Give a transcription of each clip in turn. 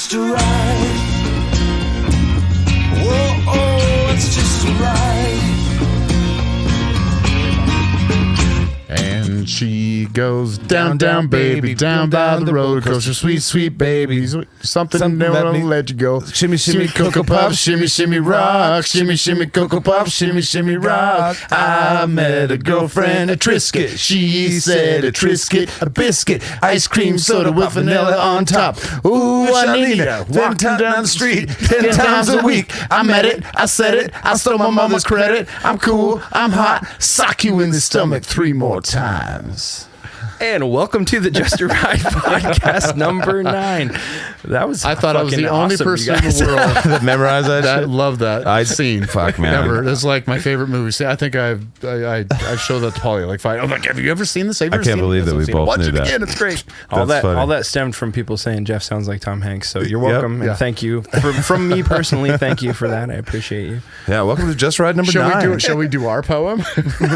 just a ride. Whoa, oh, it's just a ride. And she goes down, down, baby, down by the roller coaster, sweet, sweet baby. Something never let you go. Shimmy, shimmy, Cocoa Puff, shimmy, shimmy, rock. Shimmy, shimmy, Cocoa Puff, shimmy, shimmy, rock. I met a girlfriend, a Triscuit. She said a Triscuit, a biscuit, ice cream soda with vanilla on top. Ooh, I need it. Walking down the street 10 times a week. I met it, I said it, I stole my mama's credit. I'm cool, I'm hot, sock you in the stomach 3 more times. And welcome to the Just a Ride podcast number 9. That was I thought I was the only awesome, person in the world that memorized that that shit? loved that scene. Fuck, man. Ever. It's like my favorite movie. See, I think I showed that to Polly. Like, I'm like, have you ever seen this? I can't believe that we both Watch knew it that. again. It's great. all That's funny. that stemmed from people saying Jeff sounds like Tom Hanks. So you're Yep. welcome, Yeah. and thank you from me personally. Thank you for that. I appreciate you. Yeah, welcome to Just Ride number 9. Shall we do our poem? You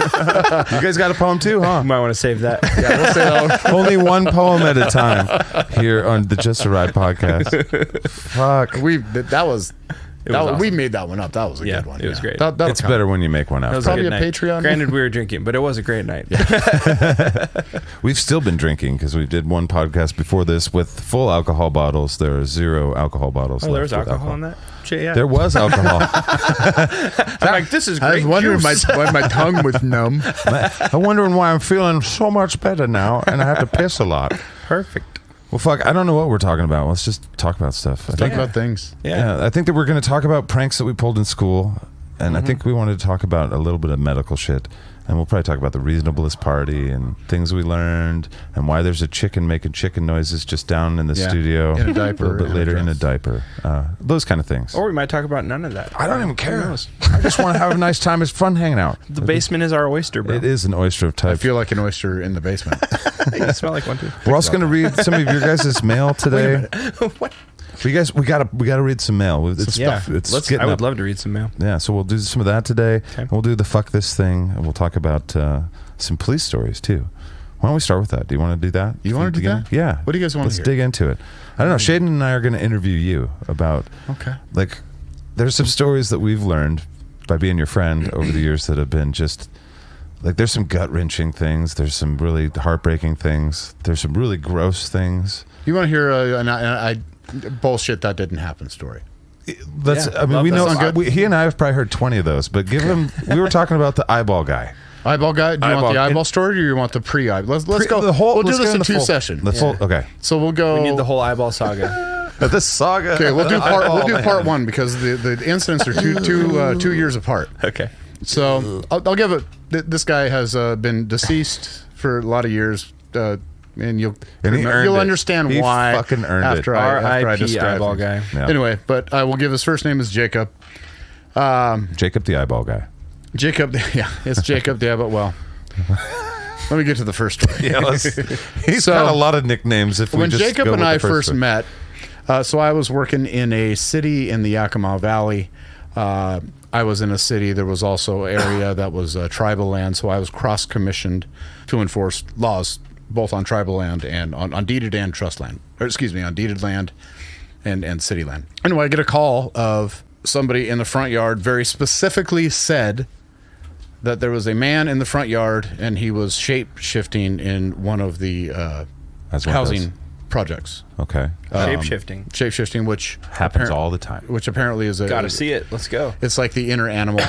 guys got a poem too, huh? You might want to save that. Yeah, we'll say that. Only one poem at a time here on the Just a Ride podcast. Fuck. We awesome. made that one up. That was a good one. It was great. That'll It's count. better when you make one It up. was Probably good a night. Patreon. Granted, we were drinking, but it was a great night. We've still been drinking because we did one podcast before this with full alcohol bottles. There are 0 alcohol bottles Oh, there left was with alcohol in that? Shit, yeah. There was alcohol. I'm like, this is great. I was wondering juice. why my tongue was numb. I'm wondering why I'm feeling so much better now and I have to piss a lot. Perfect. Well, fuck, I don't know what we're talking about. Let's just talk about stuff. Talk about things. Yeah. I think that we're going to talk about pranks that we pulled in school, and I think we wanted to talk about a little bit of medical shit, and we'll probably talk about the reasonablest party and things we learned, and why there's a chicken making chicken noises just down in the studio in a diaper, a little bit in a later in a dress. diaper. Those kind of things. Or we might talk about none of that. I don't even Who care. knows? I just want to have a nice time. It's fun hanging out. The basement is our oyster, bro. It is an oyster of I type. feel like an oyster in the basement. You smell like one too. We're also going to read some of your guys' mail today. What? We gotta read some mail. It's Yeah. stuff. It's I getting would up. love to read some mail. Yeah, so we'll do some of that today. And we'll do the fuck this thing, and we'll talk about some police stories too. Why don't we start with that? Do you want to do that? You want to do that? Yeah. What do you guys want to Let's hear? dig into it. I don't know. Shaiden and I are going to interview you about, Okay. like, there's some stories that we've learned by being your friend over the years that have been just, like, there's some gut-wrenching things. There's some really heartbreaking things. There's some really gross things. You want to hear a bullshit that didn't happen story? That's. Yeah, I mean, love we that. know Sound good? he and I have probably heard 20 of those, but give him. We were talking about the eyeball guy. Eyeball guy? Do you want the Eyeball. eyeball story, or you want the pre-eyeball? Let's go. The whole. We'll do let's this get in the 2 full- sessions. The full. Okay. So we'll go. We need the whole eyeball saga. The saga. Okay, we'll do part. Eyeball We'll do man. part 1 because the incidents are 2 years apart. Okay. So I'll give it. This guy has been deceased for a lot of years, and you'll And he earned it. understand He why. fucking earned it. after I R.I.P. describe eyeball things. guy. Yeah. Anyway, but I will give his first name is Jacob. Jacob the eyeball guy. Jacob, yeah, it's Jacob. Yeah, but well, let me get to the first story. Yeah, he's So, got a lot of nicknames. If we when just Jacob go and with I the first one. met, so I was working in a city in the Yakima Valley. I was in a city. There was also area that was tribal land, so I was cross-commissioned to enforce laws both on tribal land and on deeded and trust land. Or excuse me, on deeded land and city land. Anyway, I get a call of somebody in the front yard very specifically said that there was a man in the front yard and he was shape-shifting in one of the That's what it housing is. projects. Okay. Shape-shifting. Shape-shifting, which Happens all the time. which apparently is a Gotta see it. Let's go. it's like the inner animal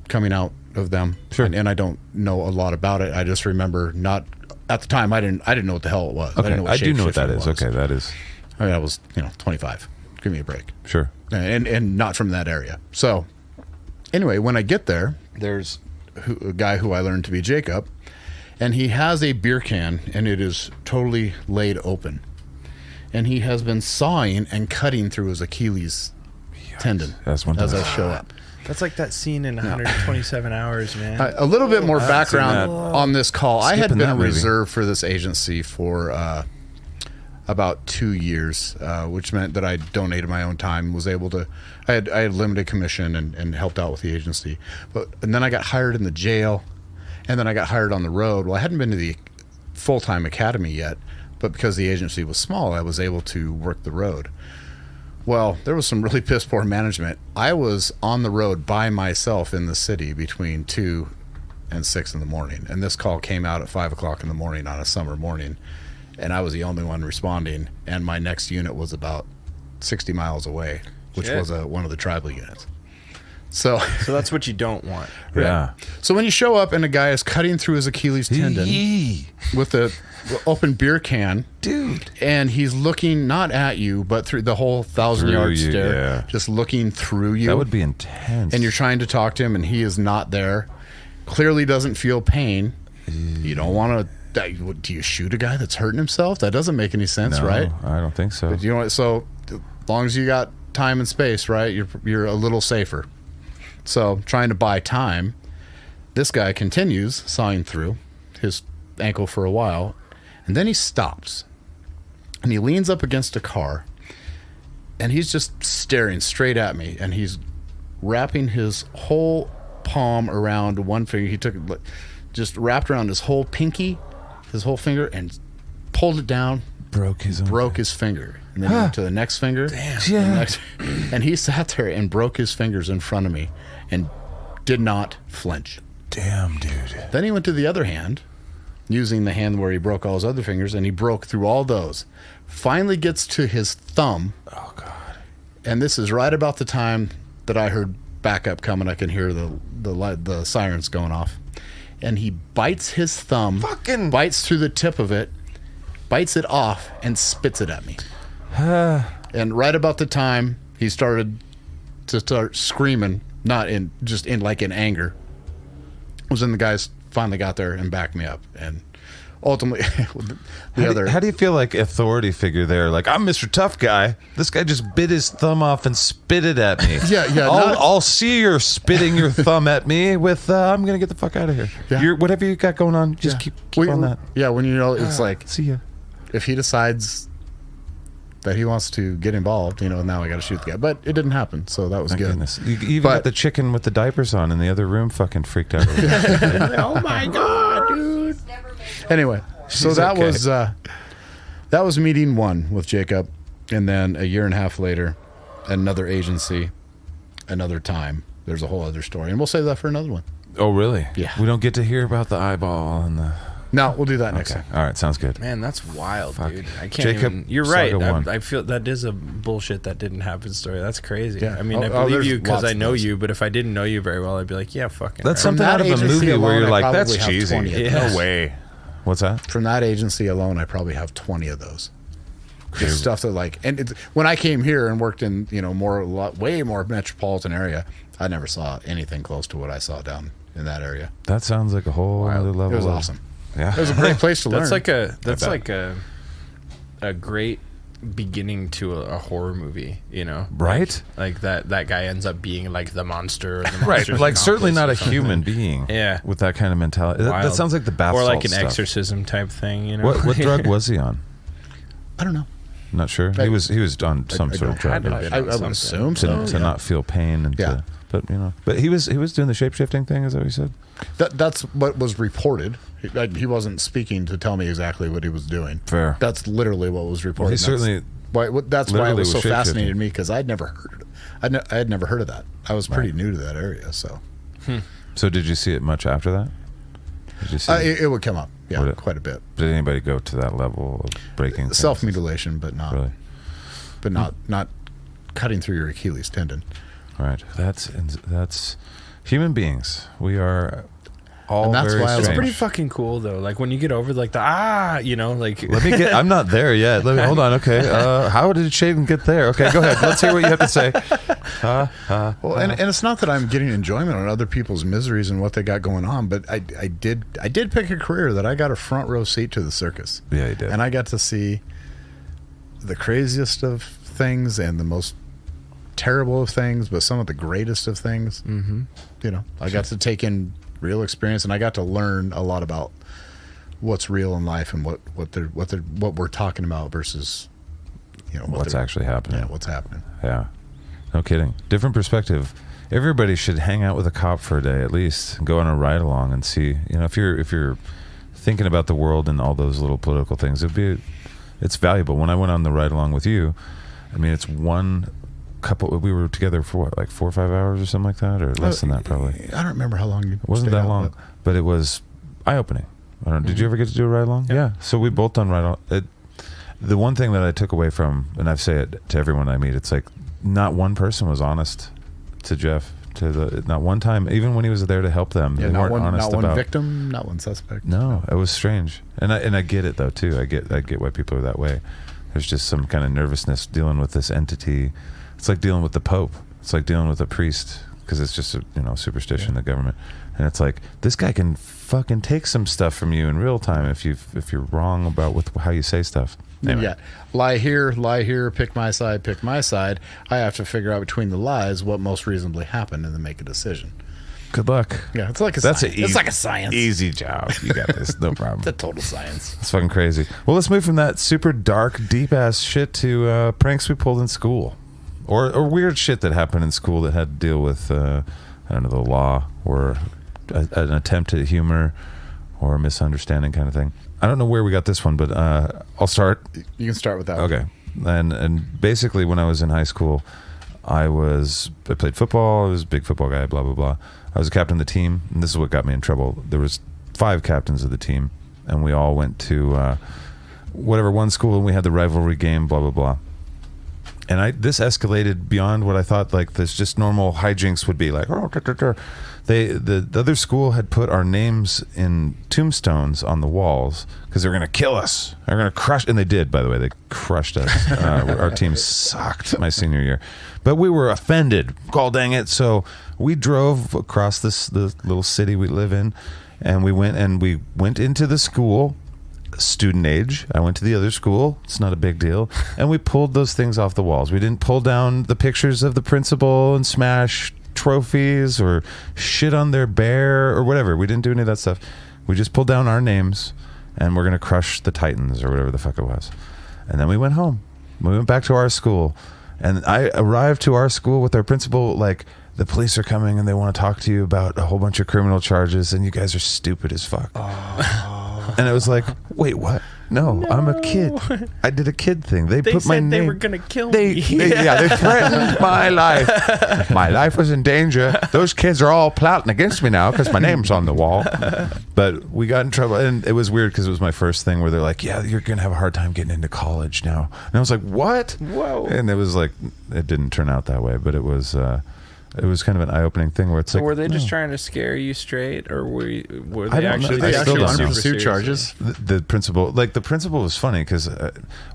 coming out of them. Sure. And I don't know a lot about it. I just remember not at the time I didn't know what the hell it was. Okay. I do know what that shape-shifting is. was. Okay, that is I mean, I was 25. Give me a break. sure. And not from that area. So anyway, when I get there, there's a guy who I learned to be Jacob, and he has a beer can, and it is totally laid open. And he has been sawing and cutting through his Achilles tendon That's one as thing. I show up. That's like that scene in 127 Hours, man. A little bit more seen background that. on this call. I had Skipping been that movie. reserved for this agency for about 2 years, which meant that I donated my own time, was able to, I had limited commission and helped out with the agency. And then I got hired in the jail, and then I got hired on the road. Well, I hadn't been to the full-time academy yet, but because the agency was small, I was able to work the road. Well, there was some really piss poor management. I was on the road by myself in the city between 2 and 6 in the morning, and this call came out at 5 o'clock in the morning on a summer morning, and I was the only one responding, and my next unit was about 60 miles away, which Shit. was one of the tribal units. So that's what you don't want. Yeah. So when you show up and a guy is cutting through his Achilles tendon with a open beer can, Dude. and he's looking not at you, but through the whole 1,000-yard you, stare, yeah. just looking through you. That would be intense. And you're trying to talk to him, and he is not there. Clearly doesn't feel pain. You don't want to. Do you shoot a guy that's hurting himself? That doesn't make any sense, No, right? I don't think so. But you know what? So as long as you got time and space, right, you're a little safer. So trying to buy time, this guy continues sawing through his ankle for a while, and then he stops, and he leans up against a car, and he's just staring straight at me, and he's wrapping his whole palm around one finger. He took it, just wrapped around his whole pinky, his whole finger, and pulled it down, broke his finger, and then he went to the next finger. Yeah. And he sat there and broke his fingers in front of me and did not flinch. Damn, dude. Then he went to the other hand, using the hand where he broke all his other fingers, and he broke through all those. Finally gets to his thumb. Oh, God. And this is right about the time that I heard backup coming. I can hear the sirens going off. And he bites his thumb, bites through the tip of it, bites it off, and spits it at me. And right about the time he started to start screaming, not in just in like in anger, was when the guys finally got there and backed me up. And ultimately, How do you feel like authority figure there? Like, I'm Mr. Tough Guy. This guy just bit his thumb off and spit it at me. Yeah. I'll see you're spitting your thumb at me with, I'm going to get the fuck out of here. Yeah. Whatever you got going on, just keep on that. Yeah, when you know, it's like, See ya. if he decides that he wants to get involved, now I got to shoot the guy. But it didn't happen, so that was Thank good. goodness. You even got the chicken with the diapers on in the other room fucking freaked out. Oh my God, dude. Anyway, so She's that okay. was meeting one with Jacob, and then a year and a half later, another agency, another time. There's a whole other story, and we'll save that for another one. Oh, really? Yeah. We don't get to hear about the eyeball and the... No, we'll do that next time. All right, sounds good. Man, that's wild, Fuck. dude. I can't Jacob, even... You're right. Saga 1. I feel that is a bullshit that didn't happen story. That's crazy. Yeah. I mean, I Oh, believe there's you because lots I of know those. you, but if I didn't know you very well, I'd be like, yeah, fucking... That's From something that out of a agency movie where alone, you're I like, probably that's have cheesy. 20 of Yeah. No way. What's that? From that agency alone, I probably have 20 of those. Crazy. Just stuff that when I came here and worked in way more metropolitan area, I never saw anything close to what I saw down in that area. That sounds like a whole other level. It was of- awesome. Yeah. It was a great place to learn. That's like a great beginning to a horror movie, Right? Like that guy ends up being like the monster. Or the Right. monster's Like, certainly accomplice not or a something. human being. Yeah. With that kind of mentality. That Wild. sounds like the bath Or like salt an stuff. exorcism type thing, What drug was he on? I don't know. Not sure. He was on some sort of drug. had to be. I would assume so. To not feel pain and Yeah. but he was doing the shape-shifting thing, is that what he said? That's what was reported. He wasn't speaking to tell me exactly what he was doing. Fair. That's literally what was reported. Well, he That's certainly that's why it literally was so was shape-shifting. fascinating to me, because I'd never heard. I had never heard of that. I was pretty new to that area, so So did you see it much after that? Did you see it would come up. Yeah, Would it? quite a bit. Did anybody go to that level of breaking things? Self-mutilation, but not Really? not cutting through your Achilles tendon. Right. That's human beings. We are all And that's very why I was It's strange. pretty fucking cool though. Like when you get over like like Let me get. I'm not there yet. Hold on. Okay. How did Shaiden get there? Okay, go ahead. Let's hear what you have to say. Well, and it's not that I'm getting enjoyment on other people's miseries and what they got going on, but I did pick a career that I got a front row seat to the circus. Yeah, you did. And I got to see the craziest of things and the most terrible of things, but some of the greatest of things. Mm-hmm. I got to take in real experience, and I got to learn a lot about what's real in life and what we're talking about versus What's actually happening. Yeah, what's happening. Yeah. No kidding. Different perspective. Everybody should hang out with a cop for a day at least, and go on a ride along and see. If you're thinking about the world and all those little political things, it's valuable. When I went on the ride along with you, I mean, it's one we were together for what, like 4 or 5 hours or something like that, or less than that probably. I don't remember how long you It wasn't stayed that out, long, but it was eye-opening. I don't know, did you ever get to do a ride-along? Yeah. So we both done ride-along. The one thing that I took away from, and I say it to everyone I meet, it's like not one person was honest to Jeff. Not one time, even when he was there to help them, Yeah, they not weren't one, honest not one about victim, not one suspect. No, it was strange, and I get it though too. I get why people are that way. There's just some kind of nervousness dealing with this entity. It's like dealing with the Pope. It's like dealing with a priest, because it's just a superstition, the government, and it's like this guy can fucking take some stuff from you in real time if you're wrong about with how you say stuff. Anyway. Yeah, lie here, pick my side. I have to figure out between the lies what most reasonably happened and then make a decision. Good luck. Yeah, it's like a That's science. It's like a science. Easy job. You got this. No problem. It's a total science. It's fucking crazy. Well, let's move from that super dark, deep ass shit to pranks we pulled in school, or weird shit that happened in school that had to deal with I don't know, the law, or an attempt at humor, or a misunderstanding kind of thing. I don't know where we got this one, but I'll start. You can start with that. Okay. And basically, when I was in high school, I played football. I was a big football guy. Blah blah blah. I was a captain of the team, and this is what got me in trouble. There was 5 captains of the team, and we all went to one school, and we had the rivalry game. Blah blah blah. And this escalated beyond what I thought. Like this, just normal hijinks would be like. The other school had put our names in tombstones on the walls because they were going to kill us. They're going to crush, and they did, by the way. They crushed us. Our team sucked my senior year, but we were offended. God dang it! So we drove across the little city we live in, and we went into the school. Student age. I went to the other school. It's not a big deal. And we pulled those things off the walls. We didn't pull down the pictures of the principal and smash trophies or shit on their bear or whatever. We didn't do any of that stuff. We just pulled down our names, and we're going to crush the Titans or whatever the fuck it was. And then we went home. We went back to our school, and I arrived to our school with our principal like, the police are coming and they want to talk to you about a whole bunch of criminal charges, and you guys are stupid as fuck. And it was like, wait, what? No, I'm a kid. I did a kid thing. They put my name. They were gonna kill me. They threatened my life. My life was in danger. Those kids are all plotting against me now because my name's on the wall. But we got in trouble, and it was weird because it was my first thing where they're like, "Yeah, you're gonna have a hard time getting into college now." And I was like, "What?" Whoa! And it was like, it didn't turn out that way, but it was kind of an eye-opening thing where it's so like, were they just trying to scare you straight, or were I they don't know. actually? I still don't know. pursue charges? The principal was funny because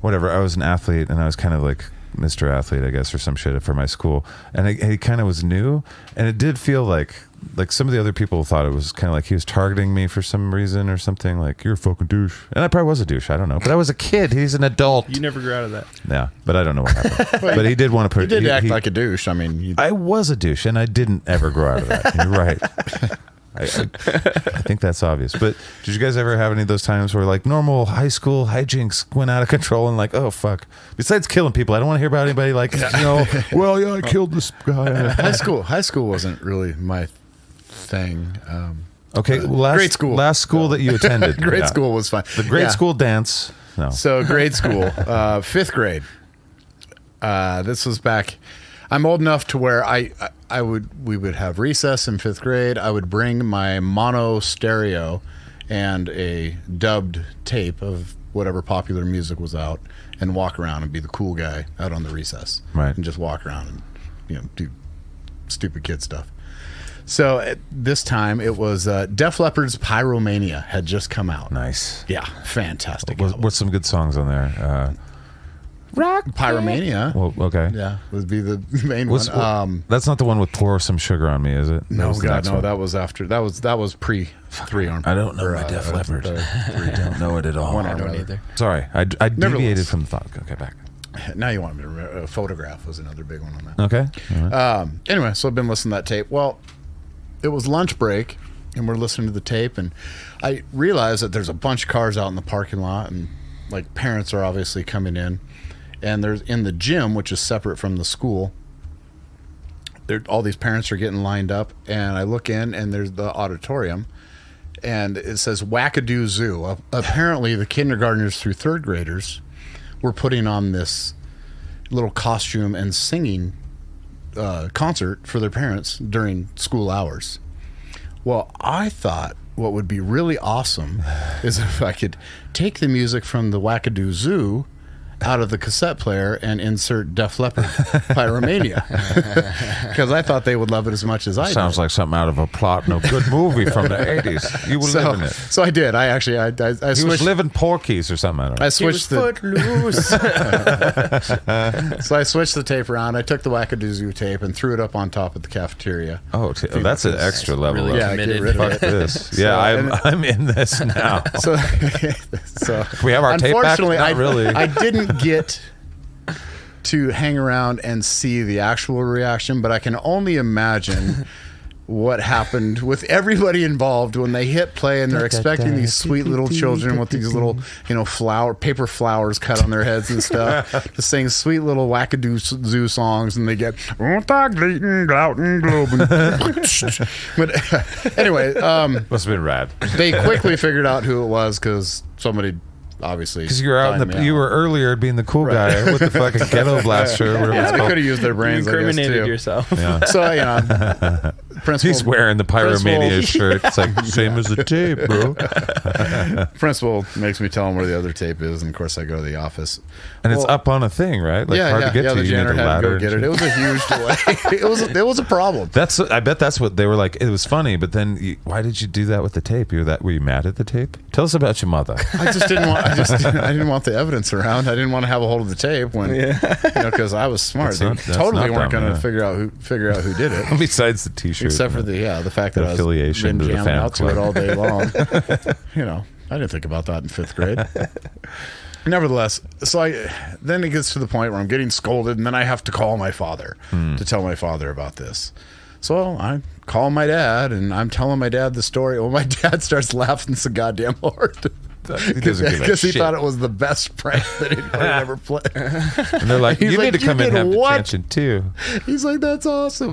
whatever, I was an athlete and I was kind of like Mr. Athlete, I guess, or some shit for my school, and he kind of was new, and it did feel like some of the other people thought it was kind of like he was targeting me for some reason or something, like, you're a fucking douche, and I probably was a douche, I don't know, but I was a kid. He's an adult. You never grew out of that. Yeah, but I don't know what happened. But he did want to put. He did act like a douche. I mean, I was a douche, and I didn't ever grow out of that. You're right. I think that's obvious. But did you guys ever have any of those times where like normal high school hijinks went out of control and like, oh fuck, besides killing people, I don't want to hear about anybody like, well, yeah, I killed this guy. high school wasn't really my thing. Okay, grade school. Last school that you attended. Grade school was fun. The grade school dance. No. So grade school, 5th grade. This was back. I'm old enough to where we would have recess in 5th grade. I would bring my mono stereo and a dubbed tape of whatever popular music was out and walk around and be the cool guy out on the recess. Right. And just walk around and, do stupid kid stuff. So at this time it was Def Leppard's Pyromania had just come out. Nice. Yeah, fantastic. What's some good songs on there? Rock Pyromania. Well, okay. Yeah, would be the main one. That's not the one with Pour Some Sugar on Me, is it? No, God, no. That was after. That was pre 3-arm. I don't know my Def Leppard. I don't know it at all. One I arm don't rather. either. Sorry, I deviated from the thought. Okay, back. Now you want me to Photograph was another big one on that. Okay. All right. Anyway, so I've been listening to that tape. Well, it was lunch break, and we're listening to the tape, and I realized that there's a bunch of cars out in the parking lot, and like parents are obviously coming in. And there's in the gym, which is separate from the school, all these parents are getting lined up, and I look in, and there's the auditorium, and it says Wackadoo Zoo. Apparently, the kindergartners through 3rd graders were putting on this little costume and singing concert for their parents during school hours. Well, I thought what would be really awesome is if I could take the music from the Wackadoo Zoo out of the cassette player and insert Def Leppard Pyromania, because I thought they would love it as much as I did. Sounds like something out of a plot in a good movie from the 80s. You were living it. So I did. I actually, I He was living Porky's or something. I don't know. I switched Footloose. So I switched the tape around. I took the Wackadoo Zoo tape and threw it up on top of the cafeteria. Oh, that's an extra level. Really of get committed. rid of Fuck it. this. Yeah, I'm in this now. So We have our tape back? unfortunately, Not really. I didn't get to hang around and see the actual reaction, but I can only imagine what happened with everybody involved when they hit play and they're expecting these sweet little children with these little, paper flowers cut on their heads and stuff to sing sweet little Wackadoo Zoo songs, and they get but anyway, Must have been rad. they quickly figured out who it was because somebody obviously, Because you were out in timed the, me you were earlier being the cool guy with the fucking ghetto blaster. Whatever it's Yeah, they called. could have used their brains, I guess, Incriminated too. yourself. Yeah. So, principal, He's wearing the Pyromania Principal- shirt. It's like same as the tape, bro. principal makes me tell him where the other tape is, and of course I go to the office. And it's up on a thing, right? Like hard to get to. The You need janitor a had to ladder go and get shit. it. It was a huge delay. It was a problem. I bet that's what they were like. It was funny, but then why did you do that with the tape? Were you mad at the tape? Tell us about your mother. I just didn't want. I didn't want the evidence around. I didn't want to have a hold of the tape when, because I was smart. That's They not totally weren't dumb, going to yeah. figure out who did it. Besides the T-shirt, Except for the fact that I was affiliation been to the jamming fan out to it club. all day long. I didn't think about that in 5th grade. Nevertheless, so then it gets to the point where I'm getting scolded, and then I have to call my father to tell my father about this. So I call my dad, and I'm telling my dad the story. Well, my dad starts laughing so goddamn hard. He doesn't give a Because he shit. thought it was the best prank that anybody ever played. And they're like, He's you like, need to "You come in and did have what?" detention too. He's like, that's awesome.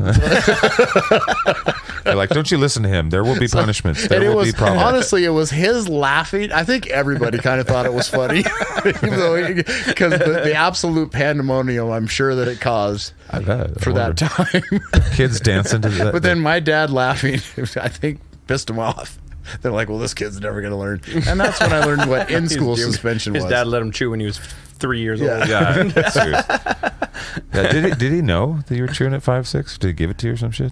They're like, don't you listen to him. There will be punishments. There And it will be was, problems. honestly, it was his laughing. I think everybody kind of thought it was funny. Because the absolute pandemonium I'm sure that it caused I bet. for that time. Kids dancing to that. But then my dad laughing, I think, pissed him off. They're like, well, this kid's never going to learn. And that's when I learned what in-school suspension was. His dad let him chew when he was 3 years old. Yeah, that's serious. Yeah, did he know that you were chewing at 5'6"? Did he give it to you or some shit?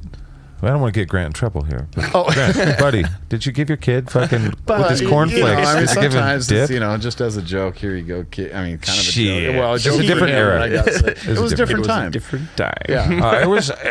Well, I don't want to get Grant in trouble here. But Grant, buddy, did you give your kid fucking with his cornflakes? I mean, did you give him sometimes dip? it's, just as a joke. Here you go, kid. I mean, kind of a Shit. joke. Well, a It's joke a for different him, era. I guess. It was a different time. Different time. Yeah. It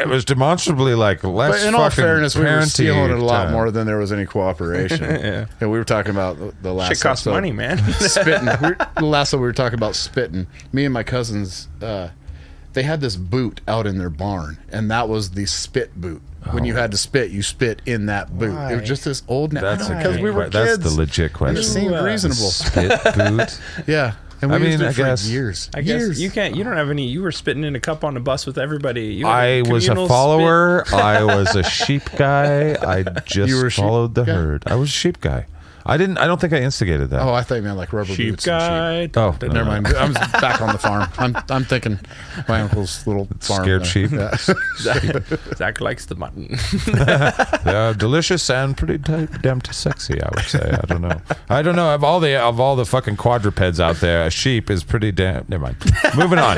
was demonstrably like less. But in all fucking fairness, we were parenty stealing it a lot time. more than there was any cooperation. Yeah. And we were talking about the last Shit costs episode, money, man. spitting. The last time we were talking about spitting. Me and my cousins, they had this boot out in their barn, and that was the spit boot. When you had to spit, you spit in that boot. Why? It was just this old. That's Because we were That's kids. the legit and question. it seemed reasonable. Spit boot. Yeah. And we I used mean, it I for guess- years. I guess years. you don't have any. You were spitting in a cup on a bus with everybody. You had I was a communal follower. I was a sheep guy. I just You were a sheep followed the guy? herd. I was a sheep guy. I don't think I instigated that. Oh, I thought you meant like rubber Sheep boots. And Oh, sheep. Never mind. I'm back on the farm. I'm thinking my uncle's little farm. Scared there. sheep. Yeah. Zach, Zach likes the mutton. They're delicious and pretty damn sexy, I would say. I don't know. Of all the fucking quadrupeds out there, a sheep is pretty damn. Never mind. Moving on.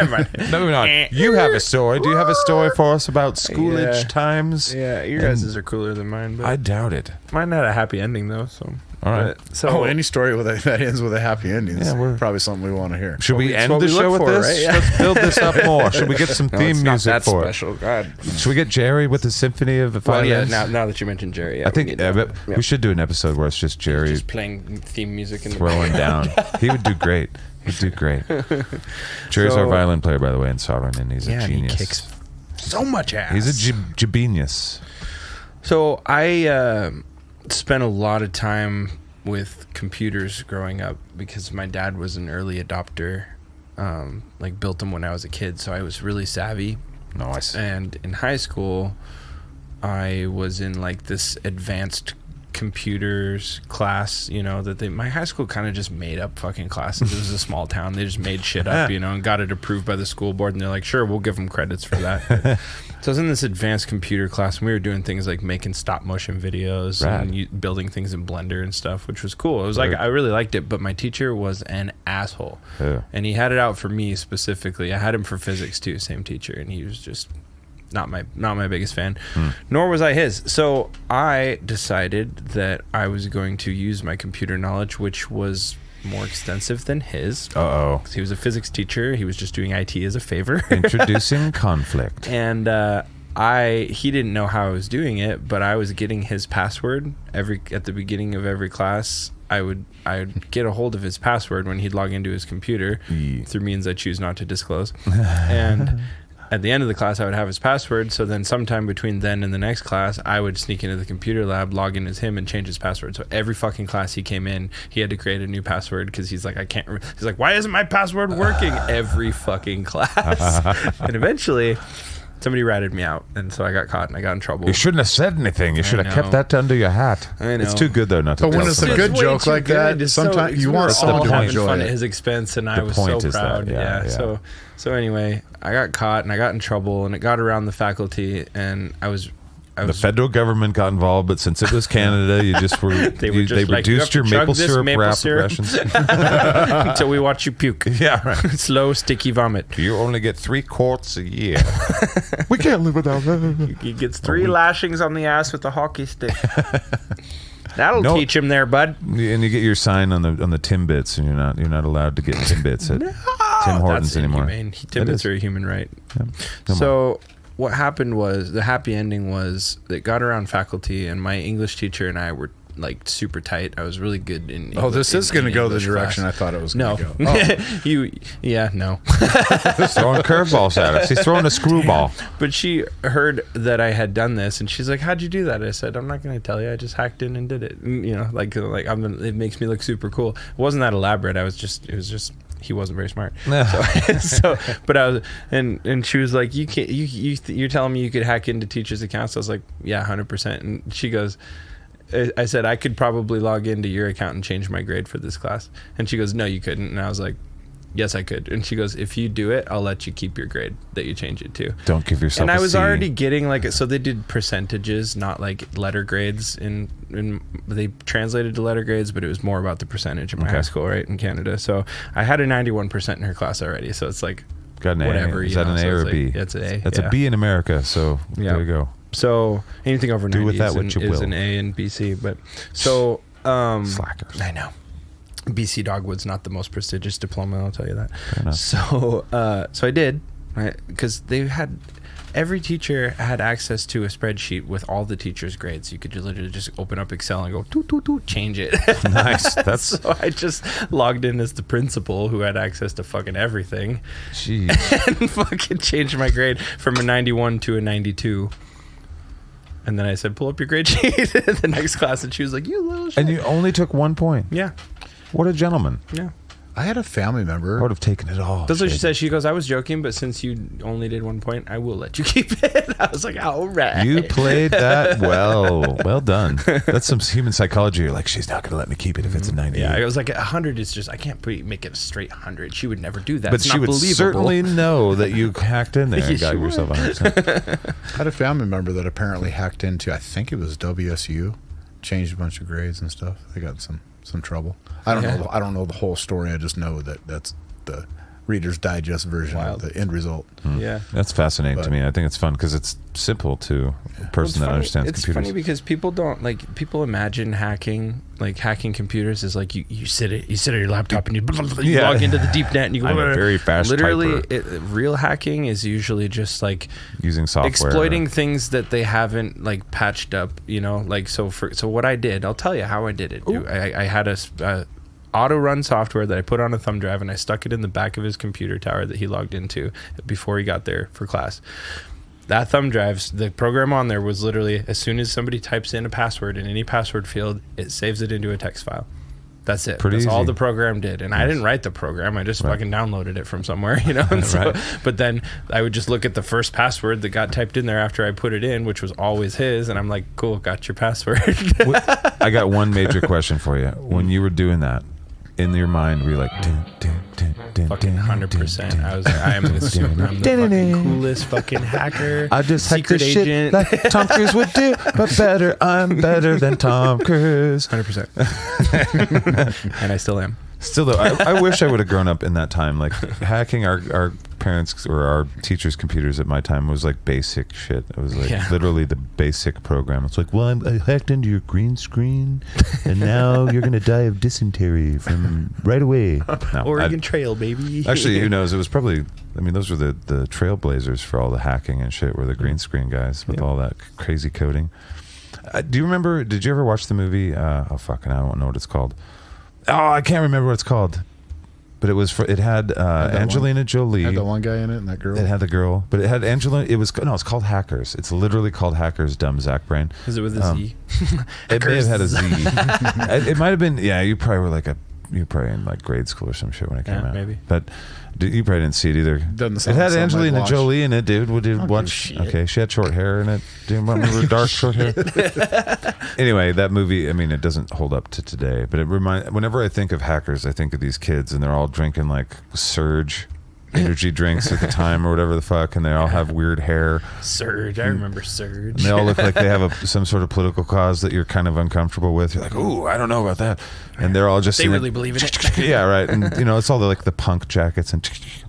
Moving on. You have a story. Do you have a story for us about schoolage Yeah. times? Yeah, your guys' are cooler than mine. But I doubt it. mine had a happy ending though. So All right. So Any story that ends with a happy ending is Yeah, probably something we want to hear. Should we That's end what the we show look with for, this? right? Yeah. Let's build this up more. Should we get some No, theme it's not music that for special. God. it? Should we get Jerry with the Symphony of Well, yeah. Violins? Now that you mentioned Jerry, yeah, I think we need to- yeah. we should do an episode where it's just Jerry just playing theme music in the throwing down. He would do great. He'd do great. Jerry's our violin player, by the way, in Sovereign, and he's a and genius. he kicks so much ass. He's a genius. So I spent a lot of time with computers growing up because my dad was an early adopter, like built them when I was a kid, so I was really savvy. Nice. And in high school, I was in like this advanced computers class, you know, my high school kind of just made up fucking classes. It was a small town. They just made shit up, you know, and got it approved by the school board. And they're like, sure, we'll give them credits for that. So I was in this advanced computer class, and we were doing things like making stop motion videos and building things in Blender and stuff, which was cool. It was like, I really liked it, but my teacher was an asshole. Yeah. And he had it out for me specifically. I had him for physics too, same teacher, and he was just not my biggest fan, nor was I his. So I decided that I was going to use my computer knowledge, which was more extensive than his. He was a physics teacher. He was just doing IT as a favor. Introducing conflict. And he didn't know how I was doing it, but I was getting his password at the beginning of every class. I'd get a hold of his password when he'd log into his computer through means I choose not to disclose. And at the end of the class, I would have his password. So then sometime between then and the next class, I would sneak into the computer lab, log in as him, and change his password. So every fucking class he came in, he had to create a new password because he's like, he's like, why isn't my password working? Every fucking class. And eventually, somebody ratted me out. And so I got caught and I got in trouble. You shouldn't have said anything. You should have kept that under your hat. I know. It's too good, though, not to But when it's a good joke like that, sometimes you want someone to enjoy fun it. At his expense, and I was so proud. Yeah. So anyway, I got caught and I got in trouble, and it got around the faculty, and the federal government got involved, but since it was Canada, you just were they reduced your maple syrup rations until we watch you puke. Yeah, right. Slow, sticky vomit. You only get 3 quarts a year. We can't live without that. He gets 3 lashings on the ass with a hockey stick. That'll teach him there, bud. And you get your sign on the Timbits, and you're not allowed to get Timbits at Tim Hortons anymore. Timbits are a human right. Yeah. So what happened was, the happy ending was, that got around faculty, and my English teacher and I were like super tight. I was really good in English. This is going to go the direction class. I thought it was no. going to go. No. He's throwing curveballs at us. He's throwing a screwball. But she heard that I had done this, and she's like, "How'd you do that?" I said, "I'm not going to tell you. I just hacked in and did it." And, you know, it makes me look super cool. It wasn't that elaborate. It was just he wasn't very smart. But I was, and she was like, you're telling me you could hack into teachers' accounts? I was like, yeah, 100%. And she goes, I said, I could probably log into your account and change my grade for this class. And she goes, no, you couldn't. And I was like, yes, I could. And she goes, if you do it, I'll let you keep your grade that you change it to. Don't give yourself And a I was C. already getting so they did percentages, not like letter grades. And they translated to letter grades, but it was more about the percentage in my high school, right, in Canada. So I had a 91% in her class already. So it's like, got an whatever. A. Is that an A or a B? It's an A. That's a B in America, so there you go. So anything over 90 with that what you is will. an A in BC. But so Slackers. I know. BC Dogwood's not the most prestigious diploma, I'll tell you that. So I did, right? Because they had, every teacher had access to a spreadsheet with all the teachers' grades. You could literally just open up Excel and go, toot, toot, toot, change it. Nice. That's So I just logged in as the principal who had access to fucking everything. Jeez. And fucking changed my grade from a 91 to a 92. And then I said, pull up your grade sheet in the next class. And she was like, you little shit. And you only took 1 point. Yeah. What a gentleman. Yeah. I had a family member. I would have taken it all. That's what she said. She goes, I was joking, but since you only did 1 point, I will let you keep it. I was like, all right. You played that well. Well done. That's some human psychology. You're like, she's not going to let me keep it if it's a 90. Yeah, I was like, 100 is just, I can't make it a straight 100. She would never do that. But it's she not would believable. certainly know that you hacked in there and got yourself 100%. I had a family member that apparently hacked into, I think it was WSU, changed a bunch of grades and stuff. They got some trouble. I don't know the whole story. I just know that that's the Reader's Digest version of the end result. Yeah. That's fascinating to me. I think it's fun because it's simple to a person that understands computers. It's funny because people imagine hacking computers is like you sit at your laptop and you log into the deep net and you go, I'm a very fast literally typer. Real hacking is usually just like using software, exploiting things that they haven't like patched up, you know, like so what I did, I'll tell you how I did it. I had a auto run software that I put on a thumb drive and I stuck it in the back of his computer tower that he logged into before he got there for class. That thumb drive, the program on there was literally, as soon as somebody types in a password in any password field, it saves it into a text file. That's it. That's all the program did. And I didn't write the program. I just fucking downloaded it from somewhere, you know? And so, but then I would just look at the first password that got typed in there after I put it in, which was always his. And I'm like, cool, got your password. I got one major question for you. When you were doing that, in your mind, were you like, Fucking 100%. I am the fucking coolest fucking hacker. I just hacked secret the shit agent. like Tom Cruise would do, but better. I'm better than Tom Cruise. 100%. And I still am. Still though, I wish I would have grown up in that time. Like hacking our parents or our teachers' computers at my time was like basic shit. It was like literally the basic program. It's like, well, I hacked into your green screen, and now you're gonna die of dysentery from right away. No, Oregon Trail, baby. Actually, who knows? It was probably. I mean, those were the trailblazers for all the hacking and shit. Were the green screen guys with all that crazy coding. Do you remember? Did you ever watch the movie? Oh fucking, I don't know what it's called. Oh, I can't remember what it's called, but it was it had Angelina Jolie. Had the one guy in it and that girl. It had the girl, but it had Angelina. It's called Hackers. It's literally called Hackers. Dumb Zach brain. Is it with a Z? It may have had a Z. It might have been. Yeah, you probably were you probably in like grade school or some shit when it came out. Maybe. But you probably didn't see it either. Doesn't It sound had like Angelina Watch. Jolie in it, dude. Would you Don't watch? give a shit. Okay, she had short hair in it. Do you remember dark short hair? Anyway, that movie. I mean, it doesn't hold up to today, but it whenever I think of hackers, I think of these kids, and they're all drinking like Surge energy drinks at the time or whatever the fuck, and they all have weird hair. Surge. I remember Surge. And they all look like they have some sort of political cause that you're kind of uncomfortable with. You're like, ooh, I don't know about that. And they're all just They really believe in it. Yeah, right. And it's all the punk jackets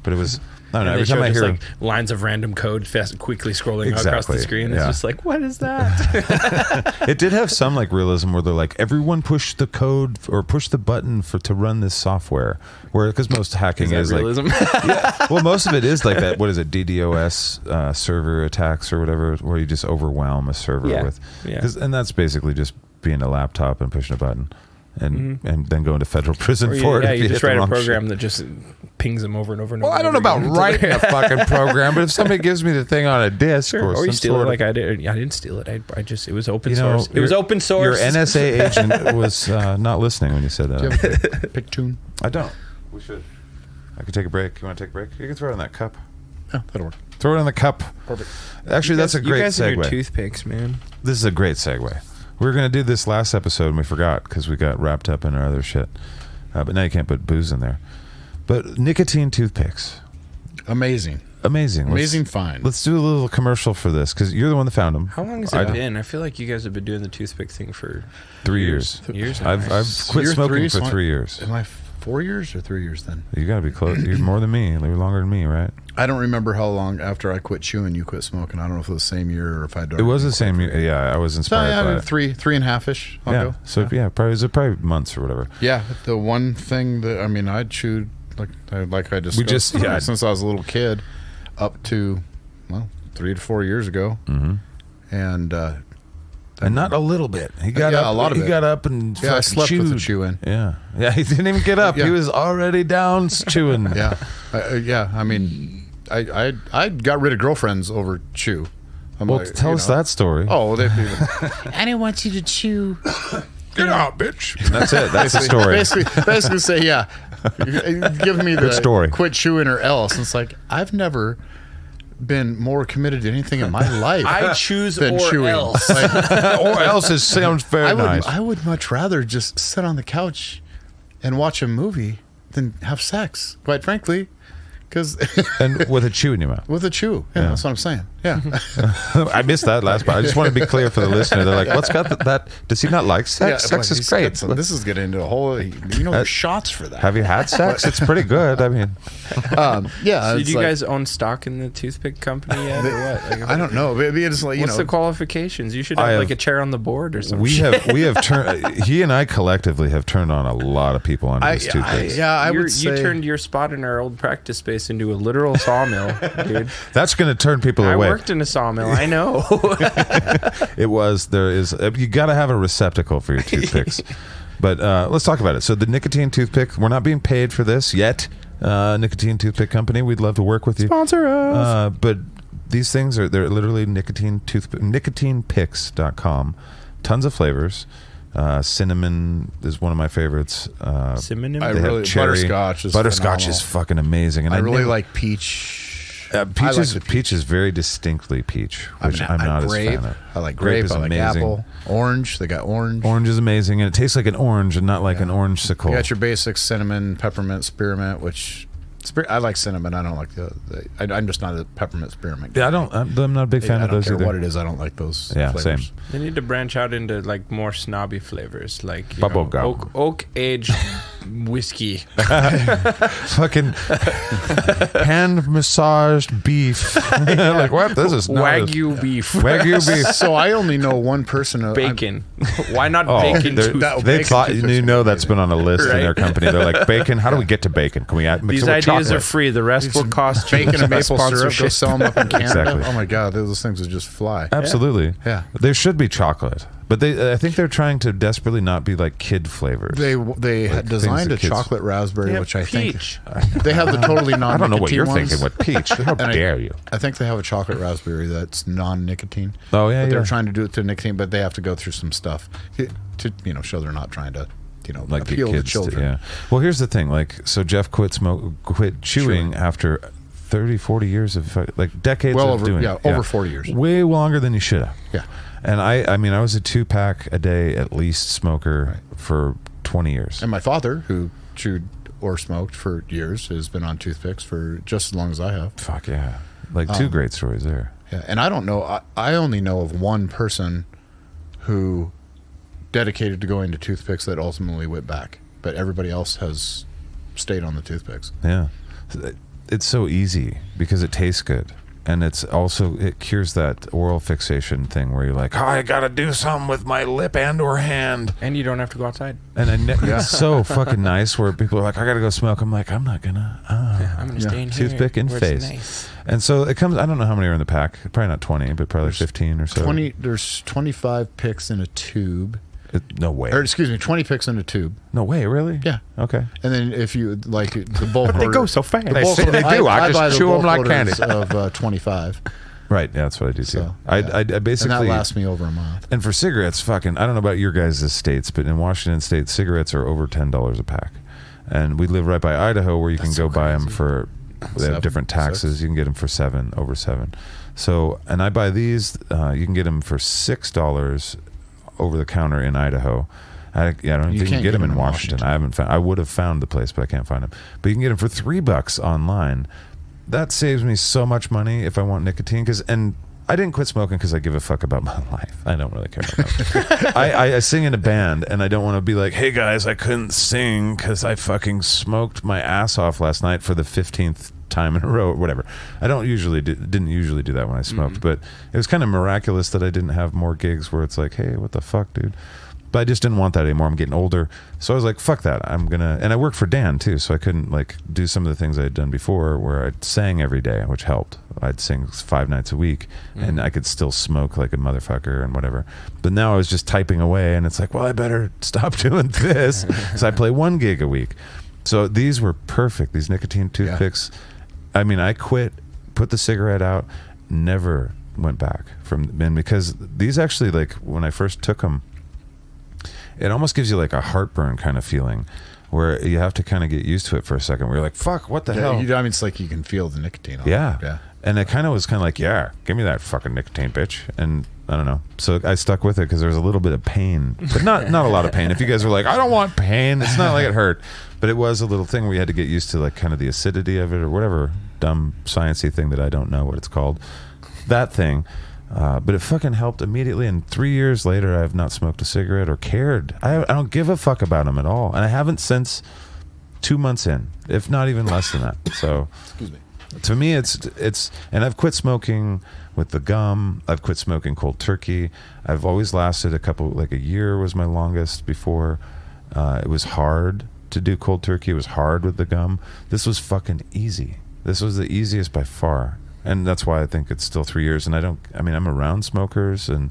but it was. I don't know. Every time I hear like lines of random code quickly scrolling across the screen, it's just like, what is that? It did have some like realism where they're like, everyone push the code or push the button to run this software. Where because most hacking is realism? Like, well, most of it is like that. What is it? DDoS server attacks or whatever, where you just overwhelm a server with. Yeah. And that's basically just being a laptop and pushing a button. And then go into federal prison for it. Yeah, you just write a program that just pings them over and over and over. Well, I don't know about writing a fucking program, but if somebody gives me the thing on a disk or you steal it, like I did. I didn't steal it. I just it was open source. It was open source. Your NSA agent was not listening when you said that. Do you have a pick tune? I don't. We should. I could take a break. You want to take a break? You can throw it in that cup. Yeah, that'll work. Throw it in the cup. Perfect. Actually, that's a great you guys segue. And your toothpicks, man. This is a great segue. We were going to do this last episode and we forgot because we got wrapped up in our other shit. But now you can't put booze in there. But nicotine toothpicks. Amazing. Amazing find. Let's do a little commercial for this because you're the one that found them. How long has it been? I feel like you guys have been doing the toothpick thing for 3 years. Years. I've quit smoking for 3 years. Am I 4 years or 3 years then? You got to be close. You're more than me. You're longer than me, right? I don't remember how long after I quit chewing you quit smoking. I don't know if it was the same year or if I'd. It was the same year. Yeah, I was inspired by it. three and a half ish. Yeah. So probably months or whatever. Yeah, the one thing that I'd chewed like I discussed since I was a little kid, up to 3 to 4 years ago, and not a little bit. He got up. A lot of it. He got up and I slept chewed. with the chewing. Yeah. He didn't even get up. He was already down chewing. Yeah, I got rid of girlfriends over chew. Tell us that story. Oh, I didn't want you to chew. Get out, bitch. That's it. That's the story. Basically say, give me the story. Quit chewing or else. And it's like, I've never been more committed to anything in my life. I choose than or chewing. else. Or else it sounds very nice. I would much rather just sit on the couch and watch a movie than have sex, quite frankly. And with a chew in your mouth. With a chew. Yeah, that's what I'm saying. Yeah. I missed that last part. I just want to be clear for the listener. They're like, what's got that? Does he not like sex? Sex is great. This is getting into a whole, there's shots for that. Have you had sex? It's pretty good. I mean. So do you guys own stock in the toothpick company yet or what? I don't know. Maybe it's like, what's the qualifications? You should have like a chair on the board or something. We have turned, he and I collectively have turned on a lot of people on this toothpicks. I would say. You turned your spot in our old practice space into a literal sawmill, dude. That's going to turn people away. I worked in a sawmill. I know. You got to have a receptacle for your toothpicks. But let's talk about it. So the nicotine toothpick, we're not being paid for this yet. Nicotine Toothpick Company, we'd love to work with you. Sponsor us. But they're literally nicotinepicks.com. Tons of flavors. Cinnamon is one of my favorites. Cinnamon? Butterscotch is Butterscotch is fucking amazing. And I really like peach. Peach is very distinctly peach, which I'm not grape. as fan of. I like grape. is I like amazing. apple. Orange. They got orange. Orange is amazing, and it tastes like an orange and not like an orange sickle. You got your basic cinnamon, peppermint, spearmint, which I like cinnamon. I don't like I'm just not a peppermint spearmint guy. Yeah, I'm not a big fan I of don't those care either. what it is. I don't like those Yeah, flavors. same. They need to branch out into like more snobby flavors, like Bubble gum. oak aged whiskey. Fucking hand massaged beef. Like what? This is not Wagyu beef. Wagyu beef. So I only know one person. Bacon. Why not Oh, bacon? they're- toothpaste? they bacon thought toothpaste you know is that's been on a list in Right. their company. They're like, bacon. How do we get to bacon? Can we add mix These it with ideas are chocolate? free. The rest will cost you. Bacon and maple syrup. Go Sponsorship. sell them up in Canada. Exactly. Oh my God, those things would just fly. Absolutely. Yeah. There should be chocolate, but I think they're trying to desperately not be like kid flavors. They Like designed things a that kids- chocolate raspberry, They have which I peach. think they have the totally non-nicotine I don't know what you're ones. thinking with peach. How And dare you? I think they have a chocolate raspberry that's non-nicotine. Oh yeah, But yeah. they're trying to do it to nicotine, but they have to go through some stuff to show they're not trying to like get appeal to kids children. yeah. Well, here's the thing. Like, so Jeff quit chewing after 30, 40 years of like decades Well of over doing over 40 years. way longer than you should have. Yeah. And I mean, I was a 2-pack a day at least smoker for 20 years. And my father, who chewed or smoked for years, has been on toothpicks for just as long as I have. Fuck yeah. Like two great stories there. Yeah. And I don't know. I only know of one person who dedicated to going to toothpicks that ultimately went back, but everybody else has stayed on the toothpicks. Yeah. It's so easy because it tastes good. And it cures that oral fixation thing where you're like, oh, I gotta do something with my lip and or hand. And you don't have to go outside. And it's so fucking nice where people are like, I gotta go smoke. I'm like, I'm not gonna. I'm going to stay in here. Toothpick in where it's face. nice. And so it comes. I don't know how many are in the pack. Probably not 20, but probably 15 or so. There's 25 picks in a tube. No way. Or excuse me, 20 picks in a tube. No way. Really? Yeah. Okay. And then if you like the bulk They order, go so fast. the They bulk say order- they do. I just buy the chew 'em bulk like orders candy. of 25. Right. Yeah, that's what I do too. So, I yeah. basically. And that lasts me over a month. And for cigarettes, fucking, I don't know about your guys' states, but in Washington State, cigarettes are over $10 a pack. And we live right by Idaho, where you can go buy them for. They have 7, different taxes. 6. You can get them for over $7. So, and I buy these. You can get them for $6 over the counter in Idaho. I don't think you can get them in Washington. I haven't found. I would have found the place, but I can't find them. But you can get them for $3 online. That saves me so much money if I want nicotine. And I didn't quit smoking because I give a fuck about my life. I don't really care about that. I sing in a band, and I don't want to be like, hey guys, I couldn't sing because I fucking smoked my ass off last night for the 15th time in a row or whatever. I didn't usually do that when I smoked, but it was kind of miraculous that I didn't have more gigs where it's like, hey, what the fuck, dude? But I just didn't want that anymore. I'm getting older. So I was like, fuck that. And I worked for Dan too, so I couldn't like do some of the things I had done before where I sang every day, which helped. I'd sing 5 nights a week and I could still smoke like a motherfucker and whatever. But now I was just typing away and it's like, well, I better stop doing this. So I play 1 gig a week. So these were perfect. These nicotine toothpicks. Yeah. I mean, I quit, put the cigarette out, never went back and because these actually, like when I first took them, it almost gives you like a heartburn kind of feeling where you have to kind of get used to it for a second where you're like, fuck, what the hell? I mean, it's like you can feel the nicotine on yeah. it. Yeah. And it kind of was kind of like, yeah, give me that fucking nicotine, bitch. And I don't know. So I stuck with it because there was a little bit of pain, but not a lot of pain. If you guys were like, I don't want pain, it's not like it hurt, but it was a little thing where you had to get used to like kind of the acidity of it or whatever dumb sciencey thing that I don't know what it's called. That thing. But it fucking helped immediately, and 3 years later, I have not smoked a cigarette or cared. I don't give a fuck about them at all, and I haven't since 2 months in, if not even less than that. So, Excuse me. to me, it's, and I've quit smoking with the gum. I've quit smoking cold turkey. I've always lasted a year was my longest before. It was hard to do cold turkey. It was hard with the gum. This was fucking easy. This was the easiest by far. And that's why I think it's still 3 years. And I'm around smokers and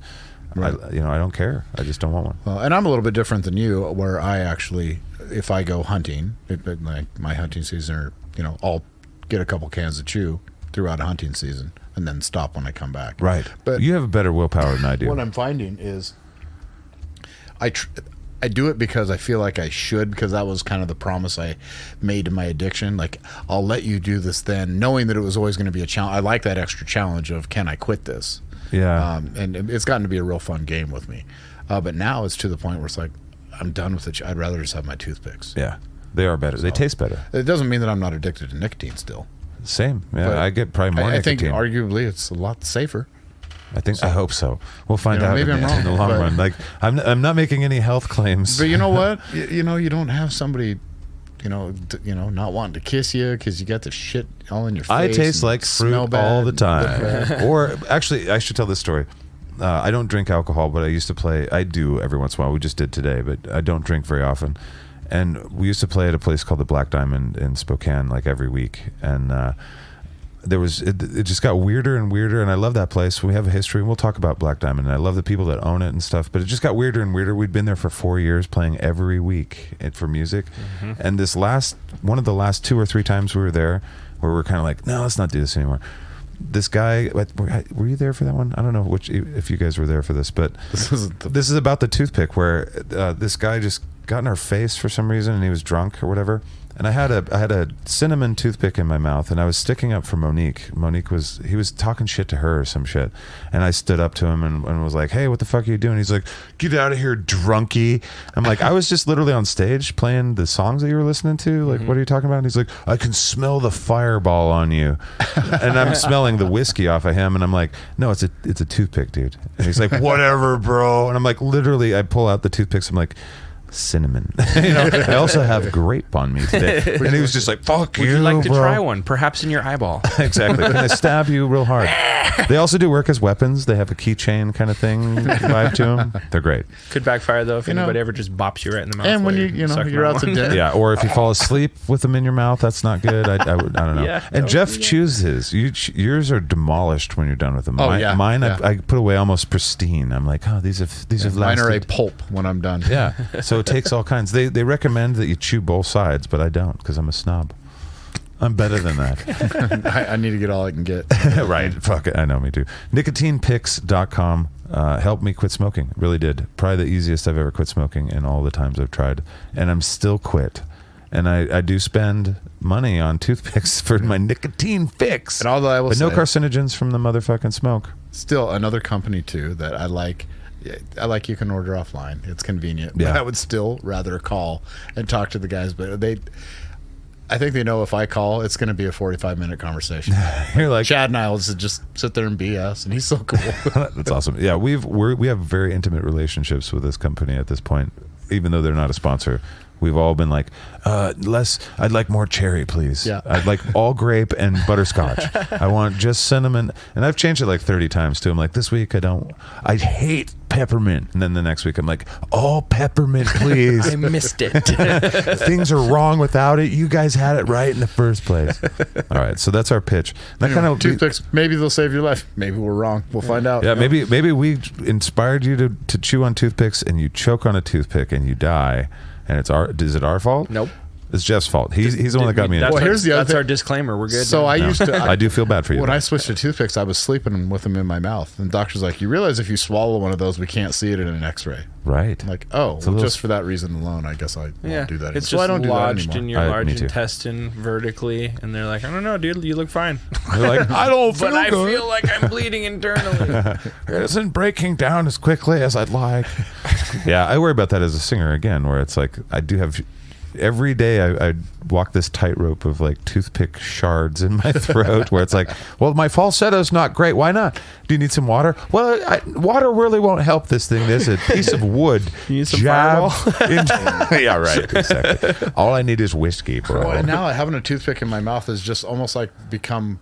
Right. I don't care. I just don't want one. Well, and I'm a little bit different than you where I actually, if I go hunting, like my hunting season I'll get a couple cans of chew throughout a hunting season and then stop when I come back. Right. But you have a better willpower than I do. what I'm finding is I do it because I feel like I should, because that was kind of the promise I made to my addiction. Like, I'll let you do this then, knowing that it was always going to be a challenge. I like that extra challenge of, can I quit this? Yeah. And it's gotten to be a real fun game with me. But now it's to the point where it's like, I'm done with it. I'd rather just have my toothpicks. Yeah. They are better. They taste better. It doesn't mean that I'm not addicted to nicotine still. Same. Yeah, But I get probably more I think nicotine. arguably it's a lot safer. I hope so. We'll find out maybe I'm wrong, in the long but- run. Like, I'm not making any health claims. But you know what? You don't have somebody, not wanting to kiss you because you got the shit all in your face. I taste and like smell fruit bad all the and look time. bad. Or actually, I should tell this story. I don't drink alcohol, but I used to play. I do every once in a while. We just did today, but I don't drink very often. And we used to play at a place called the Black Diamond in Spokane, like every week. And it just got weirder and weirder. And I love that place. We have a history, and we'll talk about Black Diamond. And I love the people that own it and stuff. But it just got weirder and weirder. We'd been there for 4 years, playing every week for music. Mm-hmm. And one of the last 2 or 3 times we were there, where we're kind of like, no, let's not do this anymore. This guy, were you there for that one? I don't know if you guys were there for this, but this is about the toothpick, where this guy just got in our face for some reason, and he was drunk or whatever. And I had a cinnamon toothpick in my mouth, and I was sticking up for Monique. He was talking shit to her or some shit. And I stood up to him and was like, hey, what the fuck are you doing? He's like, get out of here, drunkie. I'm like, I was just literally on stage playing the songs that you were listening to. Like, what are you talking about? And he's like, I can smell the fireball on you. And I'm smelling the whiskey off of him. And I'm like, no, it's a toothpick, dude. And he's like, whatever, bro. And I'm like, literally, I pull out the toothpicks. I'm like, cinnamon. I also have grape on me today. And he was just like, fuck you, Would you like to bro. try one? Perhaps in your eyeball. Exactly. Can I stab you real hard? They also do work as weapons. They have a keychain kind of thing vibe to them. They're great. Could backfire though if anybody ever just bops you right in the mouth. And when while you're out to one. dinner. Yeah, or if you fall asleep with them in your mouth, that's not good. I don't know. Yeah, and don't Jeff do that. chews his. Yours are demolished when you're done with them. Oh, yeah. Mine Yeah. I put away almost pristine. I'm like, oh, these have Mine are a lasted. pulp when I'm done. Yeah, so it takes all kinds. They recommend that you chew both sides, but I don't because I'm a snob. I'm better than that. I need to get all I can get. Right. Fuck it. I know, me too. NicotinePicks.com helped me quit smoking. Really did. Probably the easiest I've ever quit smoking in all the times I've tried. And I'm still quit. And I do spend money on toothpicks for my nicotine fix. And although I will but no say, carcinogens from the motherfucking smoke. still another company too that I like. You can order offline. It's convenient. Yeah. But I would still rather call and talk to the guys. But I think they know if I call, it's going to be a 45-minute conversation. You're like, Chad and I will just sit there and BS, and he's so cool. that's awesome. Yeah, we have very intimate relationships with this company at this point, even though they're not a sponsor. We've all been like, I'd like more cherry, please. Yeah. I'd like all grape and butterscotch. I want just cinnamon. And I've changed it like 30 times too. I'm like, this week I hate peppermint. And then the next week I'm like, all peppermint, please. I missed it. Things are wrong without it. You guys had it right in the first place. All right, so that's our pitch. That kind of Toothpicks, maybe they'll save your life. Maybe we're wrong. We'll find out. Yeah, maybe we inspired you to chew on toothpicks, and you choke on a toothpick and you die. And is it our fault? Nope. It's Jeff's fault. He's the one that got me in. That's, Well, here's the other that's thing. our disclaimer. We're good. So now. I used to. I do feel bad for you. When I switched to toothpicks, I was sleeping with them in my mouth. And the doctor's like, you realize if you swallow one of those, we can't see it in an x-ray. Right. I'm like, oh, a little- just for that reason alone, I guess I won't do that anymore. It's So just I don't do that lodged anymore. in your Me large too. intestine vertically, and they're like, I don't know, dude, you look fine. You're like, I don't feel But I good. feel like I'm bleeding internally. It isn't breaking down as quickly as I'd like. Yeah, I worry about that as a singer again, where it's like I do have. Every day I walk this tightrope of like toothpick shards in my throat where it's like, well, my falsetto's not great. Why not? Do you need some water? Well, water really won't help this thing. There's a piece of wood. You need some Yeah, right. Exactly. All I need is whiskey, bro. Well, and now having a toothpick in my mouth is just almost like become.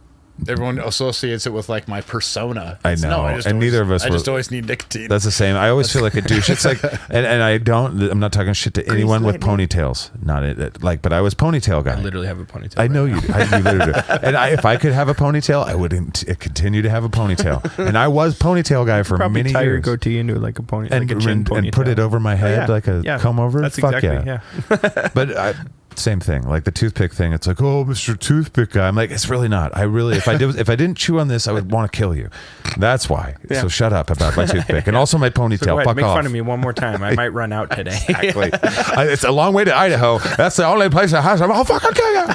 Everyone associates it with like my persona. I It's, know. No, I just And always, neither of us I just were- always need nicotine. That's the same. I always feel like a douche. It's like, and I'm not talking shit to anyone with ponytails. Not it. Like, but I was ponytail guy. I literally have a ponytail. I know you do. You literally do. And if I could have a ponytail, I would continue to have a ponytail. And I was ponytail guy for Probably many tie your years. goatee into like a pony, And, like a chin and put ponytail. it over my head Yeah. like a Yeah. comb over. That's Fuck exactly, yeah. yeah. But Same thing, like the toothpick thing. It's like, oh, Mr. Toothpick guy. I'm like, it's really not. I really, if I didn't chew on this, I would want to kill you. That's why. Yeah. So shut up about my toothpick and also my ponytail. So go ahead, Fuck make off. fun of me one more time. I might run out today. Exactly. It's a long way to Idaho. That's the only place that has them. I'll fucking kill you.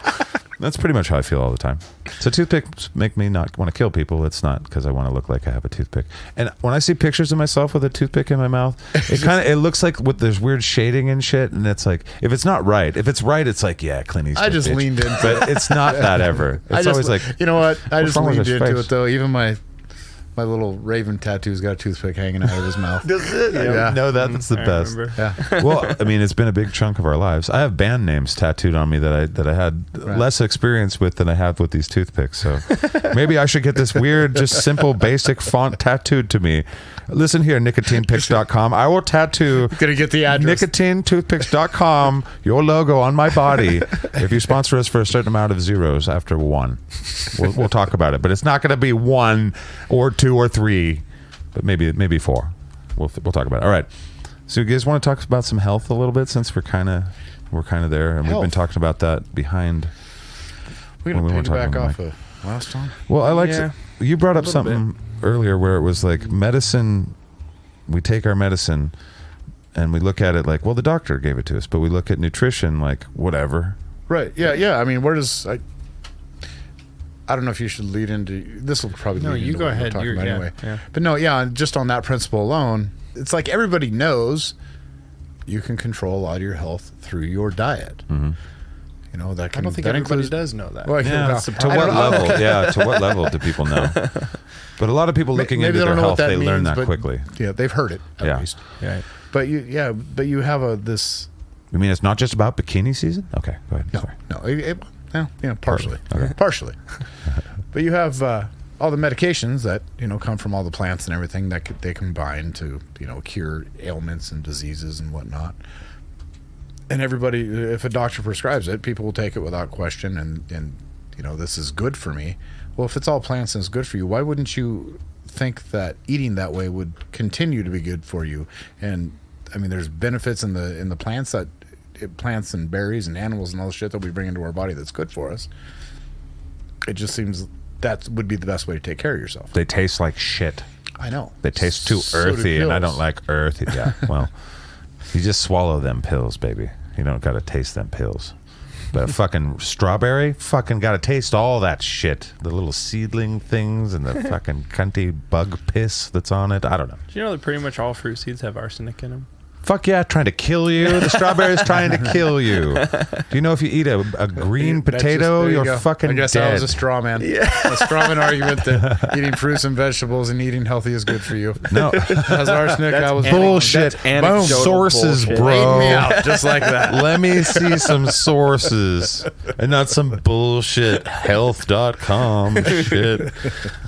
That's pretty much how I feel all the time. So toothpicks make me not want to kill people. It's not because I want to look like I have a toothpick. And when I see pictures of myself with a toothpick in my mouth, it looks like there's weird shading and shit. And it's like, if it's not right, if it's right, it's like, yeah, Clint Eastwood. I just bitch. leaned into But it's not that ever. It's always like, you know what? I just wrong with leaned his into face? it though. Even my little raven tattoo's got a toothpick hanging out of his mouth. does it? Yeah. No, that's the I best. remember. Yeah. Well, I mean, it's been a big chunk of our lives. I have band names tattooed on me that I had less experience with than I have with these toothpicks. So maybe I should get this weird, just simple, basic font tattooed to me. Listen here, nicotinepicks.com. I will tattoo Gonna get the address. nicotinetoothpicks.com, your logo on my body. If you sponsor us for a certain amount of zeros after 1, we'll talk about it. But it's not going to be 1 or 2 or 3, but maybe 4. We'll talk about it. All right. So you guys want to talk about some health a little bit, since we're kind of there, and we've been Health. talking about that behind. We're when we gonna weren't talking piggyback on off the of last time. Well, I like Yeah. you brought up little something earlier where it was like medicine. We take our medicine and we look at it like, well, the doctor gave it to us, but we look at nutrition like whatever. Right. Yeah. I mean, where does I don't know if you should lead into this. Will probably No, lead you into go what we're ahead. talking You're- about yeah, anyway. yeah. But no, yeah, just on that principle alone, it's like everybody knows you can control a lot of your health through your diet. Mm-hmm. You know that I can. don't think that everybody includes, does know that. Well, Yeah, well, to I what don't know. level? Yeah, to what level do people know? But a lot of people looking Maybe into they their don't know what health, that they learn means, that but- quickly. Yeah, they've heard it at Yeah. least. Right. But you have this. You mean it's not just about bikini season? Okay, go ahead. No, Sorry. well, partially, Okay. partially. But you have all the medications that come from all the plants and everything that they combine to cure ailments and diseases and whatnot. And everybody, if a doctor prescribes it, people will take it without question. And this is good for me. Well, if it's all plants and it's good for you, why wouldn't you think that eating that way would continue to be good for you? And I mean, there's benefits in the plants plants and berries and animals and all the shit that we bring into our body that's good for us. It just seems that would be the best way to take care of yourself. They taste like shit. I know. They taste too So do earthy, and I pills. don't like earthy. Yeah, well, you just swallow them pills, baby. You don't got to taste them pills. But a fucking strawberry, fucking got to taste all that shit. The little seedling things and the fucking cunty bug piss that's on it. I don't know. Do you know that pretty much all fruit seeds have arsenic in them? Fuck yeah, trying to kill you. The strawberry's trying to kill you. Do you know if you eat a green That's just- potato, there you you're go. fucking I guess dead. that was a straw man. Yeah. A straw man argument that eating fruits and vegetables and eating healthy is good for you. No. As arsenic, I was bullshit. That's anecdotal Sources, bullshit. bro. Laid me out just like that. Let me see some sources and not some bullshit health.com shit.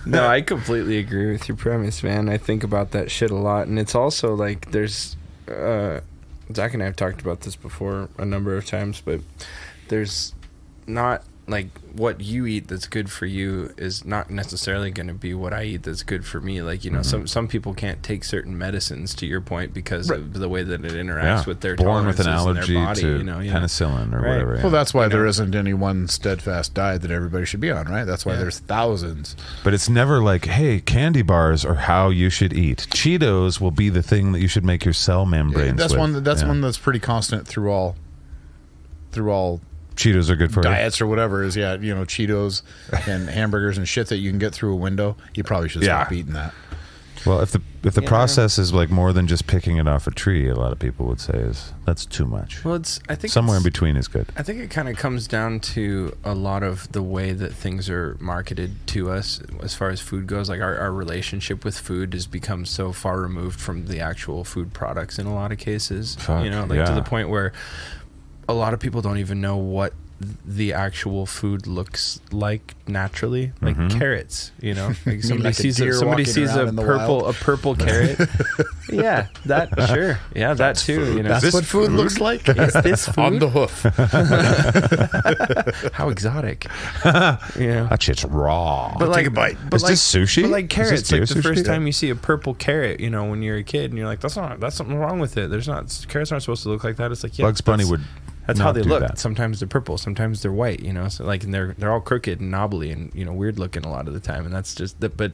No, I completely agree with your premise, man. I think about that shit a lot, and it's also like there's Zach and I have talked about this before a number of times, but there's not like what you eat that's good for you is not necessarily going to be what I eat that's good for me. Like, some people can't take certain medicines, to your point, because of the way that it interacts with their born with an tolerances in their allergy body, to yeah. penicillin or Right. whatever. Yeah. Well, that's why there isn't any one steadfast diet that everybody should be on, right? That's why there's thousands. But it's never like, hey, candy bars are how you should eat. Cheetos will be the thing that you should make your cell membranes That's with. one. That's Yeah. one that's pretty constant through all Cheetos are good for you. diets or whatever. Is Cheetos and hamburgers and shit that you can get through a window. You probably should stop eating that. Well, if the process is like more than just picking it off a tree, a lot of people would say that's too much. Well, I think Somewhere in between is good. I think it kind of comes down to a lot of the way that things are marketed to us as far as food goes. Like our relationship with food has become so far removed from the actual food products in a lot of cases. Fuck, to the point where a lot of people don't even know what the actual food looks like naturally, like carrots. Like somebody like a sees deer somebody walking sees around a in the purple carrot. Yeah, that sure. Yeah, that too. That's This what food food? looks like. Is this food? On the hoof. How exotic. Yeah. That shit's raw. But take a bite. Is this sushi? But like Is carrots, this deer like the first sushi? time you see a purple carrot, when you're a kid, and you're like, that's something wrong with it. Carrots aren't supposed to look like that. It's like, yeah, Bugs Bunny that's- would That's how they do look. that. Sometimes they're purple, sometimes they're white. You know, so like, and they're all crooked and knobbly and weird looking a lot of the time. And that's just that. But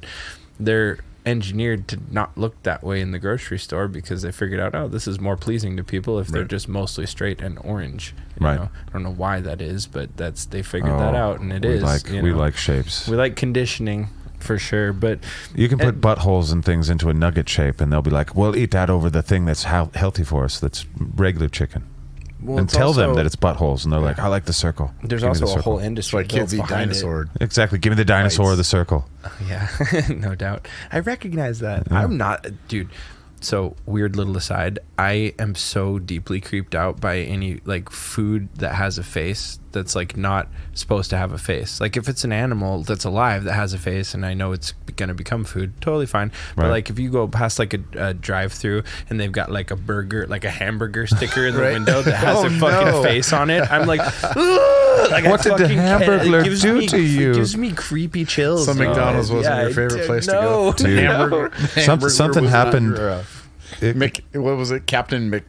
they're engineered to not look that way in the grocery store because they figured out, oh, this is more pleasing to people if they're just mostly straight and orange. You know? I don't know why that is, but they figured that out, and it is. We like shapes. We like conditioning. For sure, but you can put buttholes and things into a nugget shape, and they'll be like, "We'll eat that over the thing that's healthy for us. That's regular chicken." Well, and tell them that it's buttholes, and they're like, "I like the circle." There's also a whole industry. That's why kids eat dinosaur. Exactly. Give me the dinosaur or the circle. Yeah, no doubt. I recognize that. Yeah. I'm not, dude. So, weird little aside, I am so deeply creeped out by any like food that has a face that's like not supposed to have a face. Like if it's an animal that's alive that has a face and I know it's going to become food, totally fine. But like if you go past like a drive-through and they've got like a burger, like a hamburger sticker in the window that has a fucking face on it, I'm like, like what did the hamburger do to you? It gives me creepy chills. So McDonald's wasn't your favorite place to go? Dude, hamburger something happened. What was it? Captain Mc...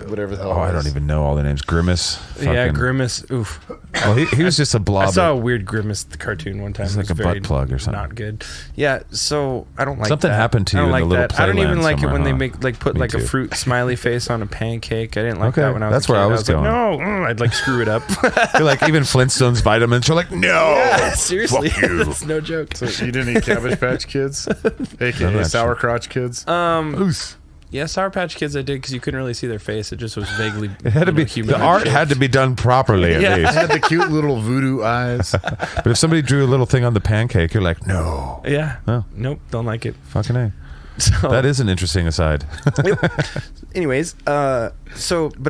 Whatever the hell. I don't even know all the names. Grimace. Yeah, Grimace. Oof. Well, he was just a blob. I saw a weird Grimace cartoon one time. It's like a butt plug or something. Not good. Yeah, so I don't like something that. happened to you in the little playland. I don't even like it when they make put like a fruit smiley face on a pancake. I didn't like that when I was That's a kid. where I was going. Like, no, I'd like screw it up. You're like even Flintstones vitamins. You're like, no. Yeah, seriously. That's no joke. So you didn't eat Cabbage Patch Kids? AKA Sour Crotch Kids? Yeah, Sour Patch Kids I did because you couldn't really see their face. It just was vaguely. It had to be the art had to be done properly at least. It had the cute little voodoo eyes. But if somebody drew a little thing on the pancake, you're like, no. Yeah. No. Nope. Don't like it. Fucking A. So, that is an interesting aside. Anyways, but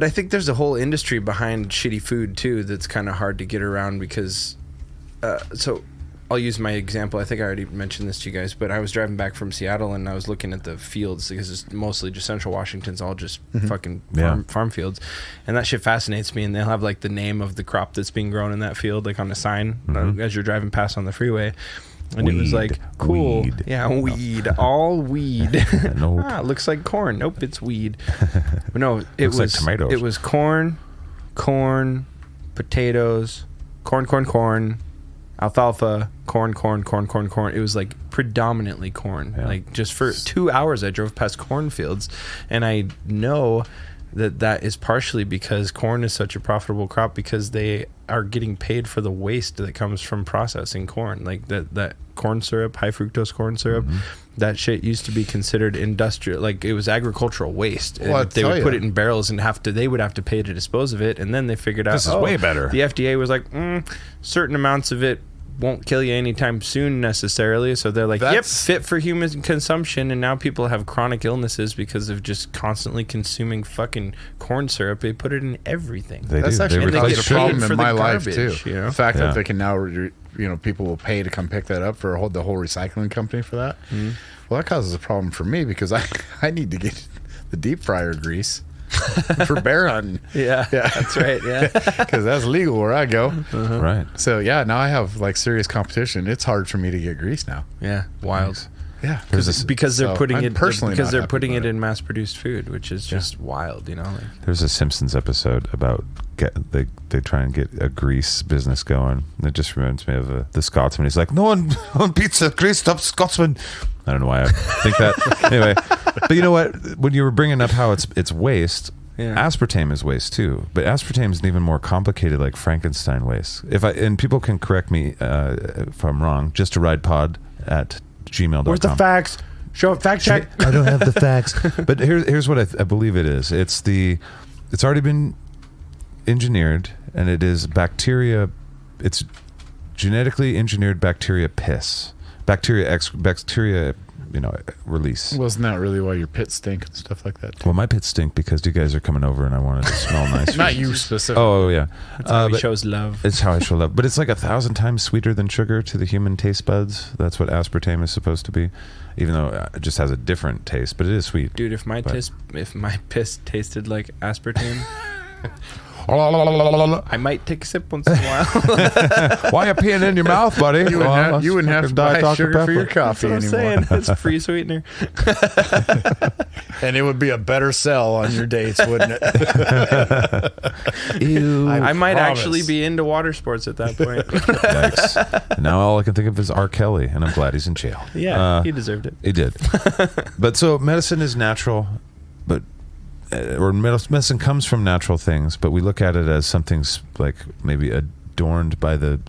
I think there's a whole industry behind shitty food too that's kind of hard to get around because, I'll use my example. I think I already mentioned this to you guys, but I was driving back from Seattle and I was looking at the fields because it's mostly just Central Washington's all just fucking farm fields. And that shit fascinates me. And they'll have like the name of the crop that's being grown in that field, like on a sign as you're driving past on the freeway. And it was like, cool. Weed. Yeah, weed. All weed. Nope. Looks like corn. Nope, it's weed. But no, it was like tomatoes. It was corn, potatoes, corn, alfalfa, corn. It was like predominantly corn. Yeah. Like just for 2 hours I drove past cornfields, and I know that is partially because corn is such a profitable crop because they are getting paid for the waste that comes from processing corn. Like that corn syrup, high fructose corn syrup, that shit used to be considered industrial, like it was agricultural waste. Well, they would put it in barrels and they would have to pay to dispose of it, and then they figured out this is way better. The FDA was like, certain amounts of it won't kill you anytime soon necessarily, so they're like, fit for human consumption. And now people have chronic illnesses because of just constantly consuming fucking corn syrup. They put it in everything. That's actually a problem in my life too. You know? The fact that they can now people will pay to come pick that up for the whole recycling company for that. Well, that causes a problem for me because I need to get the deep fryer grease for bear hunting. Yeah, that's right. Yeah, because that's legal where I go. Right. So now I have like serious competition. It's hard for me to get grease now. Yeah, wild. Yeah, because they're putting it personally because they're putting it in mass-produced food, which is just wild. You know. There's a Simpsons episode about they try and get a grease business going. And it just reminds me of the Scotsman. He's like, no one beats a greased up Scotsman. I don't know why I think that. Anyway, but you know what? When you were bringing up how it's waste, aspartame is waste too. But aspartame is an even more complicated, like Frankenstein waste. And people can correct me if I'm wrong. Just a ride pod at gmail.com. Where's the facts? Show it. Fact check. I don't have the facts. But here's what I believe it is. It's already been engineered, and it is bacteria. It's genetically engineered bacteria piss. Bacteria release. Wasn't that really why your pits stink and stuff like that too? Well, my pits stink because you guys are coming over and I wanted to smell nice. Not you specifically. Oh, yeah. That's how he shows love. It's how I show love. But it's like 1,000 times sweeter than sugar to the human taste buds. That's what aspartame is supposed to be. Even though it just has a different taste, but it is sweet. Dude, if my piss tasted like aspartame... I might take a sip once in a while. Why are you peeing in your mouth, buddy? You wouldn't have to buy sugar for your coffee That's what I'm anymore. saying. It's free sweetener. And it would be a better sell on your dates, wouldn't it? Ew. I might promise. actually be into water sports at that point. Yikes. Now all I can think of is R. Kelly, and I'm glad he's in jail. Yeah, he deserved it. He did. But so medicine is natural, but or medicine comes from natural things, but we look at it as something's like maybe adorned by the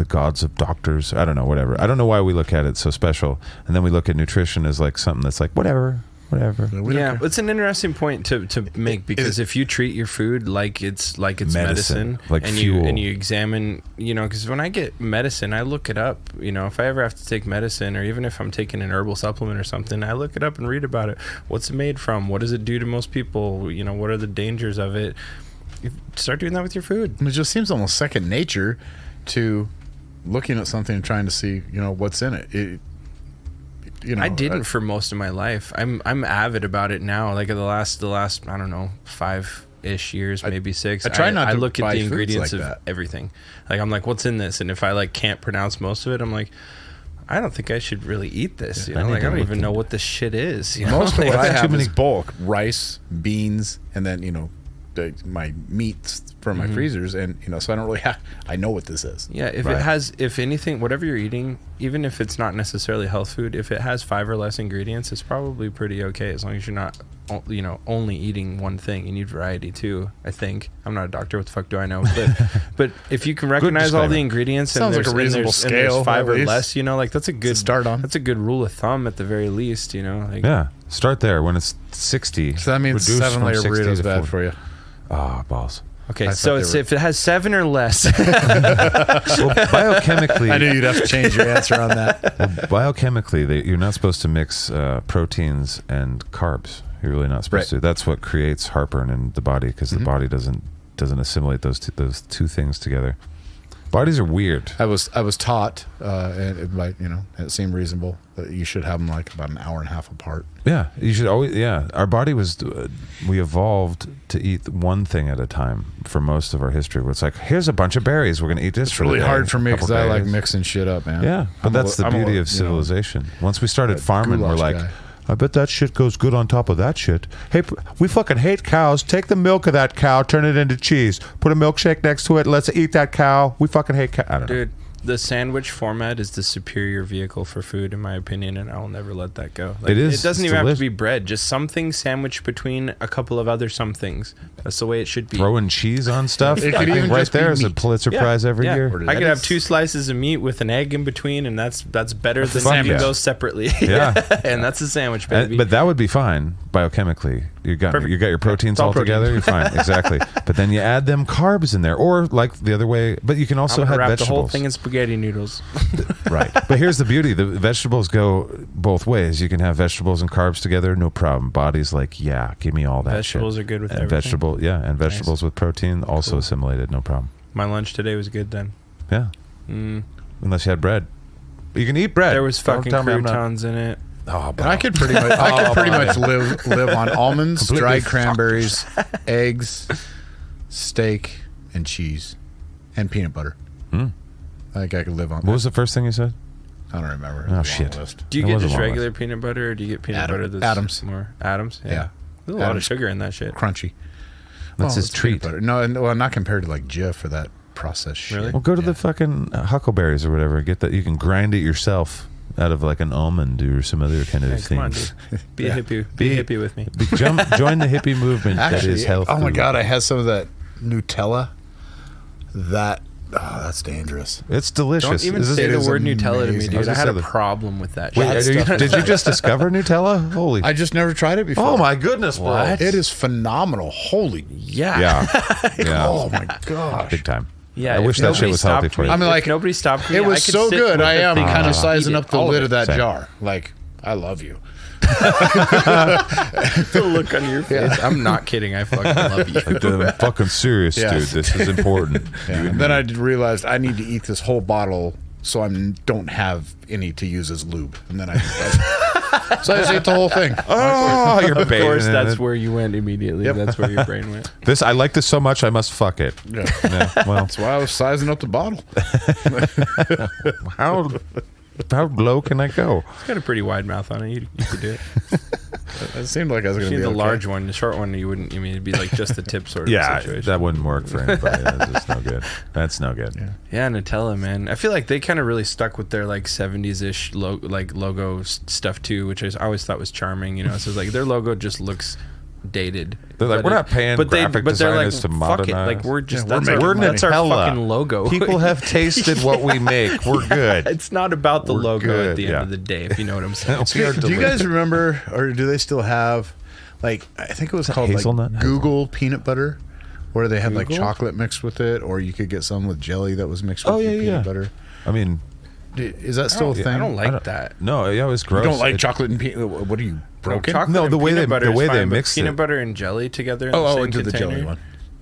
gods of doctors. I don't know, whatever. I don't know why we look at it so special, and then we look at nutrition as like something that's like whatever. Yeah, it's an interesting point to make, because if you treat your food like it's medicine like and fuel. you examine, because when I get medicine, I look it up. If I ever have to take medicine, or even if I'm taking an herbal supplement or something, I look it up and read about it. What's it made from? What does it do to most people? What are the dangers of it? You start doing that with your food. It just seems almost second nature to looking at something and trying to see, what's in it. I didn't for most of my life. I'm avid about it now. Like the last I don't know, 5-ish years, maybe 6. I try not I to look at buy the foods ingredients like of that. everything. Like I'm like, what's in this? And if I can't pronounce most of it, I'm like, I don't think I should really eat this. I don't even know what this shit is. Most of what I Too have many- is bulk: rice, beans, and then my meats from my freezers, and so I don't really I know what this is. Yeah, if Right. it has, if anything, whatever you're eating, even if it's not necessarily health food, if it has 5 or less ingredients, it's probably pretty okay, as long as you're not, only eating one thing. You need variety too, I think. I'm not a doctor. What the fuck do I know? But if you can recognize all the disclaimer. ingredients Sounds and like a reasonable and there's scale, 5 at or least. less, that's a good start on. That's a good rule of thumb at the very least. Yeah, start there. When it's 60, So that means reduce 7 from layer 60 burrito is to bad 40. for you. Ah, balls. Okay, I so thought it's they were- if it has 7 or less. Well, biochemically, I knew you'd have to change your answer on that. biochemically, you're not supposed to mix proteins and carbs. You're really not supposed Right. to. That's what creates heartburn in the body, because the body doesn't assimilate those two things together. Bodies are weird. I was taught, and it seemed reasonable that you should have them like about an hour and a half apart. Yeah, you should always. Yeah, our body was. We evolved to eat one thing at a time for most of our history. Where it's like, here's a bunch of berries. We're going to eat this. It's really for the day. hard for me Couple because I like days. mixing shit up, man. Yeah, but that's the beauty of civilization. Once we started farming, we're goulash like, guy. I bet that shit goes good on top of that shit. Hey, we fucking hate cows. Take the milk of that cow, turn it into cheese. Put a milkshake next to it. Let's eat that cow. We fucking hate cows. I don't know. Dude, the sandwich format is the superior vehicle for food, in my opinion, and I'll never let that go. It is. It doesn't It's even have delicious. to be bread. Just something sandwiched between a couple of other somethings. That's the way it should be. Throwing cheese on stuff. It I could think even right just be there is a meat. Pulitzer Prize every Yeah. year. Or I could have lettuce. 2 slices of meat with an egg in between, and that's better than Fuck eating yeah. those separately. Yeah. And that's a sandwich, baby. But that would be fine biochemically. You got Perfect. your proteins all all protein. together. You're fine, exactly. But then you add them carbs in there, or like the other way. But you can I'm also gonna have wrap vegetables. the whole thing in spaghetti noodles. Right. But here's the beauty: the vegetables go both ways. You can have vegetables and carbs together, no problem. Body's like, yeah, give me all that. Vegetables shit. are good with and everything. and vegetables with protein also assimilated, no problem. My lunch today was good then. Yeah, unless you had bread. You can eat bread. There was Don't fucking tell me I'm not- croutons in it. Oh, And I could pretty much live on almonds, Completely dried fucked. cranberries, eggs, steak, and cheese, and peanut butter. I think I could live on What that. was the first thing you said? I don't remember. It Oh, was a long shit. list. Do you It get was a just long regular peanut butter, or do you get peanut butter that's Adams. more Adams? Yeah. There's a lot of Adams. sugar in that shit. Crunchy. That's his it's peanut treat. butter. No, well, not compared to like Jif or that processed shit. Really? Well, go to the fucking Huckleberries or whatever. Get that. You can grind it yourself out of like an almond or some other kind of Hey, thing. come on, dude. Be a hippie. Be a hippie with me. Join the hippie movement that Actually, is health oh my food. god, I had some of that Nutella. That's dangerous. It's delicious. Don't even Is this- say it the is word Nutella to me, amazing. dude. I had a I was gonna say problem with that Wait, shit. did you just discover Nutella? Holy! I just never tried it before. oh my goodness, bro! What? It is phenomenal. Holy, Yeah. Yeah, oh my gosh. big time. Yeah. I if wish that shit nobody was healthy stopped for you. me- I mean, like, if nobody stopped me. It was I could so sit good. with I the am thing kind and of just sizing eat up it, the all lid of that Same. jar. Like, I love you. The look on your face. I'm not kidding. I fucking love you. I'm fucking serious, Yeah. dude. This is important. Yeah. And then I realized I need to eat this whole bottle so I don't have any to use as lube. And then I So I just ate the whole thing. Oh, you're Of course, bathing in that's it. where you went immediately. Yep. That's where your brain went. This. I like this so much, I must fuck it. Yeah. Yeah, well, That's why I was sizing up the bottle. how low can I go? It's got a pretty wide mouth on it. You could do it. It seemed like I was going You to need be the okay. large one. The short one, you wouldn't. I mean, it'd be like just the tip sort of Yeah, situation. that wouldn't work for anybody. That's just no good. That's no good. Yeah, Nutella, man. I feel like they kind of really stuck with their like 70s-ish logo stuff too, which I always thought was charming. You know, so it's like their logo just looks dated. They're like, we're not paying graphic designers to fuck modernize. it. Like we're just Yeah, that's we're that's our Nutella. fucking logo. People have tasted what we make. We're good. It's not about the We're logo good, at the end yeah. of the day, if you know what I'm saying. We are Do you guys delicious. remember, or do they still have, like, I think it was called hazelnut? like Google peanut butter, where they had like Google? chocolate mixed with it, or you could get some with jelly that was mixed with Oh, the yeah, peanut yeah. butter. I mean, Is that still a thing? I don't like that. no, yeah, it was gross. You don't like It- chocolate and peanut? What are you, broken? Chocolate No, and the way peanut they- butter the is way they fine, but mixed peanut it. butter and jelly together in the Oh, same into the container? jelly one.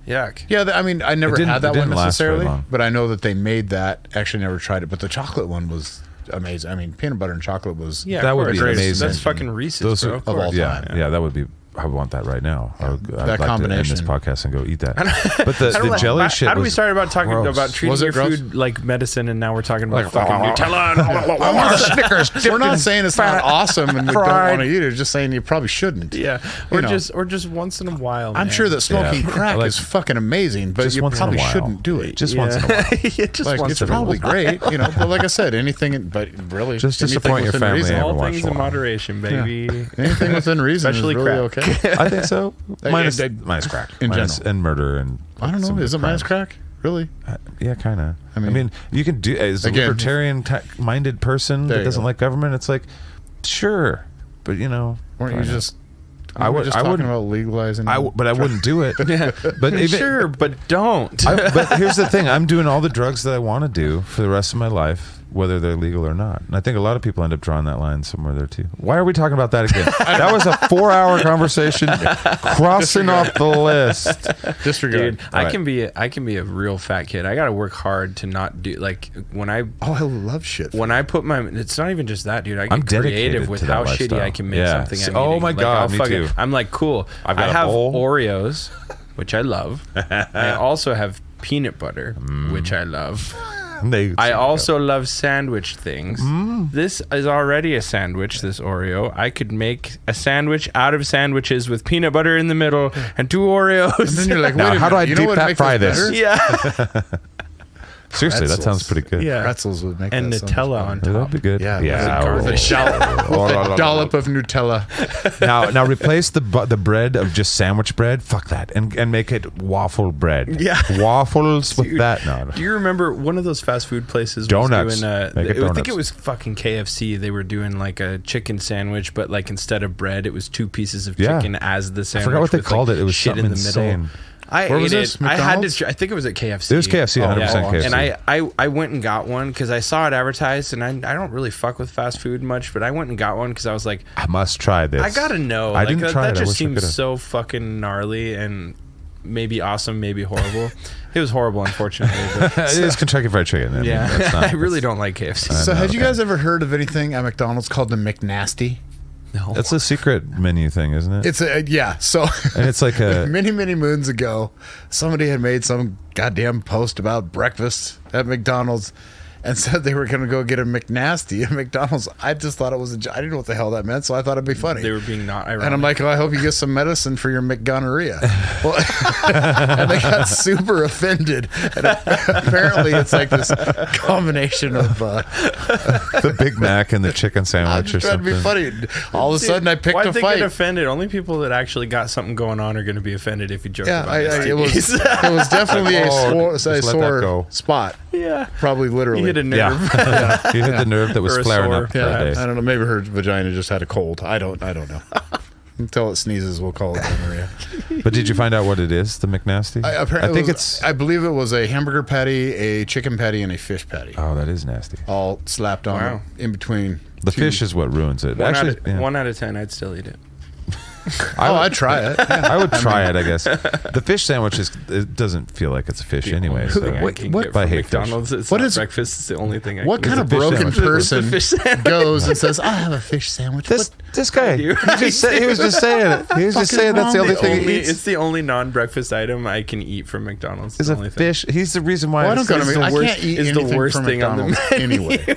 Yuck. Yeah, I mean, I never didn't- had that it one didn't last very necessarily, long. but I know that they made that. Actually, never tried it, but the chocolate one was amazing. I mean, peanut butter and chocolate was. Yeah, That of would course. be That's- amazing. That's fucking Reese's, Those bro. are- Of of all course. Yeah, time. yeah, that would be. I want that right now. I'd like to end combination. this podcast and go eat that. But I the don't like- jelly how, shit. How do we was start about talking gross. about treating Was it your gross? food like medicine, and now we're talking about Like, fucking Nutella? I want a Snickers. We're not saying it's not awesome and we don't fried. want to eat it. Just saying you probably shouldn't. Yeah, You or know. just once in a while. I'm man. sure that smoking Yeah. crack Like, is fucking amazing, but just you once in a probably while. shouldn't do it. Just once in a while. yeah, just like once it's in a while. probably great, you know. But like I said, anything, but really, Just anything disappoint your within family reason. every All once things in a in while. moderation, baby. Anything within reason Especially is really crack. okay. I think so. Minus minus crack in general. and murder and I don't know. some Is it minus crimes. crack? Really? Yeah, kind of. I mean- mean, you can do as a Again- libertarian-minded person There that you doesn't go. like government. It's like, sure, but you know, Weren't you kinda. just? I would- Just I talking wouldn't- about legalizing. but I wouldn't do it. Yeah, But even, sure, but don't. but here's the thing: I'm doing all the drugs that I want to do for the rest of my life, whether they're legal or not. And I think a lot of people end up drawing that line somewhere there too. Why are we talking about that again? That was a 4-hour conversation, crossing off the list. disregard. Dude, I can be a real fat kid. I got to work hard to not do like when I Oh, I love shit. when I put my. It's not even just that, dude. I get I'm dedicated creative with to that how shitty lifestyle. I can make Yeah. something. So- I'm oh eating. my Like, God, I'll me fucking- too. I'm like, cool. I've got I a have bowl. Oreos, which I love. I also have peanut butter, which I love. I also love sandwich things. This is already a sandwich, this Oreo. I could make a sandwich out of sandwiches with peanut butter in the middle and 2 Oreos. And then you're like, Now, wait a how do I minute, you know deep what fat makes fry this this? better? yeah. Seriously, that sounds Pretzels. pretty good. Yeah. Pretzels would make And that so much Nutella better. on Yeah, top. that'd be good. Yeah, yeah. with a dollop of Nutella. Now replace the bread of just sandwich bread. Fuck that, and make it waffle bread. Yeah. Waffles with Dude, that. No, Do you remember one of those fast food places Donuts. was doing Make it I think donuts. it was fucking KFC. They were doing like a chicken sandwich, but like instead of bread, it was 2 pieces of Yeah. chicken as the I sandwich. forgot what they with, called like, it. It was shit something in the middle. insane. I Where ate was this? it. I had McDonald's? to. I think it was at KFC. It was KFC, 100% KFC. And I went and got one because I saw it advertised, and I don't really fuck with fast food much, but I went and got one because I was like, I must try this. I gotta know. I Like, didn't try that it. I just wish I seems could've. so fucking gnarly and maybe awesome, maybe horrible. It was horrible, unfortunately. But It is Kentucky Fried Chicken. I mean, yeah, that's not- I really don't like KFC. So, had you okay. guys ever heard of anything at McDonald's called the McNasty? No. That's a secret menu thing, isn't it? It's a yeah. So And it's like a many moons ago, somebody had made some goddamn post about breakfast at McDonald's and said they were going to go get a McNasty at McDonald's. I just thought it was I didn't know what the hell that meant, so I thought it'd be funny. They were being not ironic. And I'm like, well, I hope you get some medicine for your McGonorrhea. Well, and they got super offended. And apparently, it's like this combination of. the Big Mac and the chicken I'm sandwich or just trying to something. be funny. All of a sudden, I picked Why'd a they fight. get offended? Only people that actually got something going on are going to be offended if you joke Yeah, about it was STDs. it was definitely a Oh, sore, just let that sore go. spot. Yeah. Probably literally. You hit a nerve. Yeah, you hit the nerve that was Or a flaring sore. up for Yeah, a I day. don't know. Maybe her vagina just had a cold. I don't know. Until it sneezes, we'll call it gonorrhea. But did you find out what it is? The McNasty? I think it's. I believe it was a hamburger patty, a chicken patty, and a fish patty, Oh, that is nasty. all slapped on Wow. in between. The two- fish is what ruins it. Actually, yeah. 1 out of 10, I'd still eat it. I'd try it. I would try it, I guess. The fish sandwich it doesn't feel like it's a fish anyway. So what I hate McDonald's. It's What not is- breakfast? It's the only thing. What kind of fish broken sandwich. person Fish sandwich. goes and says, "I have a fish sandwich"? This guy, he do. was just saying it. He was just saying that's the only thing he eats. It's the only non-breakfast item I can eat from McDonald's. Is the a only thing. fish. He's the reason why. Well, I don't go to the I worst- can't eat is the anything worst from thing on the McDonald's anyway.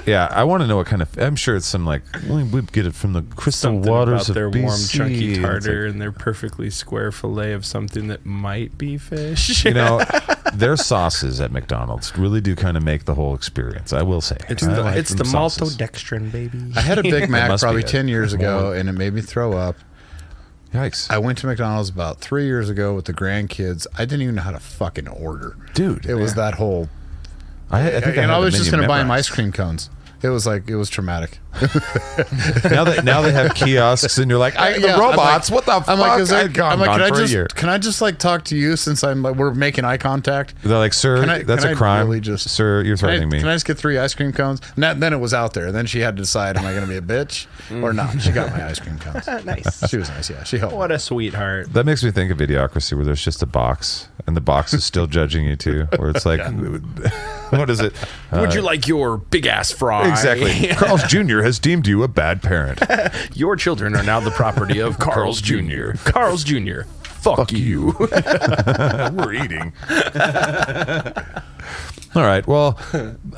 Yeah, I want to know what kind of. I'm sure it's some like we get it from the crystal Something waters about their of BC. warm, chunky It's tartar and their perfectly square fillet of something that might be fish. like, you know, their sauces at McDonald's really do kind of make the whole experience. I will say, it's I the, like it's them the sauces. maltodextrin, baby. I had a Big Mac must be probably it. 10 years ago, and it made me throw up. Yikes, I went to McDonald's about 3 years ago with the grandkids. I didn't even know how to fucking order. dude. It was that whole... I think and I had was the just menu going to buy them memorized. ice cream cones. It was traumatic. Now they have kiosks, and you're like, the robots. What the fuck? I'm like, I've gone can I for a just year. can I just like talk to you since we're making eye contact? They're like, sir, that's can a I crime. really just- Sir, you're Can I, threatening me. can I just get 3 ice cream cones? And then it was out there. Then she had to decide, am I going to be a bitch or not? She got my ice cream cones. Nice. She was nice. Yeah, she helped. What a sweetheart. That makes me think of Idiocracy, where there's just a box, and the box is still judging you too. Where it's like, what is it? Would you like your big ass fry? Exactly. Carl's Jr. has deemed you a bad parent. Your children are now the property of Carl's Jr. Carl's Jr. Fuck you. We're eating. All right. Well,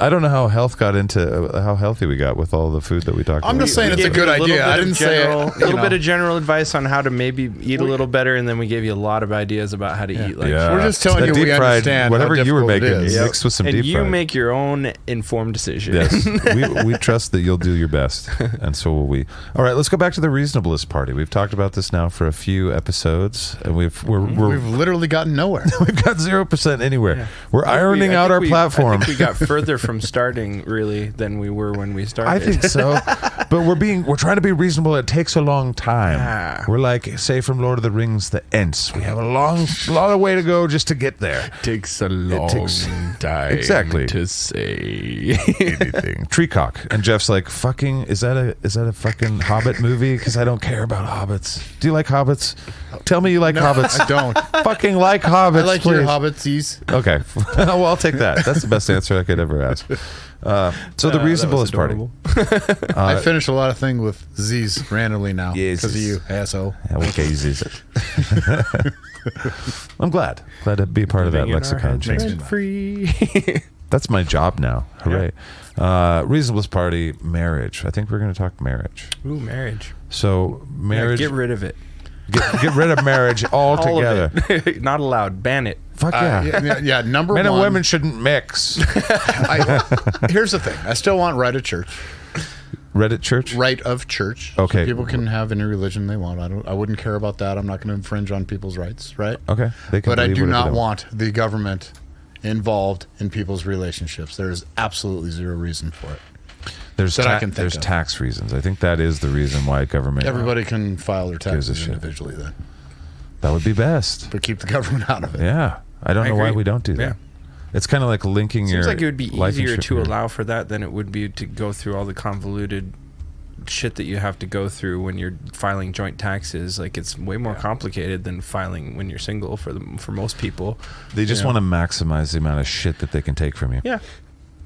I don't know how how healthy we got with all the food that we talked about. I'm just saying it's a good idea. I didn't say a little bit of general advice on how to maybe eat a little better, and then we gave you a lot of ideas about how to eat. Like, We're just telling That you we deep fried, understand whatever how you were difficult it making is. mixed with some and deep you fried. make your own informed decision. Yes, we trust that you'll do your best, and so will we. All right, let's go back to the reasonablest party. We've talked about this now for a few episodes, and we've literally gotten nowhere. we've got 0% anywhere. Yeah. We're ironing I out think our we- platform. I think we got further from starting really than we were when we started. I think so, but we're trying to be reasonable. It takes a long time. Ah. We're like, say, from Lord of the Rings, the Ents. We have a long way to go just to get there. takes a long time Exactly. to say. Anything. Treecock. And Jeff's like, fucking, is that a fucking Hobbit movie? Because I don't care about hobbits. Do you like hobbits? Tell me you like hobbits. I don't. Fucking like hobbits, I like please. your hobbitsies. Okay. Well, I'll take that. That's the best answer I could ever ask. So the reasonablest party. I finish a lot of things with Z's randomly now Yes. because of you, asshole. Okay, I'm glad to be a part of that lexicon change. Free. That's my job now. Hooray. Reasonablest party, marriage. I think we're going to talk marriage. Ooh, marriage. So marriage, Get rid of it. get rid of marriage All altogether. of it. Not allowed. Ban it. Fuck yeah. Yeah, number Men one. and women shouldn't mix. Here's the thing. I still want right of church. Reddit church? Right of church. Okay. So people can have any religion they want. I wouldn't care about that. I'm not going to infringe on people's rights, right? Okay. They can But I believe do whatever not they want the government involved in people's relationships. There is absolutely zero reason for it. There's that I can think there's of. tax reasons. I think that is the reason why government. Everybody can file their Gives a taxes shit. individually then. That would be best. But keep the government out of it. Yeah. I don't I know why agree. we don't do that. Yeah. It's kind of like linking your. Seems like it would be life easier insurance- to allow for that than it would be to go through all the convoluted shit that you have to go through when you're filing joint taxes. Like, it's way more complicated than filing when you're single for most people. They just want to maximize the amount of shit that they can take from you. Yeah,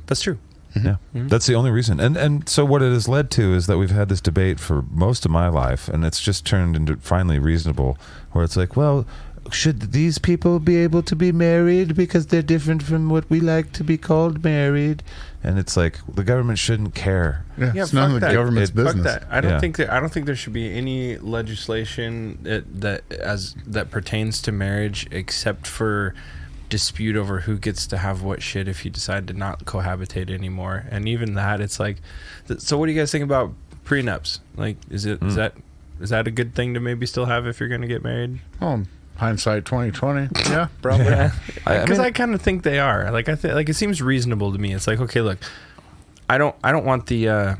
that's true. Yeah, that's the only reason. And so what it has led to is that we've had this debate for most of my life, and it's just turned into finally reasonable, where it's like, well, should these people be able to be married because they're different from what we like to be called married? And it's like the government shouldn't care. Yeah, Yeah, it's none of fuck the that. government's Fuck business. that. I don't Yeah. think there should be any legislation that pertains to marriage except for dispute over who gets to have what shit if you decide to not cohabitate anymore. And even that, it's like, so what do you guys think about prenups? Like, is that a good thing to maybe still have if you're going to get married? Oh, hindsight 2020. Yeah, probably. Yeah. Because mean- I kind of think they are. Like, it seems reasonable to me. It's like, okay, look, I don't want the.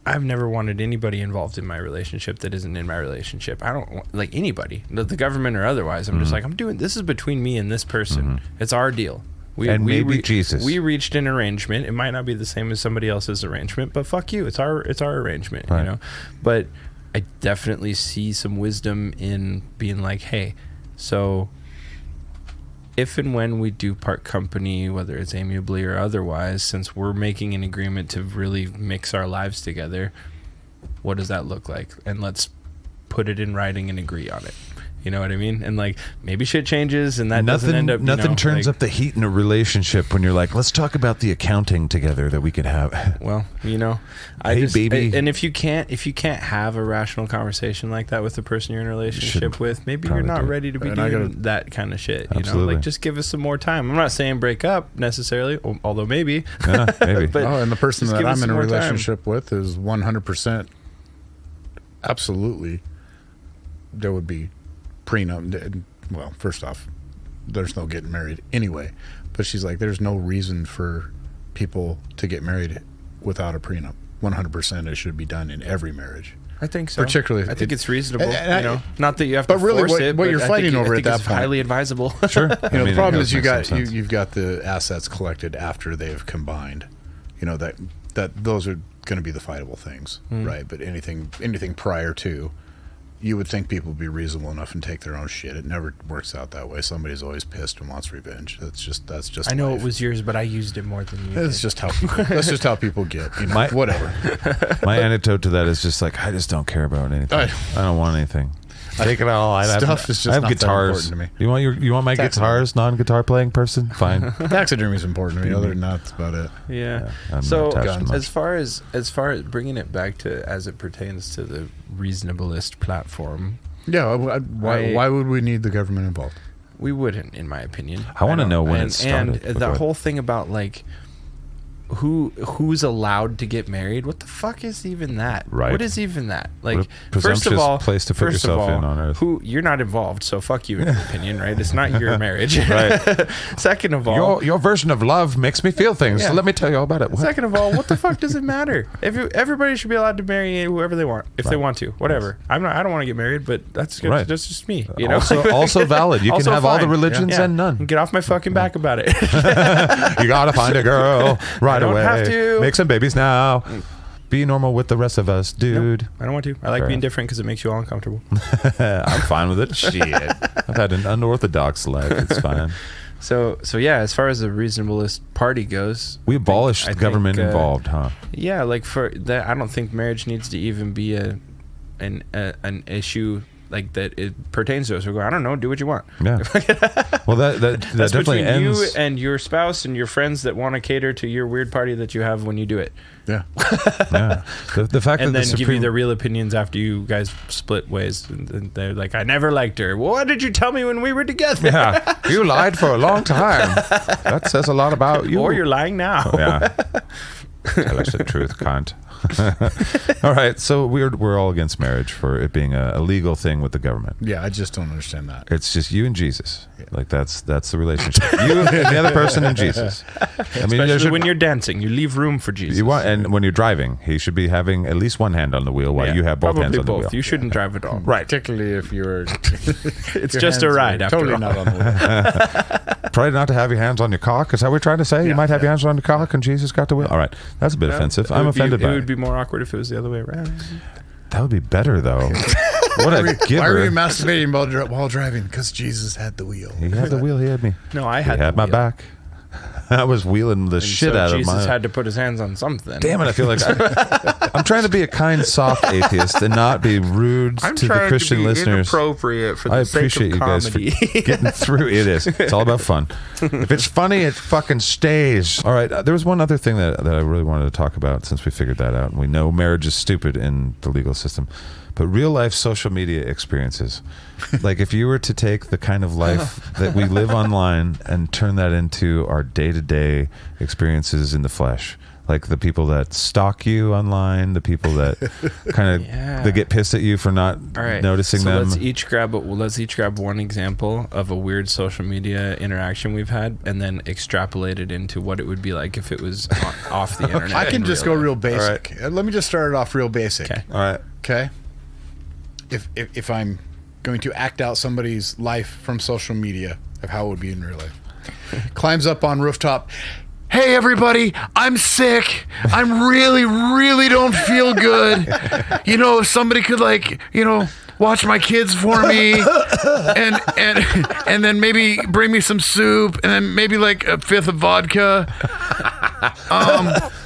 I've never wanted anybody involved in my relationship that isn't in my relationship. I don't want, like, anybody, the government or otherwise. I'm just like, I'm doing this is between me and this person. It's our deal. And maybe Jesus. We reached an arrangement. It might not be the same as somebody else's arrangement, but fuck you. It's our arrangement, Right. you know. But I definitely see some wisdom in being like, hey, so if and when we do part company, whether it's amiably or otherwise, since we're making an agreement to really mix our lives together, what does that look like? And let's put it in writing and agree on it. You know what I mean? And like, maybe shit changes and that doesn't end up, nothing turns like, up the heat in a relationship when you're like, let's talk about the accounting together that we could have. well, Hey, baby. and if you can't have a rational conversation like that with the person you're in a relationship with, maybe you're not ready to be doing that kind of shit. Absolutely. Like, just give us some more time. I'm not saying break up necessarily, although maybe. Yeah, maybe. But and the person just that give us I'm in some a more time. relationship with is 100% absolutely there would be prenup. Well, first off, there's no getting married anyway, but she's like, there's no reason for people to get married without a prenup. 100% it should be done in every marriage. I think so. Particularly, I think it's reasonable. and Not that you have but to really force what it. you're but fighting over I at think that it's point. highly advisable. Sure. The problem is it does make some sense. you've got the assets collected after they've combined. That those are going to be the fightable things, right? But anything prior to, you would think people would be reasonable enough and take their own shit. It never works out that way. Somebody's always pissed and wants revenge. That's just. I know life. it was yours, but I used it more than you. That's just how people. That's just how people get. Whatever. My antidote to that is just like, I just don't care about anything. I don't want anything. Take it all. Stuff is just I have not that guitars. important to me. You want my guitars? Non-guitar playing person? Fine. Taxidermy is important to me. Other than that, that's about it. Yeah. I'm So not attached to much. as far as bringing it back to as it pertains to the reasonablest platform, Yeah. Why would we need the government involved? we wouldn't, in my opinion. I wanna don't- know when and, it started. And But go the ahead. whole thing about like who's allowed to get married? What the fuck is even that? Right. What is even that? Like, What a first of presumptuous all, place to put first of yourself all, in on Earth. you're not involved, so fuck you in your opinion, right? It's not your marriage. Right. Second of all, Your version of love makes me feel things. Yeah. So let me tell you all about it. What? Second of all, what the fuck does it matter? Everybody should be allowed to marry whoever they want, if they want to. Whatever. I don't want to get married, but that's just me. You know. Also valid. You can Also have all the fine. religions Yeah. and none. Get off my fucking back about it. You gotta find a girl right don't away. have to. Make some babies now. Be normal with the rest of us, dude. I don't want to. I like Fair. being different because it makes you all uncomfortable. I'm fine with it. Shit. I've had an unorthodox life. It's fine. So yeah, as far as the reasonablest party goes, We abolished I think, government involved, huh? yeah, like for that, I don't think marriage needs to even be an issue like that. It pertains to us. We're going, I don't know, do what you want. Yeah. Well, that That's definitely between ends. you and your spouse and your friends that want to cater to your weird party that you have when you do it, Yeah. Yeah. The fact and that then the give you Supreme their real opinions after you guys split ways. And they're like, I never liked her. Well, what did you tell me when we were together? Yeah, you lied for a long time. That says a lot about you. Or you're lying now. Yeah. Tell us the truth, cunt. All right, so we're all against marriage for it being a legal thing with the government. Yeah. I just don't understand that. It's just you and Jesus. Like that's the relationship. You and the other person and Jesus. I mean, there Especially should- when you're dancing, you leave room for Jesus. you want, and when you're driving, he should be having at least one hand on the wheel while Yeah, you have both probably hands on the both. wheel. You shouldn't drive at all. Right. Particularly if you're. It's your just a hands ride are after totally all. not on the wheel. Try not to have your hands on your cock. Is that what we're trying to say? You might have your hands on your cock and Jesus got the wheel. All right, that's a bit offensive. I'm offended by it. it. It would be more awkward if it was the other way around. That would be better though. What a giver. Why were you masturbating while driving? Because Jesus had the wheel. He had the wheel. He had me. No, I He had had the my wheel. back. I was wheeling the And shit so out Jesus of my. had to put his hands on something. Damn it! I feel like I'm trying to be a kind, soft atheist and not be rude I'm to the trying Christian to be listeners. inappropriate for the I sake appreciate of you guys for comedy. getting through. It is. It's all about fun. If it's funny, it fucking stays. All right. There was one other thing that I really wanted to talk about since we figured that out. And we know marriage is stupid in the legal system. But real life social media experiences. Like if you were to take the kind of life that we live online and turn that into our day-to-day experiences in the flesh. Like the people that stalk you online, the people that kind of that get pissed at you for not All right, noticing so them. Let's each grab one example of a weird social media interaction we've had, and then extrapolate it into what it would be like if it was off the internet. I can in just go life. real basic. Let me just start it off real basic. Okay. All right. Okay. If I'm going to act out somebody's life from social media of how it would be in real life, climbs up on rooftop. hey everybody, I'm sick. I'm really don't feel good. You know, if somebody could watch my kids for me and then maybe bring me some soup and then maybe like a fifth of vodka.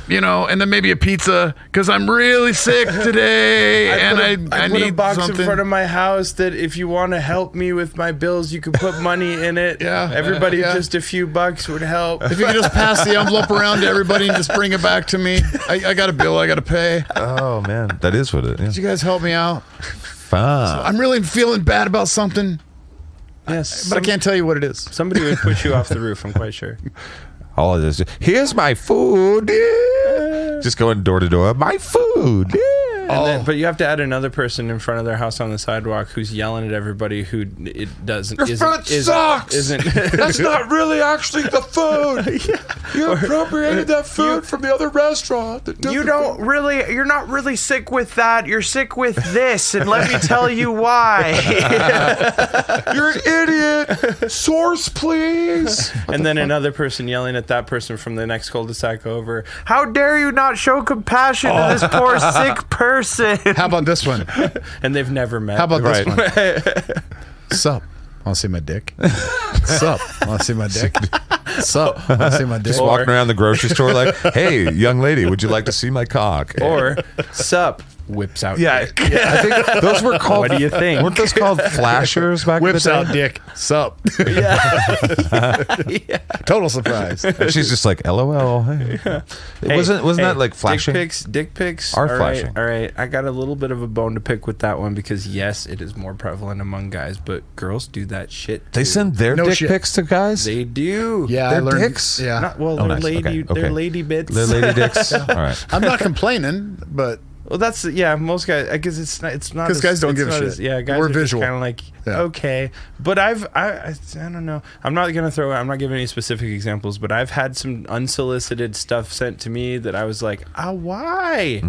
And then maybe a pizza because I'm really sick today I put need a box something in front of my house that if you want to help me with my bills, you can put money in it. Yeah. Everybody, Yeah. just a few bucks would help. If you could just pass the envelope around to everybody and just bring it back to me. I got a bill I got to pay. Oh man, that is what it is. Could you guys help me out? Fun. I'm really feeling bad about something, Yes, but I can't tell you what it is. Somebody would push you off the roof. I'm quite sure. All it is. Here's my food. Yeah. Just going door to door. My food. Yeah. But you have to add another person in front of their house on the sidewalk who's yelling at everybody who it doesn't. Your food sucks. Isn't That's not really actually the food. You appropriated that food from the other restaurant. You're not really sick with that. You're sick with this, and let me tell you why. You're an idiot. Source, please. And then another person yelling at that person from the next cul-de-sac over. How dare you not show compassion to this poor sick person? How about this one? And they've never met. How about this one? Sup? Want to see my dick? Sup? Want to see my dick? Sup? Want to see my dick? Just walking around the grocery store like, hey, young lady, would you like to see my cock? Or sup? Whips out. Yeah, dick. I think those were called. What do you think? Weren't those called flashers back Whips in the out day? dick. Sup? Yeah. Total surprise. And she's just like, LOL. Hey. Wasn't that like flashing? Dick pics Are all flashing. Right, all right. I got a little bit of a bone to pick with that one because yes, it is more prevalent among guys, but girls do that shit too. They send their No dick shit. pics to guys? They do. Yeah, They're I learned, dicks? Yeah, Not, well, Oh, they're nice. lady. Okay. They're lady bits. They're lady dicks? All right. I'm not complaining, but Well, that's most guys. I guess it's not. It's not 'Cause as- guys don't it's give a not shit. as- yeah, guys We're are visual. kind of like Yeah. okay, but I don't know. I'm not giving any specific examples, but I've had some unsolicited stuff sent to me that I was like, why?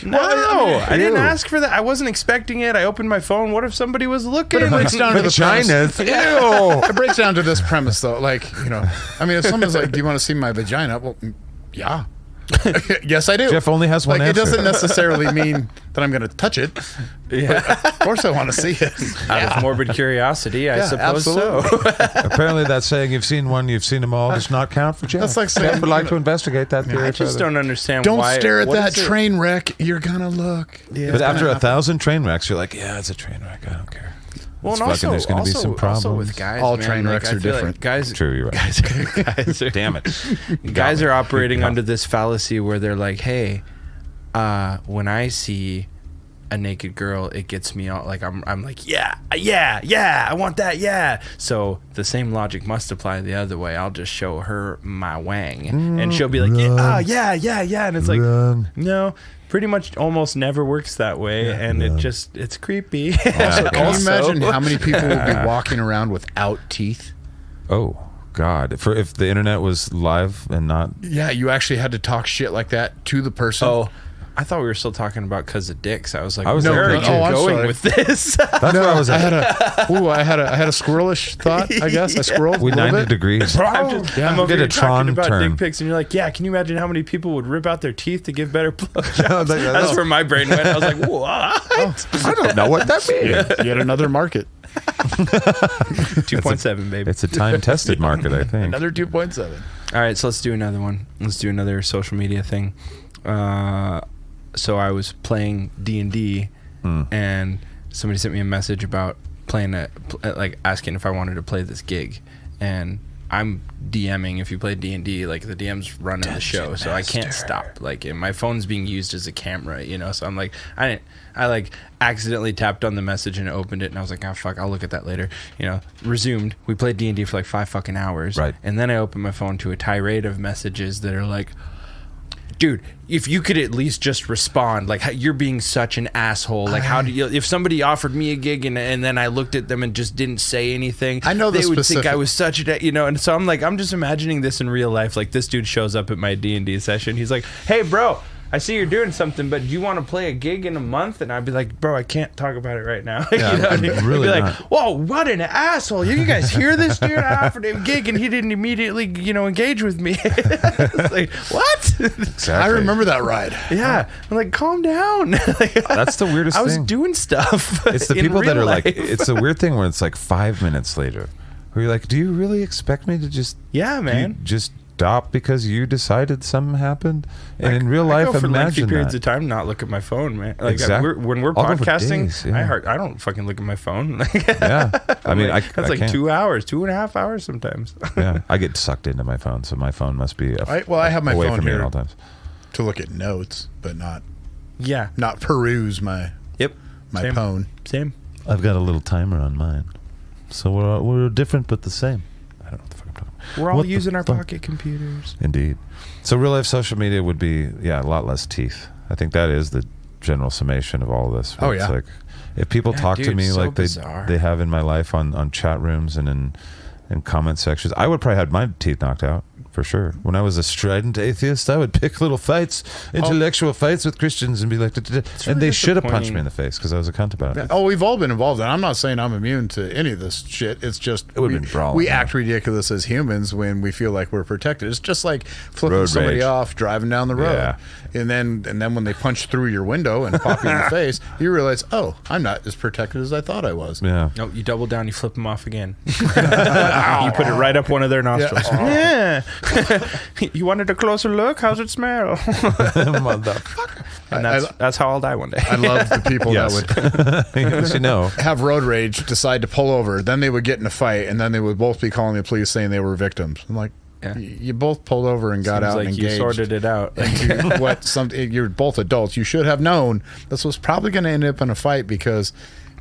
No, I didn't ask for that. I wasn't expecting it. I opened my phone. What if somebody was looking? But it breaks down to the Vagina. premise. Ew. It breaks down to this premise, though. Like, if someone's like, "Do you want to see my vagina?" Well, yeah. Yes, I do. Jeff only has one Like, it answer. doesn't necessarily mean that I'm going to touch it. Yeah. Of course, I want to see it. Out of morbid curiosity, I Yeah, suppose absolutely. so. Apparently, that saying, you've seen one, you've seen them all, does not count for Jeff. That's like saying, Jeff would like to investigate that theory I just further. don't understand Don't why. stare at what that is it- train wreck. You're gonna look. Yeah. But after 1,000 train wrecks, you're like, yeah, it's a train wreck. I don't care. Well, It's and fucking- there's gonna be some also problems. with guys, All man, train like, wrecks I are feel like different. guys, True, you're right. guys are, Damn it. guys are operating Yeah. under this fallacy where they're like, hey, when I see a naked girl, it gets me all like I'm like yeah, I want that, yeah. So the same logic must apply the other way. I'll just show her my wang, and she'll be like, yeah, and it's like, Run. no, pretty much almost never works that way, and it's creepy. Also, can you Also- imagine how many people would be walking around without teeth? Oh, God. If the internet was live and not... Yeah, you actually had to talk shit like that to the person. Oh, I thought we were still talking about because of dicks. I was like, I was where are thinking- you I'm going sorry. with this? That's where I was I at. had a squirrelish thought. I guess I squirreled We a little 90 bit. degrees. I'm over Get here a Tron talking about turn. dick pics, and you're like, yeah, can you imagine how many people would rip out their teeth to give better blowjobs? That's That's where my brain went. I was like, what? I don't know what that means. Yet another market. 2.7, baby. It's a time-tested market, I think. Another 2.7. All right, so let's do another one. Let's do another social media thing. So I was playing D&D, and somebody sent me a message about playing like asking if I wanted to play this gig, and I'm DMing. If you play D&D, like the DM's running the show, so I can't stop. Like, and my phone's being used as a camera, So I'm like, I like accidentally tapped on the message and opened it, and I was like, oh fuck, I'll look at that later. Resumed. We played D&D for like 5 fucking hours, Right? And then I opened my phone to a tirade of messages that are like, dude, if you could at least just respond, like, you're being such an asshole. Like, how do you? If somebody offered me a gig and then I looked at them and just didn't say anything, I know the they would think specific- I was such a, And so I'm like, I'm just imagining this in real life. Like, this dude shows up at my D&D session. He's like, hey, bro. I see you're doing something, but do you want to play a gig in a month? And I'd be like, bro, I can't talk about it right now. Yeah, I'm really I'd be not. like, whoa, what an asshole. You guys hear this dude? I offered him a gig and he didn't immediately, engage with me. It's like, what? Exactly. I remember that ride. Yeah. I'm like, calm down. That's the weirdest I was thing. doing stuff. It's the in people that real are like, life. it's a weird thing where it's like 5 minutes later, where you're like, do you really expect me to just, yeah, man. just stop because you decided something happened? And in real I life, go for lengthy imagine periods that. of time, not look at my phone, man. Like Exactly. when we're I'll go for podcasting, days, yeah. I don't fucking look at my phone. Yeah, I mean, that's I like can't. 2 hours, 2.5 hours sometimes. Yeah, I get sucked into my phone, so my phone must be I have my away phone from me at here all times. to look at notes, but Yeah. not peruse my Yep. Same. phone. Same. I've got a little timer on mine, so we're different but the same. I don't know what the fuck I'm talking about. We're all What the using our fuck? pocket computers. Indeed. So real life social media would be, a lot less teeth. I think that is the general summation of all of this. Oh, It's yeah. like if people Yeah, talk to dude, me so like bizarre. they have in my life on chat rooms and in comment sections, I would probably have my teeth knocked out. For sure. When I was a strident atheist, I would pick little fights, intellectual fights with Christians and be like, and they should have punched me in the face because I was a cunt about it. Oh, we've all been involved, and I'm not saying I'm immune to any of this shit. It's just It would've been brawling, we yeah. act ridiculous as humans when we feel like we're protected. It's just like flipping Road somebody rage. off, driving down the road, Yeah. and then when they punch through your window and pop you in the face, you realize, oh, I'm not as protected as I thought I was. Yeah. No, you double down, you flip them off again. You put it right up one of their nostrils. Yeah. You wanted a closer look? How's it smell? Motherfucker. And that's how I'll die one day. I love the people Yes. that would Yes, you know. have road rage, decide to pull over, then they would get in a fight, and then they would both be calling the police saying they were victims. I'm like, Yeah. you both pulled over and got Seems out like and you engaged. sorted it out. You're both adults. You should have known this was probably going to end up in a fight because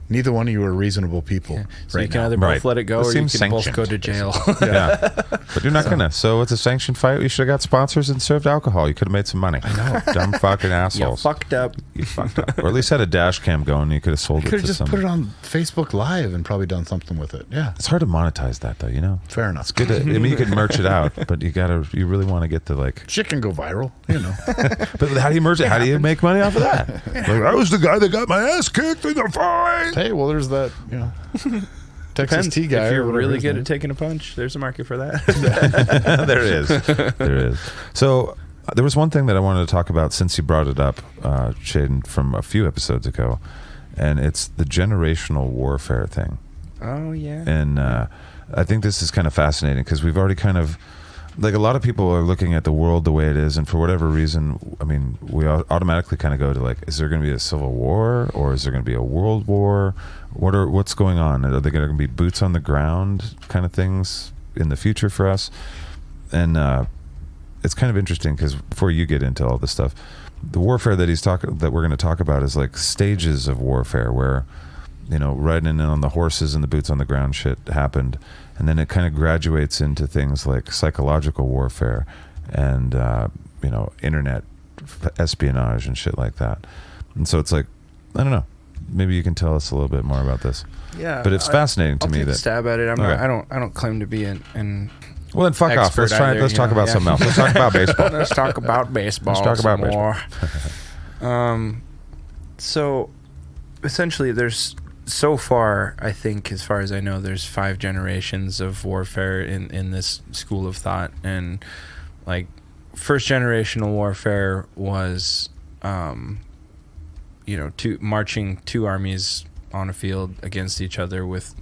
neither one of you are reasonable people. So right you can now. either both Right. let it go This or you seems can both go sanctioned. to jail. Yeah. But you're not going to. So it's a sanctioned fight. You should have got sponsors and served alcohol. You could have made some money. I know. Dumb fucking You assholes. fucked up. You fucked up. Or at least had a dash cam going. You could have sold it Could to have just somebody. put it on Facebook Live and probably done something with it. Yeah, It's hard to monetize that, though, you know? fair enough. It's good to, I mean, you could merch it out, but you really want to get the, like, Shit can go viral, you know. but how do you merch it? How do you make money off of that? Like, I was the guy that got my ass kicked in the fight. Hey, well, there's that, Texas Depends. tea guy. If or you're whatever really his good name at taking a punch, there's a market for that. There is. There is. So there was one thing that I wanted to talk about since you brought it up, Shaiden, from a few episodes ago, and it's the generational warfare thing. Oh, yeah. And I think this is kind of fascinating because we've already kind of, like, a lot of people are looking at the world the way it is, and for whatever reason, I mean, we automatically kind of go to, like, is there going to be a civil war, or is there going to be a world war? What's going on? Are there going to be boots on the ground kind of things in the future for us? And it's kind of interesting because before you get into all this stuff, the warfare that that we're going to talk about is like stages of warfare where, riding in on the horses and the boots on the ground shit happened. And then it kind of graduates into things like psychological warfare and, internet espionage and shit like that. And so it's like, I don't know. Maybe you can tell us a little bit more about this. Yeah. But it's fascinating to I'll me take a that. stab at it. Okay. I don't claim to be an Well, then fuck off. expert either, Let's talk about yeah. something else. Let's talk about baseball. Let's talk about baseball. Let's talk about some more. So essentially, there's so far, I think, as far as I know, there's 5 generations of warfare in this school of thought, and like first generational warfare was, marching 2 armies on a field against each other with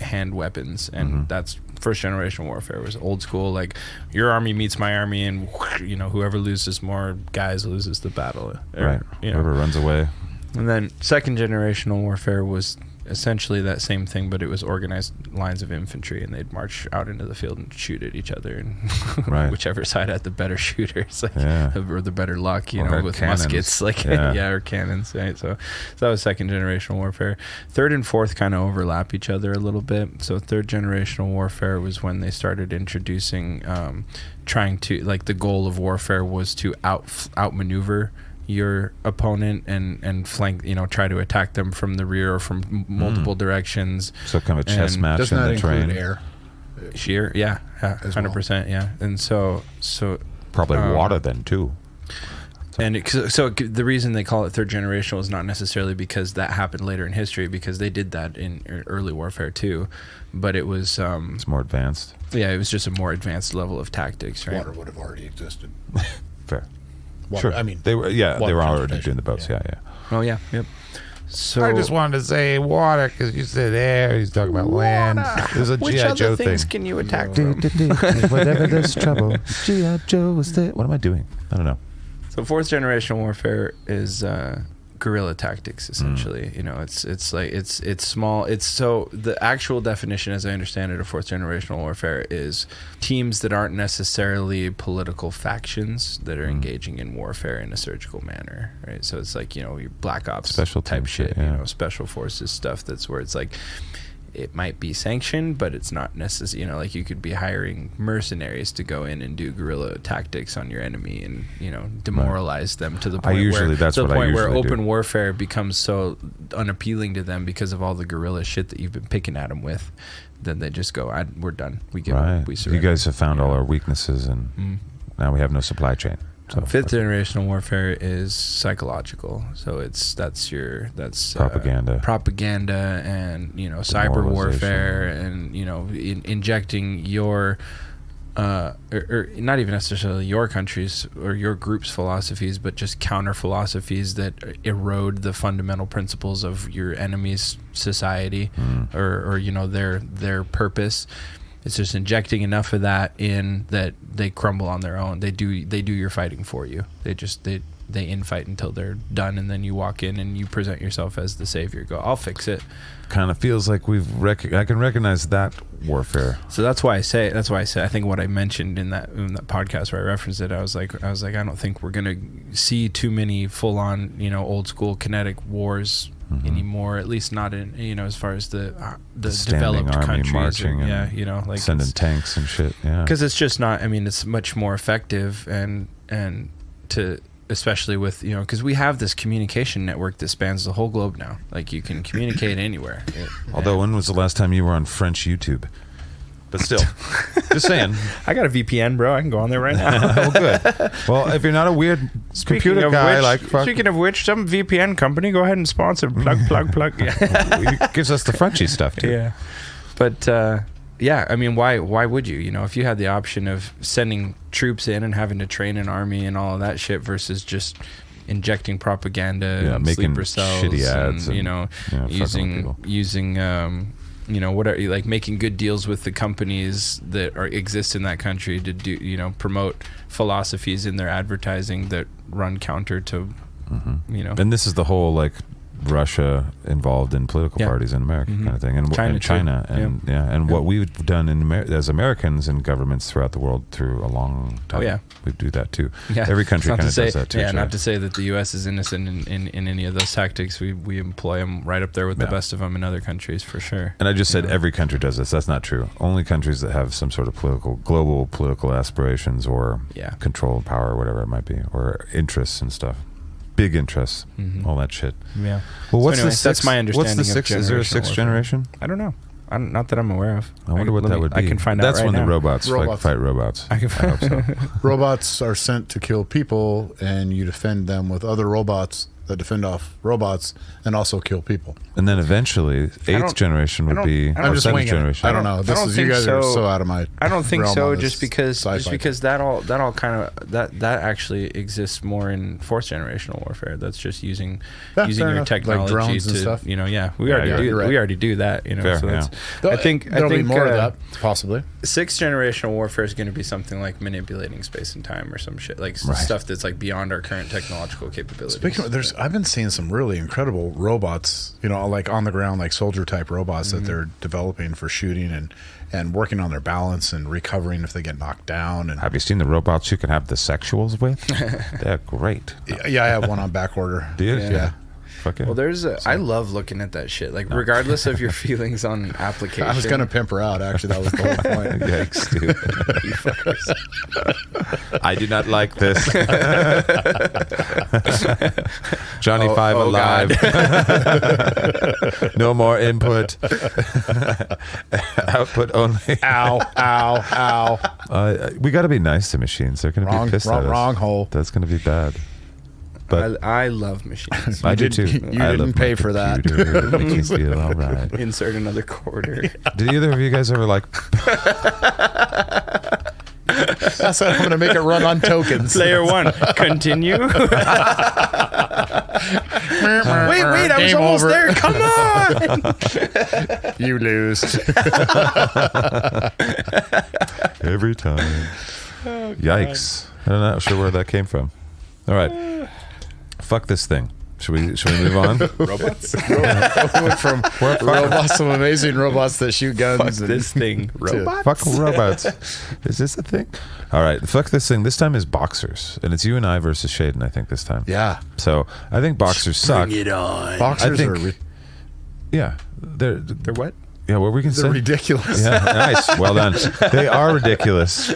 hand weapons, and that's first generation warfare. Was old school, like your army meets my army, and whoever loses more guys loses the battle, Right. Whoever runs away. And then second generational warfare was essentially that same thing, but it was organized lines of infantry, and they'd march out into the field and shoot at each other, and Right. whichever side had the better shooters, Yeah. or the better luck, Or had with cannons. muskets, Yeah. or cannons, right? So that was second generational warfare. Third and fourth kind of overlap each other a little bit. So third generational warfare was when they started introducing, trying to, like, the goal of warfare was to outmaneuver your opponent and flank, try to attack them from the rear or from multiple directions. So kind of a chess And match Doesn't in that the include terrain. air? Sheer, As well. 100%, yeah. And so Probably Um, water then too. And so the reason they call it third generational is not necessarily because that happened later in history, because they did that in early warfare too, but it was It's more advanced. yeah, it was just a more advanced level of tactics, right? Water would have already existed. Fair. Water, Sure. I mean, they were water already transportation. doing the boats. Yeah. Oh yeah, yep. So I just wanted to say water because you said air. He's talking about land. There's a which G.I. other Joe things thing. can you attack from? Whenever there's trouble, G.I. Joe is there. What am I doing? I don't know. So fourth generation warfare is guerrilla tactics, essentially. You know, it's like it's small. It's so the actual definition, as I understand it, of fourth generational warfare is teams that aren't necessarily political factions that are engaging in warfare in a surgical manner, right? So it's like, you know, your black ops Special type team shit, shit, yeah. you know, special forces stuff. That's where it's like, it might be sanctioned, but it's not necessary. You know, like you could be hiring mercenaries to go in and do guerrilla tactics on your enemy and, you know, demoralize them to the point where open warfare becomes so unappealing to them because of all the guerrilla shit that you've been picking at them with. Then they just go, we're done. We give up. We You surrender. guys have found all our weaknesses, and now we have no supply chain. So Fifth generational warfare is psychological, so that's propaganda, and, you know, cyber warfare, and, you know, injecting your or not even necessarily your country's or your group's philosophies, but just counter philosophies that erode the fundamental principles of your enemy's society or you know, their purpose. It's just injecting enough of that in that they crumble on their own. They do your fighting for you. They infight until they're done, and then you walk in and you present yourself as the savior. Go, I'll fix it. kind of feels like I can recognize that warfare. So that's why I say I think what I mentioned in that podcast where I referenced it, I was like I don't think we're gonna see too many full on, you know, old school kinetic wars anymore, at least not in, you know, as far as the developed army countries marching and, you know, like sending tanks and shit. Yeah, because it's just not, I mean, it's much more effective and to, especially with, you know, because we have this communication network that spans the whole globe now. Like, you can communicate anywhere. Although, when was the last time you were on French YouTube? But still, just saying. I got a VPN, bro. I can go on there right now. Oh, good. Well, if you're not a weird computer guy, speaking of which, some VPN company, go ahead and sponsor. Plug. Yeah. It gives us the Frenchy stuff too. Yeah, but yeah, I mean, why would you? You know, if you had the option of sending troops in and having to train an army and all of that shit versus just injecting propaganda, and making sleeper cells, shitty ads, and you know, using you know, whatever, like making good deals with the companies that exist in that country to do, you know, promote philosophies in their advertising that run counter to, you know. And this is the whole, like, Russia involved in political parties in America kind of thing, and China and what we've done as Americans and governments throughout the world through a long time. Oh, yeah. We do that too. Yeah. Every country kind of does that too. Yeah, not to say that the U.S. is innocent in any of those tactics. We employ them right up there with the best of them in other countries, for sure. And I just said every country does this. That's not true. Only countries that have some sort of global political aspirations or control, power, or whatever it might be, or interests and stuff. Big interests, all that shit. Yeah. Well, what's anyway, the sixth? that's my understanding. What's the sixth? Is there a sixth generation? I don't know. Not that I'm aware of. I wonder what that would be. I can find out. That's right when now. the robots fight robots. I hope so. Robots are sent to kill people, and you defend them with other robots that defend off robots and also kill people. And then eventually, eighth generation would be. I'm just winging generation. it. I don't know. You guys are so out of my. I don't think realm so. on Just this because sci-fi. that all kind of that actually exists more in fourth generational warfare. That's just using fair your enough. technology like drones to, and stuff. you know, we already do that. You know, Fair, so yeah. There'll be more of that possibly. Sixth generational warfare is going to be something like manipulating space and time or some shit, like stuff that's like beyond our current technological capabilities. Speaking of, I've been seeing some really incredible robots, you know, like on the ground, like soldier type robots that they're developing for shooting and working on their balance and recovering if they get knocked down. And have you seen the robots you can have the sexuals with? They're great. Yeah, I have one on back order. Do you? Yeah. Fuck yeah. Well, I love looking at that shit. Like, regardless of your feelings on application. I was gonna pimp her out. Actually, that was the whole point. Yikes, dude. You fuckers. I do not like this. Johnny Five alive. No more input. Output only. Ow. We got to be nice to machines. They're going to be pissed at us. Wrong hole. That's going to be bad. But I love machines. I do didn't- too. you I didn't love pay my for that. computer. It makes me feel all right. Insert another quarter. Did either of you guys ever like? That's what I'm going to make it run on tokens. Player 1, continue. Wait, I was Game almost over. there. Come on. You lose. Every time. Yikes! I'm not sure where that came from. All right, fuck this thing. Should we move on? Robots. Went from robots, some amazing robots that shoot guns. Fuck this thing. Robot? Fuck robots. Is this a thing? All right, fuck this thing. This time is boxers, and it's you and I versus Shaiden. I think this time. Yeah. So I think boxers suck. Bring it on. Boxers I think- are Yeah, they're what? Yeah, what were we gonna say? ridiculous. Yeah, nice. Well done. They are ridiculous.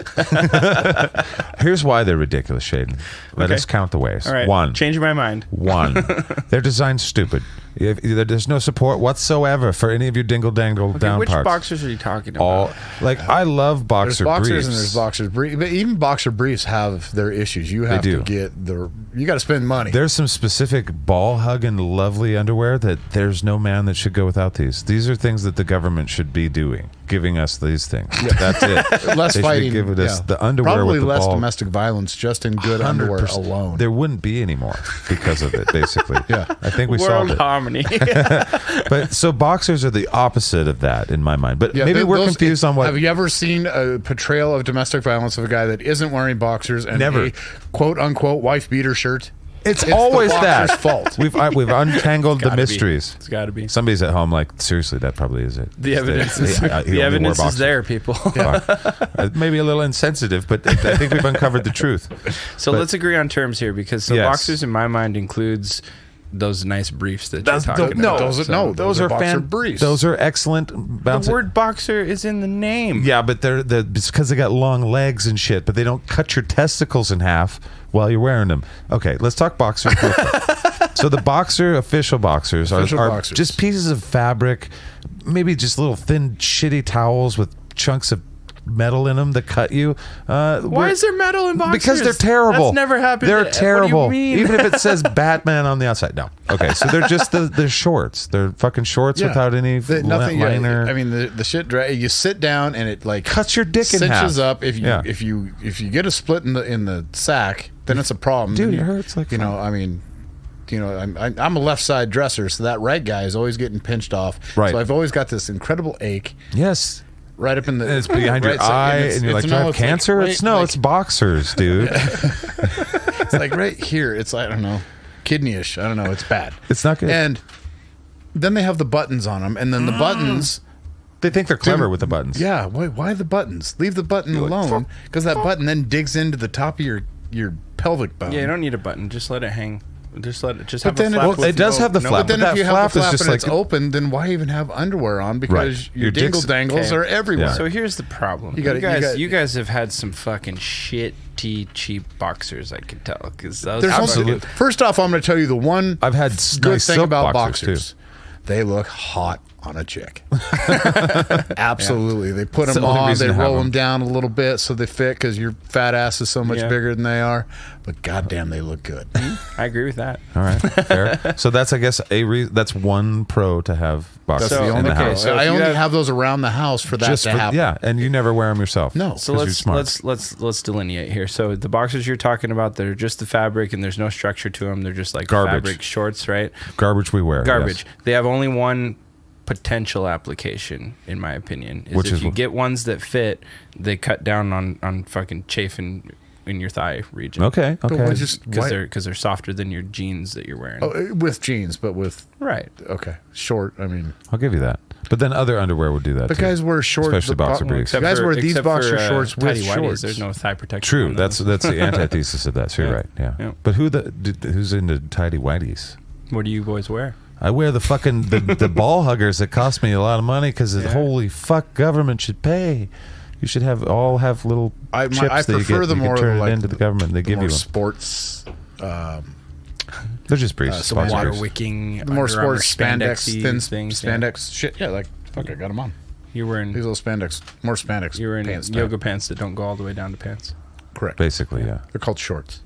Here's why they're ridiculous, Shaiden. Let Okay. us count the ways. All right. One. Changing my mind. One. They're designed stupid. There's no support whatsoever for any of your dingle dangle down Which parts. boxers are you talking about? All like I love boxer There's boxers briefs. and there's boxer briefs. But even boxer briefs have their issues. You have do. to get you got to spend money. There's some specific ball hugging lovely underwear that there's no man that should go without these. These are things that the government should be doing, giving us these things. That's it. Less They should be fighting. giving us yeah. the underwear Probably with the less ball. domestic violence just in good underwear 100%. alone. There wouldn't be any more because of it, basically. Yeah. I think we World solved it. harmony. But so boxers are the opposite of that in my mind. But Yeah, maybe we're those- confused on what. Have you ever seen a portrayal of domestic violence of a guy that isn't wearing boxers and Never. a quote unquote wife beater shirt? It's the always that. boxer's fault. We've untangled the Gotta be. mysteries. It's got to be. Somebody's at home like, seriously, that probably is it. The evidence is, He the only wore evidence is boxers. there, people. Fuck. Maybe a little insensitive, but I think we've uncovered the truth. So But- let's agree on terms here, because Yes. boxers in my mind includes those nice briefs that you're talking no, about. Those are boxer fan briefs. Those are excellent. The Bounce word boxer is in the name. Yeah, but they're it's because they got long legs and shit, but they don't cut your testicles in half while you're wearing them. Okay, let's talk boxers. real quick. So the official boxers are boxers. just pieces of fabric, maybe just little thin, shitty towels with chunks of metal in them that cut you. Why is there metal in boxers? Because they're terrible. That's never happened. They're What terrible. do you mean? Even if it says Batman on the outside. No. Okay, so they're just they're shorts. They're fucking shorts without any nothing. liner. I mean, the shit. You sit down and it like Cuts your dick in cinches half. up. If you Yeah. if you get a split in the sack, then it's a problem. Dude, Then it you- hurts like you know. fuck. I mean. I'm a left side dresser, so that right guy is always getting pinched off. Right. So I've always got this incredible ache Yes. right up in the. And it's behind your right side, eye, it's- and you're like, it's- do I no, have it's like cancer? right- It's no, like- it's boxers, dude. It's like right here. It's I don't know, kidney-ish. I don't know. It's bad. It's not good. And then they have the buttons on them, and then the buttons. They think they're clever Dude, with the buttons. Yeah. Why the buttons? Leave the button You're like, alone, fuck. because that button then digs into the top of your pelvic bone. Yeah, you don't need a button. Just let it hang. Just let it. Just But have a then flap. it- with it does no- have the no flap, But then but if that you have flap the is flap just and it's like- open, then why even have underwear on? Because Right. your Your dingle dick's- dangles Okay. are everywhere. Yeah. So here's the problem. You gotta- you guys have had some fucking shitty cheap boxers. I can tell, because those There's Absolutely. also, first off, I'm going to tell you the one I've had good nice thing silk about boxers, boxers. They look hot on a chick. Absolutely. They put It's them the only on, reason they to have roll them them. down a little bit so they fit because your fat ass is so much Yeah. bigger than they are. But goddamn, they look good. I agree with that. All right, fair. So that's, I guess, that's one pro to have boxers That's the in only the okay, house. so if I you only have those around the house for that Just to for, happen. yeah, and you never wear them yourself. No. So 'cause you're smart. let's delineate here. So the boxers you're talking about, they're just the fabric and there's no structure to them. They're just like Garbage. fabric shorts, right? Garbage we wear. Garbage. yes. They have only one potential application, in my opinion. Is Which if is you what? get ones that fit, they cut down on fucking chafing in your thigh region. Okay. But Okay. why just why, Because they're softer than your jeans that you're wearing. with jeans, but with Right. okay short. I mean, I'll give you that. But then other underwear would do that but too. guys wear short, Especially boxer briefs. Except guys wear these except boxer for, shorts with tighty whities. shorts. There's no thigh protection. True. on That's those. the antithesis of that. So you're Yeah. right. Yeah. Yeah. But who's into tidy whities? What do you boys wear? I wear the fucking the ball huggers that cost me a lot of money because the holy fuck government should pay. You should all have little I chips prefer that you get. the You more can turn like it into the government. They the give more you them. sports. They're just briefs. some boxer water briefs. wicking, The more Under Armour sports spandex, spandexy thin things. Yeah. spandex shit. Yeah, like fuck, I got them on. You're wearing These little spandex, more spandex. you're wearing pants. yoga pants that don't go all the way down to pants. Correct. Basically, yeah. They're called shorts.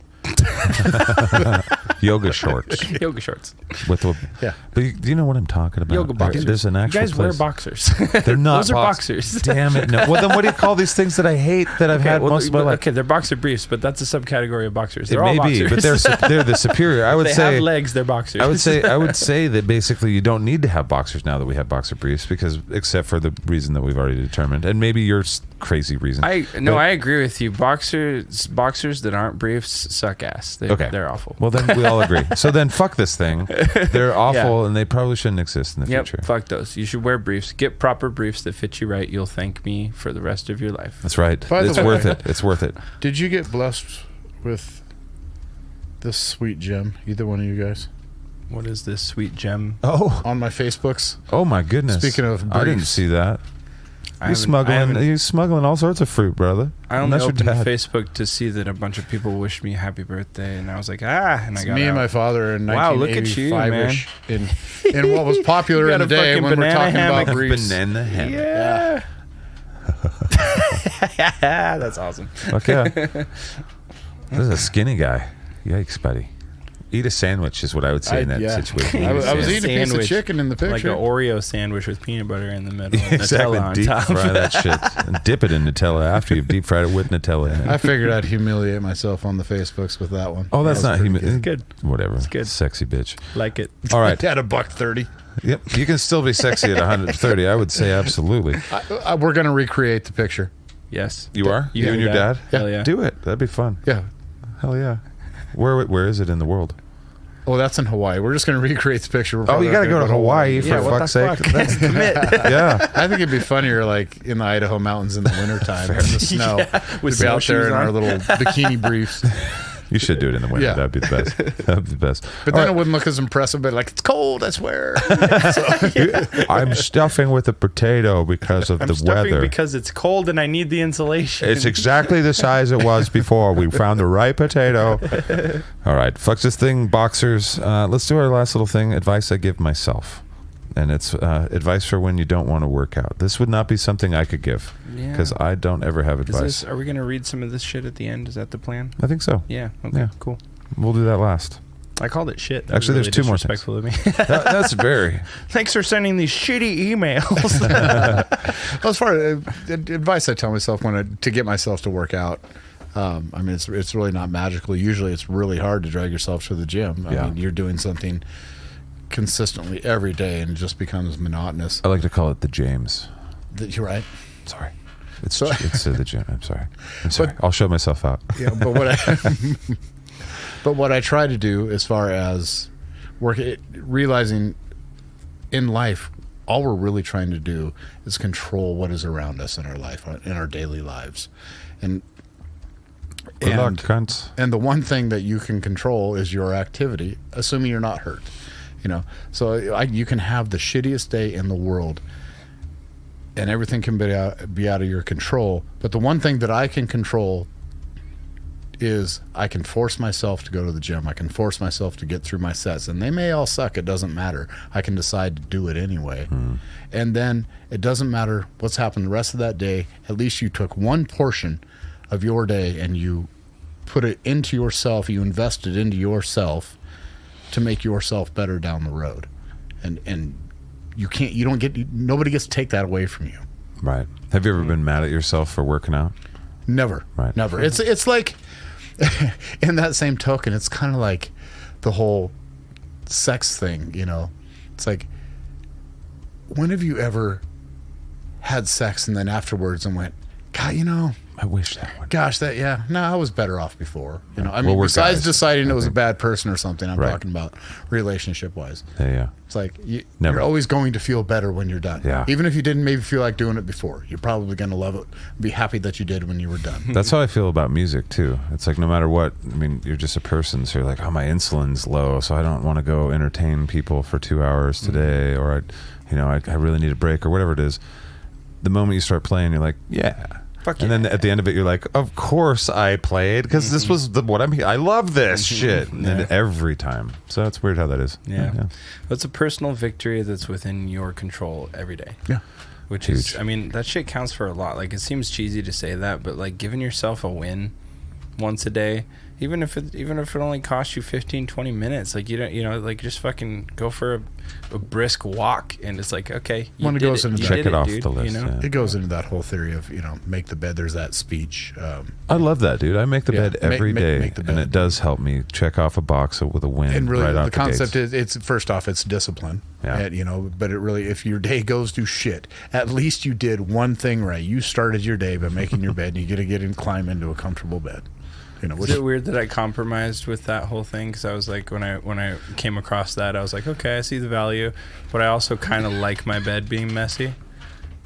Yoga shorts. Yoga shorts. With the, Yeah. But do you know what I'm talking about? Yoga boxers. There's an actual You guys place. wear boxers. They're not. Those are boxers. Damn it! No. Well, then what do you call these things that I hate that I've had most of my life? Okay, they're boxer briefs, but that's a subcategory of boxers. They're It all may be, boxers. but they're the superior. I would they say have legs. They're boxers. I would say that basically you don't need to have boxers now that we have boxer briefs, because except for the reason that we've already determined, and maybe your crazy reason. I But- agree with you. Boxers that aren't briefs suck ass. They're awful. Well, then we all agree. So then fuck this thing. They're awful, and they probably shouldn't exist in the Yep, future. fuck those. You should wear briefs. Get proper briefs that fit you right. You'll thank me for the rest of your life. That's right. By the It's way- worth it. It's worth it. Did you get blessed with this sweet gem, either one of you guys? What is this sweet gem? Oh, On my Facebooks. oh my goodness. Speaking of I didn't briefs. see that. I You're smuggling all sorts of fruit, brother. I only That's your opened dad. Facebook to see that a bunch of people wished me happy birthday, and I was like, and I It's got me and out. my father in Wow, look at you, 1985-ish in what was popular You in got the a day fucking when we're banana talking hammock. about briefs. Banana hammock. Yeah. That's awesome. Fuck yeah. This is a skinny guy. Yikes, buddy. Eat a sandwich is what I would say in that situation. I was Eat a eating a piece of Sandwich. chicken in the Like picture. an Oreo sandwich with peanut butter in the middle, and Exactly. Nutella on Deep top. fry that shit and dip it in Nutella after you've deep fried it with Nutella in it. I figured I'd humiliate myself on the Facebooks with that one. Oh, that's That not was pretty human. good. Whatever. It's good. Sexy bitch. Like it. All right. At $1.30. Yep. You can still be sexy at 130. I would say absolutely. We're gonna recreate the picture. Yes. You are? You and your dad? Hell yeah. Do it. That'd be fun. Yeah. Hell yeah. Where is it in the world? Oh, that's in Hawaii. We're just gonna recreate the picture. We're Oh, probably you got to not go to gonna Hawaii for Yeah, what fuck's the sake. fuck? That's commit. Yeah. I think it'd be funnier like in the Idaho mountains in the wintertime in the snow. with We'd be out there snowshoes in our on. little bikini briefs. You should do it in the winter. Yeah. That'd be the best. That'd be the best. But All then right. it wouldn't look as impressive, but like, it's cold, I swear. I'm stuffing with a potato because of I'm the stuffing weather. because it's cold and I need the insulation. It's exactly the size it was before. We found the right potato. All right. Fuck this thing, boxers. Let's do our last little thing. Advice I give myself. And it's advice for when you don't want to work out. This would not be something I could give Yeah. because I don't ever have advice. Are we going to read some of this shit at the end? Is that the plan? I think so. Yeah. Okay. Yeah. Cool. We'll do that last. I called it shit. That Actually, was there's two more things. disrespectful of me. That's very. Thanks for sending these shitty emails. As far as advice I tell myself to get myself to work out, I mean, it's really not magical. Usually it's really hard to drag yourself to the gym. I mean, you're doing something consistently every day and it just becomes monotonous. I like to call it the James. You're right. Sorry. It's So- the gym. I'm sorry. I'll show myself out. Yeah, but what I try to do as far as realizing in life, all we're really trying to do is control what is around us in our life, in our daily lives, and Good luck, cunts. and the one thing that you can control is your activity, assuming you're not hurt. So you can have the shittiest day in the world, and everything can be out of your control. But the one thing that I can control is I can force myself to go to the gym. I can force myself to get through my sets, and they may all suck. It doesn't matter. I can decide to do it anyway. And then it doesn't matter what's happened the rest of that day. At least you took one portion of your day and you put it into yourself. You invested into yourself to make yourself better down the road. And nobody gets to take that away from you. Right. Have you ever been mad at yourself for working out? Never. Right. Never. It's like in that same token, it's kind of like the whole sex thing, It's like, when have you ever had sex and then afterwards and went, God, I wish that would. gosh, I was better off before. I Well, mean, we're besides guys, deciding I it was a think. bad person or something, I'm Right. talking about relationship-wise. Yeah. It's like Never. you're always going to feel better when you're done. Yeah. Even if you didn't maybe feel like doing it before, you're probably going to love it, be happy that you did when you were done. That's how I feel about music too. It's like no matter what, I mean, you're just a person, so you're like, oh, my insulin's low, so I don't want to go entertain people for 2 hours today, or I really need a break or whatever it is. The moment you start playing, you're like, yeah. Fuck and then at the end of it, you're like, of course I played because this was what I'm here. I love this shit. And every time. So it's weird how that is. Yeah. It's a personal victory that's within your control every day. Yeah. Which Huge. is, I mean, that shit counts for a lot. Like, it seems cheesy to say that, but like giving yourself a win once a day even if it only costs you 15, 20 minutes, like you don't, like just fucking go for a brisk walk, and it's like, okay, you When it did goes it. into You check did it off dude, the list. Yeah. It goes into that whole theory of, make the bed. There's that speech. I love that, dude. I make the bed every day, make the and bed. it does help me check off a box with a win. And really, right out the concept gates. is, it's first off, it's discipline. Yeah. And, but it really, if your day goes to shit, at least you did one thing right. You started your day by making your bed, and you got to get and climb into a comfortable bed. Is it weird that I compromised with that whole thing? Because I was like, when I came across that, I was like, okay, I see the value, but I also kind of like my bed being messy.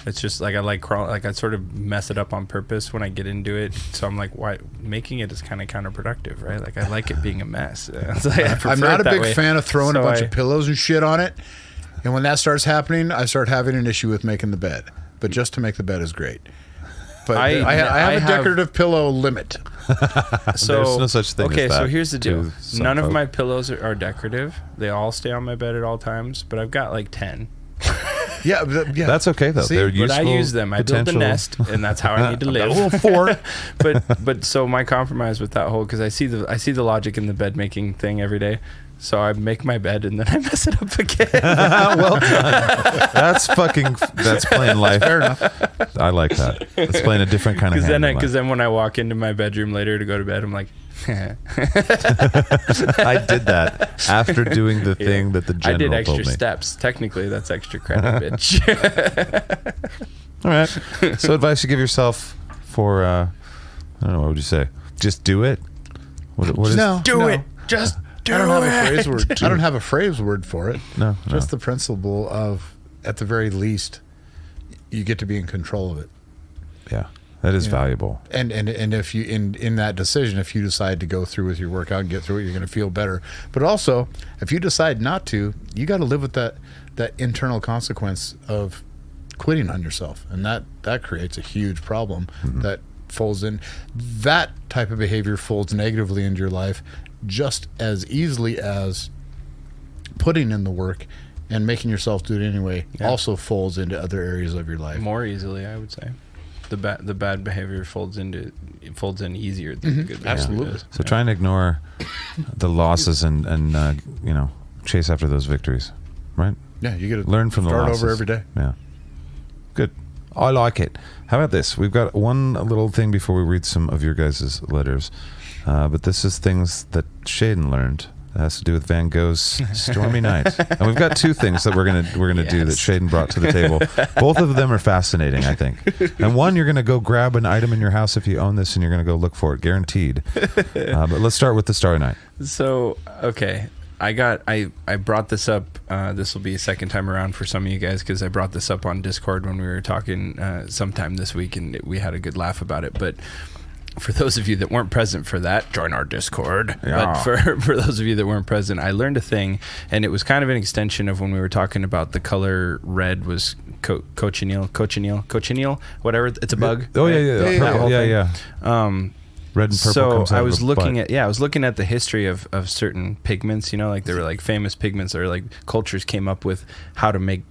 It's just like I like crawl, like I sort of mess it up on purpose when I get into it. So I'm like, why making it is kind of counterproductive, right? Like I like it being a mess. It's like, I prefer I'm not it a that big way. fan of throwing a So bunch of pillows and shit on it. And when that starts happening, I start having an issue with making the bed. But just to make the bed is great. But I have a decorative pillow limit. So There's no such thing okay, as that so here's the deal. to some None of folk. my pillows are decorative. They all stay on my bed at all times, but I've got like 10. Yeah. That's okay though. See, They're But useful. I use them. I built the potential. nest, and that's how I need to live. little fort. but so my compromise with that whole, because I see the logic in the bed making thing every day. So I make my bed and then I mess it up again. Well done. That's playing life. Fair enough. I like that. It's playing a different kind of hand. Because then when I walk into my bedroom later to go to bed, I'm like, I did that after doing the thing that the I did general extra told me. steps. Technically, that's extra credit, bitch. All right. So advice you give yourself for, I don't know, what would you say? Just do it? What is No. Do it. Just do I don't have a it. phrase word. I don't have a phrase word for it. No. Just the principle of, at the very least, you get to be in control of it. Yeah. That is valuable. And if you in that decision, if you decide to go through with your workout and get through it, you're going to feel better. But also, if you decide not to, you got to live with that internal consequence of quitting on yourself, and that creates a huge problem that folds in. That type of behavior folds negatively into your life just as easily as putting in the work and making yourself do it anyway also folds into other areas of your life. More easily, I would say. The bad behavior folds in easier than the good behavior. Absolutely. does. So try and ignore the losses and chase after those victories, right? Yeah, you got to Learn from the start losses. over every day. Yeah. Good. I like it. How about this? We've got one little thing before we read some of your guys' letters. But this is things that Shaiden learned. It has to do with Van Gogh's Stormy Night. And we've got two things that we're gonna do that Shaiden brought to the table. Both of them are fascinating, I think. And one, you're gonna go grab an item in your house if you own this, and you're gonna go look for it, guaranteed. But let's start with the Starry Night. So, okay. I brought this up. This will be a second time around for some of you guys, because I brought this up on Discord when we were talking sometime this week, and we had a good laugh about it. But for those of you that weren't present for that, join our Discord. Yeah. But for those of you that weren't present, I learned a thing, and it was kind of an extension of when we were talking about the color red was cochineal, whatever. It's a bug. Oh right? yeah. That whole thing. Yeah. Red and purple So comes out I was of a looking butt. at I was looking at the history of certain pigments, like there were like famous pigments, or like cultures came up with how to make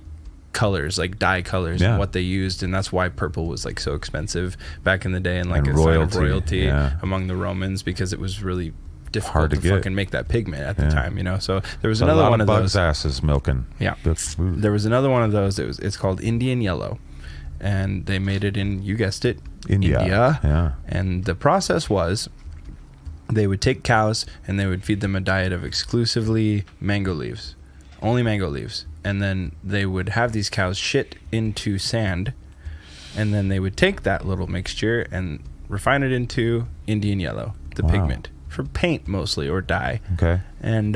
colors, like dye colors, Yeah. and what they used, and that's why purple was like so expensive back in the day, and like And a sign of royalty, royalty among the Romans, because it was really difficult Hard to to get. fucking make that pigment at the Yeah. time, So there was A another lot one of bugs' those. asses milking. Yeah. Ooh. There was another one of those. It's called Indian yellow, and they made it in, you guessed it, India. Yeah. And the process was, they would take cows and they would feed them a diet of exclusively mango leaves, only mango leaves. And then they would have these cows shit into sand, and then they would take that little mixture and refine it into Indian yellow, the Wow. pigment, for paint mostly, or dye. Okay. And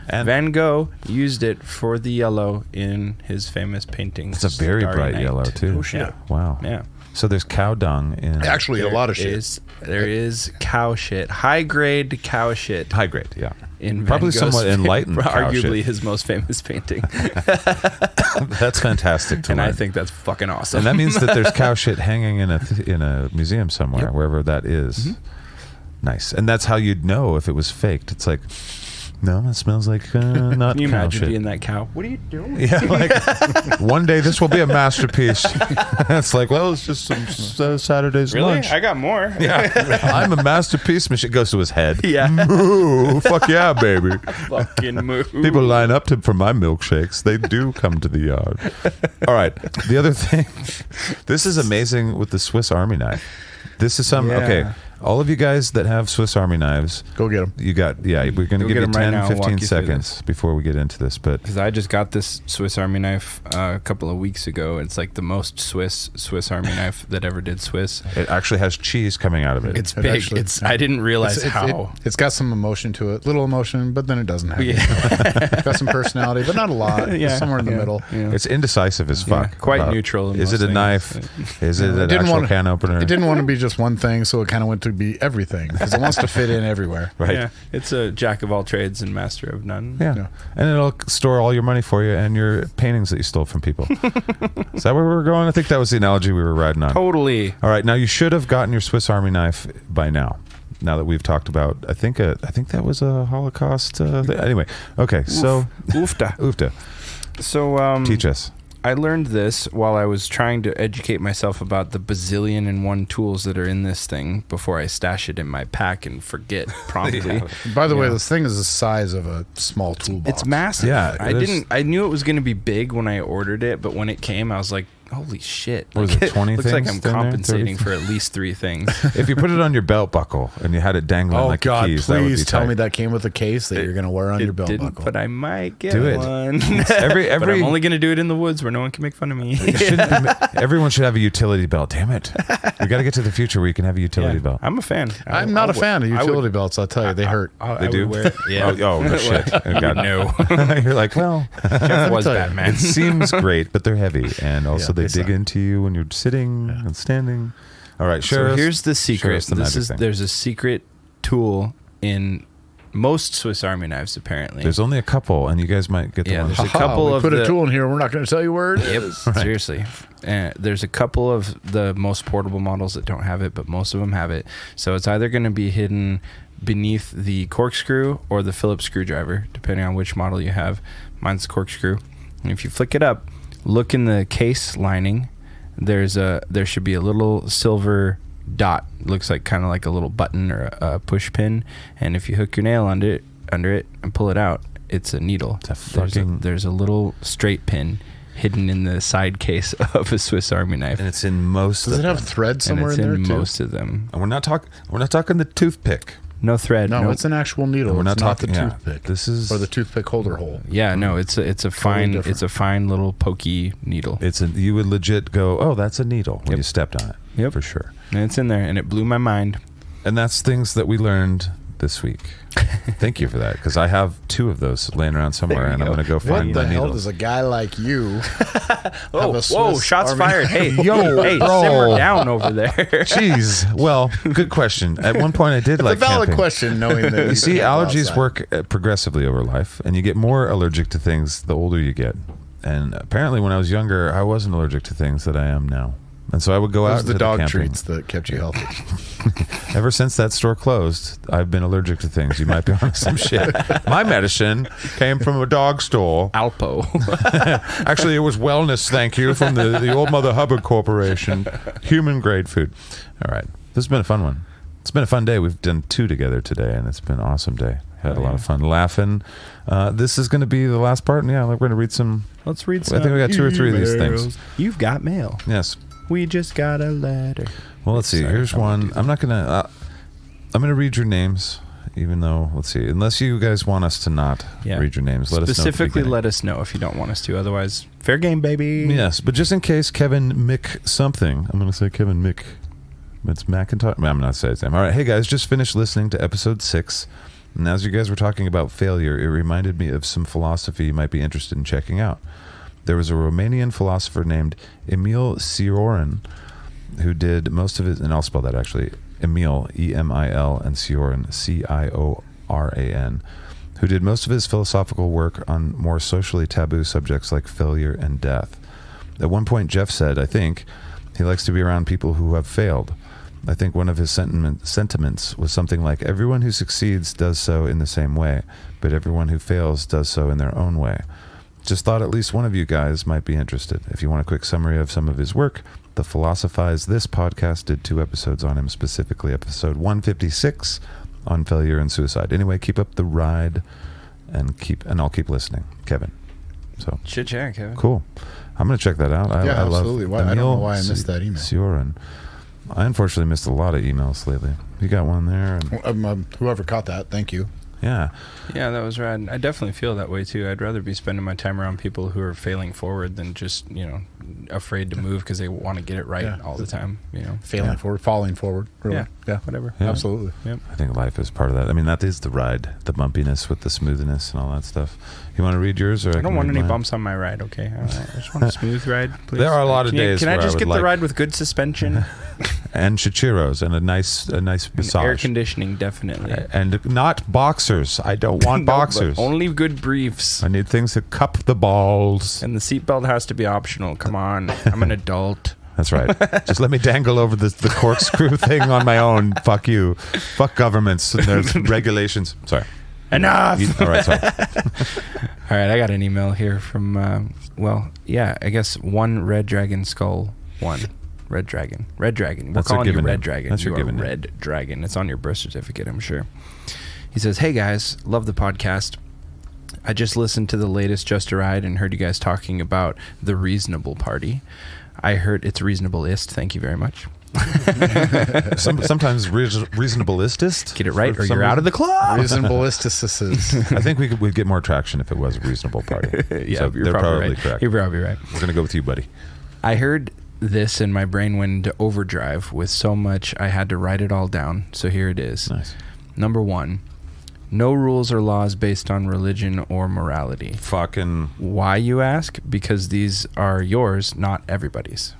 Van Gogh used it for the yellow in his famous painting. It's a very Starry bright Night. yellow too. Oh, shit. Yeah. Wow. Yeah. So there's cow dung in Actually, a lot of shit. There is cow shit, high grade cow shit. high grade. Yeah. In Van Probably Gogh's somewhat enlightened cow arguably shit. his most famous painting. That's fantastic to And learn. I think that's fucking awesome. And that means that there's cow shit hanging in a museum somewhere, wherever that is. Nice. And that's how you'd know if it was faked. It's like, No, it smells like not Can you cow imagine shit. being that cow? What are you doing? Yeah, like one day this will be a masterpiece. It's like, well, it's just some Saturday's Really? lunch. I got more. Yeah, I'm a masterpiece machine. It goes to his head. Yeah. Moo, fuck yeah, baby. Fucking move. People line up for my milkshakes. They do come to the yard. All right. The other thing, this is amazing with the Swiss Army knife. This is some, Yeah. okay. All of you guys that have Swiss Army knives, Go get them. you got, we're going to Go give get you 'em 10, right now. I'll 15 walk you through seconds before we get into this. But Because I just got this Swiss Army knife a couple of weeks ago. It's like the most Swiss Army knife that ever did Swiss. it actually has cheese coming out of it. It's It big. actually- I didn't realize It's- how. it's got some emotion to it. Little emotion, but then it doesn't have it. It's got some personality, but not a lot. It's somewhere in the middle. Yeah. It's indecisive as fuck. Quite about, neutral in Is most it a things. knife? Is it an It didn't actual want can opener? It didn't want to be just one thing, so it kind of went to be everything because it wants to fit in everywhere. Right. Yeah, it's a jack of all trades and master of none. Yeah. Yeah. And it'll store all your money for you and your paintings that you stole from people. Is that where we were going? I think that was the analogy we were riding on. Totally. All right. Now, you should have gotten your Swiss Army knife by now. Now that we've talked about, I think that was a Holocaust. Anyway. Okay. So, Oofta. Oofta, So, teach us. I learned this while I was trying to educate myself about the bazillion and one tools that are in this thing before I stash it in my pack and forget promptly. By the way, this thing is the size of a small toolbox. It's massive. Yeah, I knew it was going to be big when I ordered it, but when it came, I was like, holy shit. What is it, 20 looks like things I'm in there? compensating 30? for at least 3 things. If you put it on your belt buckle and you had it dangling Oh like God! the keys, that would be Please tell tight. me that came with a case that you're going to wear on your belt Didn't, buckle. but I might get Do it. one. Every But I'm only going to do it in the woods where no one can make fun of me. It shouldn't be everyone should have a utility belt. Damn it! We got to get to the future where you can have a utility belt. I'm a fan. I'm not a fan of utility belts. I'll tell you, they hurt. They do? Yeah. Oh, no shit. Oh, God. No. You're like, well, Jeff was tell you. Batman. it seems great, but they're heavy, and also Yeah, they they dig suck. into you when you're sitting and standing. All right, So sure. here's the secret. the magic thing. There's a secret tool in most Swiss Army knives, apparently. There's only a couple, and you guys might get the Yeah, one. there's a couple we of put the- a tool in here. We're not going to tell you where it Yep, is. seriously. There's a couple of the most portable models that don't have it, but most of them have it. So it's either going to be hidden beneath the corkscrew or the Phillips screwdriver, depending on which model you have. Mine's the corkscrew. And if you flick it up, look in the case lining. There should be a little silver dot. Looks like kind of like a little button or a push pin. And if you hook your nail under it and pull it out, it's a needle. There's a little straight pin hidden in the side case of a Swiss Army knife. And it's in most. Does of it have them. thread And somewhere it's in there in too? most of them. And we're not talking the toothpick. No thread. No, no. it's an actual needle. We're not It's not talking the yeah. toothpick. This is or the toothpick holder hole. Yeah, no, it's a fine different. little pokey needle. you would legit go, oh, that's a needle when Yep. you stepped on it. Yep. For sure. And it's in there, and it blew my mind. And that's things that we learned this week. Thank you for that, because I have 2 of those laying around somewhere, There you and I'm go. going to go What find the my hell needles. does a guy like you Whoa, a Swiss shots Army fired. Hey, Yo, hey, bro. simmer down over there. Jeez. Well, good question. At one point, I did It's like a valid camping. question, knowing that You see, can't go allergies outside. work progressively over life, and you get more allergic to things the older you get. And apparently, when I was younger, I wasn't allergic to things that I am now. And so I would go It out was to the dog camping. treats that kept you healthy. Ever since that store closed, I've been allergic to things. You might be on some shit. My medicine came from a dog store. Alpo. Actually, it was wellness, thank you, from the old Mother Hubbard Corporation. Human grade food. All right. This has been a fun one. It's been a fun day. We've done 2 together today, and it's been an awesome day. Had a lot of fun laughing. This is going to be the last part, and we're going to read some. Let's read I some. think we got 2 or 3 of these emails. things. You've got mail. Yes. We just got a letter. Well, let's see. Sorry, Here's I won't one. do I'm not going to. I'm going to read your names, even though, let's see. Unless you guys want us to not read your names, let us know. Specifically, let us know if you don't want us to. Otherwise, fair game, baby. Yes, but just in case Kevin Mick something, I'm going to say Kevin Mick. It's McIntosh. I'm not saying his name. All right. Hey, guys, just finished listening to episode 6. And as you guys were talking about failure, it reminded me of some philosophy you might be interested in checking out. There was a Romanian philosopher named Emil Cioran who did most of his, and I'll spell that actually, Emil, E-M-I-L, and Cioran, C-I-O-R-A-N, who did most of his philosophical work on more socially taboo subjects like failure and death. At one point, Jeff said, I think, he likes to be around people who have failed. I think one of his sentiments was something like, everyone who succeeds does so in the same way, but everyone who fails does so in their own way. Just thought at least one of you guys might be interested. If you want a quick summary of some of his work, the Philosophize This podcast did 2 episodes on him, specifically episode 156 on failure and suicide. Anyway, keep up the ride and I'll keep listening, Kevin. So Shit, yeah, Kevin. cool. I'm going to check that out. I absolutely. love I don't know Emil why I missed that email. Sioran. I unfortunately missed a lot of emails lately. You got one there? And, Whoever caught that, thank you. yeah. Yeah, that was rad. I definitely feel that way too. I'd rather be spending my time around people who are failing forward than just, afraid to move because they want to get it right all the time, Failing forward, falling forward. Really. Yeah, whatever. Yeah. Absolutely. Yep. I think life is part of that. I mean, that is the ride, the bumpiness with the smoothness and all that stuff. You want to read yours? Or I don't want any mine? bumps on my ride, okay? I just want a smooth ride, please. There are a lot of days Can I where just I get would the like- ride with good suspension? And chichiros and a nice massage. Air conditioning, definitely. And not boxers. I don't want No, but boxers. only good briefs. I need things that cup the balls. And the seatbelt has to be optional. Come on. I'm an adult. That's right. Just let me dangle over the corkscrew thing on my own. Fuck you. Fuck governments and their regulations. Sorry. Enough! All right, sorry. All right, I got an email here from, I guess one Red Dragon Skull 1. Red Dragon. Red Dragon. We're That's your calling you given Red name. Dragon. That's your You are given name. Red Dragon. It's on your birth certificate, I'm sure. He says, hey guys, love the podcast. I just listened to the latest Just a Ride and heard you guys talking about the Reasonable Party. I heard it's reasonableist. Thank you very much. Sometimes reasonableist. Get it right for or some you're out of the club. Reasonableisticism. I think we'd get more traction if it was a reasonable party. Yeah, So you're they're probably right. correct. You're probably right. We're going to go with you, buddy. I heard this and my brain went into overdrive with so much I had to write it all down. So here it is. Nice. Number 1, no rules or laws based on religion or morality. Fucking. Why, you ask? Because these are yours, not everybody's.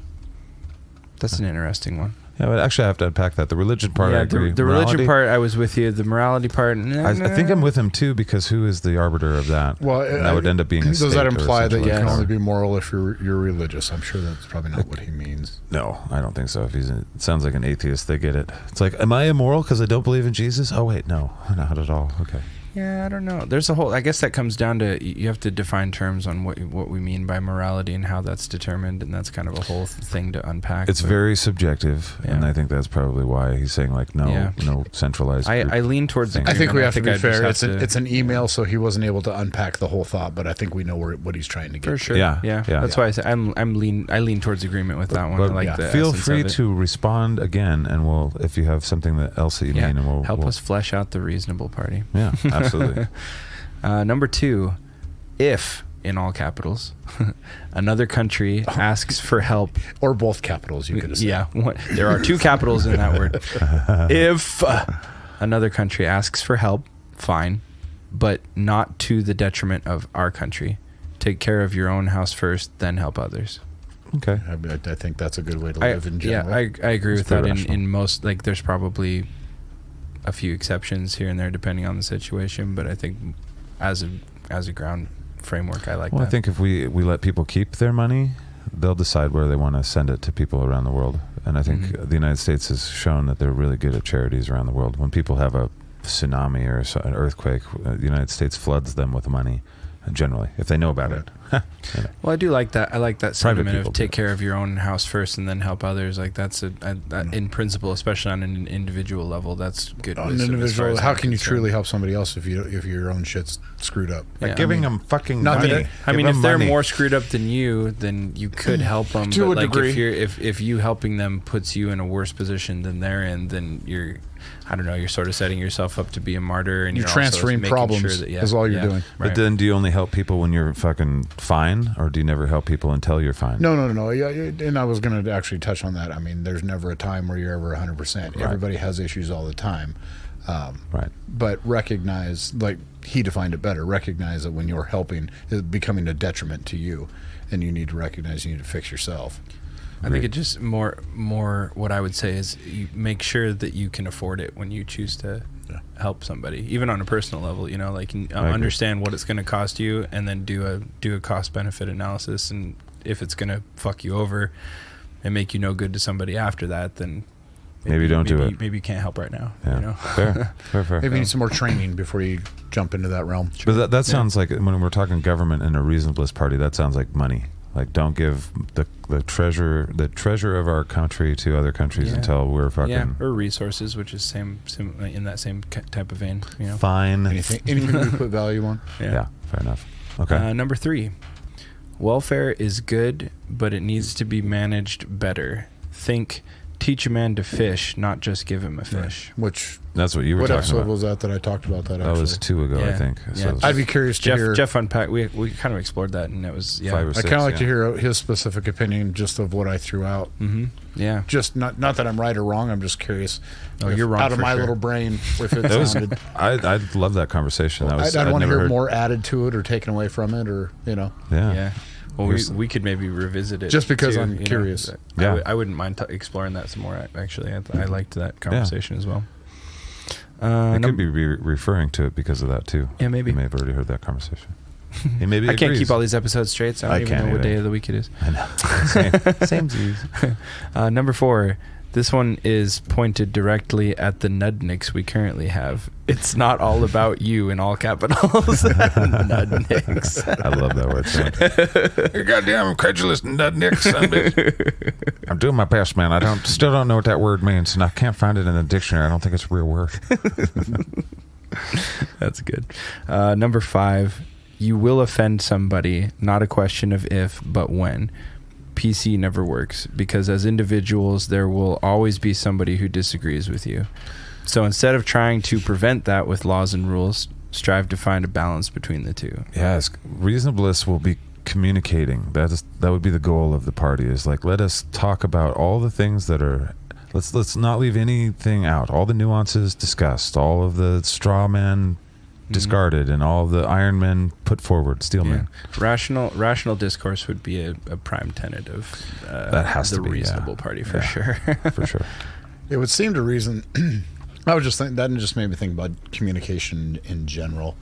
That's an interesting one. Yeah, but actually I have to unpack that. The religion part, I agree. The religion part, I was with you. The morality part, I think I'm with him too, because who is the arbiter of that? Well, And that would end up being a does that state or imply that you centralized can power. only be moral if you're religious? I'm sure that's probably not what he means. No, I don't think so. If it sounds like an atheist, they get it. It's like, am I immoral because I don't believe in Jesus? Oh wait, no, not at all. Okay. Yeah, I don't know. There's a whole. I guess that comes down to you have to define terms on what we mean by morality and how that's determined, and that's kind of a whole thing to unpack. It's but very subjective, and Yeah. I think that's probably why he's saying like no centralized. I group lean towards. thing. I think we have to I be just fair. have It's an email, so he wasn't able to unpack the whole thought, but I think we know what he's trying to get. For sure. Yeah, Yeah. yeah. That's why I say I lean towards agreement with that one. I But like the feel essence free of it. to respond again, and we'll if you have something else that you Yeah. mean, and we'll help we'll, us flesh out the reasonable party. Yeah, absolutely. Number 2, if in all capitals, another country asks for help. Or both capitals, you could have said. Yeah, there are 2 capitals in that word. If another country asks for help, fine, but not to the detriment of our country. Take care of your own house first, then help others. Okay. I think that's a good way to live in general. I agree It's with that. pretty rational. In most, like, there's probably a few exceptions here and there depending on the situation, but I think as a ground framework, I like Well, that. I think if we let people keep their money, they'll decide where they want to send it to people around the world. And I think Mhm. the United States has shown that they're really good at charities around the world. When people have a tsunami or an earthquake, the United States floods them with money, generally, if they know about it. Well, I do like that. I like that Private sentiment people of take do. care of your own house first and then help others. Like that's in principle, especially on an individual level, that's good. On an wisdom as far individual, as how I'm can you concerned. truly help somebody else if your own shit's screwed up? Yeah, Giving I mean, them fucking not money. that I mean, Give if them they're money. more screwed up than you, then you could help them. To but a like degree. if you helping them puts you in a worse position than they're in, then you're, I don't know, you're sort of setting yourself up to be a martyr, and You're you're transferring also making problems sure that, is all you're doing. But Right. then do you only help people when you're fucking fine, or do you never help people until you're fine? No. Yeah, and I was going to actually touch on that. I mean, there's never a time where you're ever 100%. Right. Everybody has issues all the time. Right. But recognize, like he defined it better, recognize that when you're helping, it's becoming a detriment to you, and you need to recognize you need to fix yourself. I think it just more what I would say is you make sure that you can afford it when you choose to help somebody, even on a personal level. You know, like understand what it's going to cost you, and then do a cost benefit analysis. And if it's going to fuck you over and make you no good to somebody after that, then Maybe don't do it. Maybe you can't help right now. Yeah. You know? Fair. Maybe you need some more training before you jump into that realm. But that sounds like, when we're talking government and a reasonableness party, that sounds like money. Like, don't give the treasure of our country to other countries until we're fucking or resources, which is same in that same type of vein. You know, fine. Anything we put value on. Yeah, fair enough. Okay. Number 3, welfare is good, but it needs to be managed better. Think. Teach a man to fish, not just give him a fish. Which That's what you were what talking episode about. was that I talked about that? That Actually, was 2 ago, I Yeah. think. Yeah. I'd be curious to hear. Jeff unpacked. We kind of explored that, and it was 5 or 6. I kind of like to hear his specific opinion, just of what I threw out. Mm-hmm. Yeah. Just not that I'm right or wrong. I'm just curious. Oh, if you're wrong out of for my sure. little brain. If it That was, sounded, I love that conversation. That was, I'd want to never hear heard- more added to it or taken away from it, or Yeah. Yeah. Well, we could maybe revisit it. Just because too, I'm you know. curious. Yeah. I wouldn't mind exploring that some more. Actually, I liked that conversation as well. It could be referring to it because of that too. Yeah, maybe. You may have already heard that conversation. He maybe I can't agrees. keep all these episodes straight, so I I don't even can't know what either. day of the week it is. I know. Same Z's. Number 4. This one is pointed directly at the nudniks we currently have. It's not all about you in all capitals. Nudniks. I love that word so much. You goddamn incredulous nutnick, son of a bitch. I'm doing my best, man. Still don't know what that word means, and I can't find it in the dictionary. I don't think it's a real word. That's good. Number 5. You will offend somebody, not a question of if, but when. PC never works, because as individuals, there will always be somebody who disagrees with you. So instead of trying to prevent that with laws and rules, strive to find a balance between the two. Yes, reasonableness will be communicating. That would be the goal of the party. Is like, let us talk about all the things that are. Let's not leave anything out. All the nuances discussed. All of the straw man discarded, and all of the Iron Men put forward. Steel men. Rational discourse would be a prime tenet of That has the to be, reasonable yeah. party for Yeah. sure. For sure. It would seem to reason. I was just thinking that just made me think about communication in general,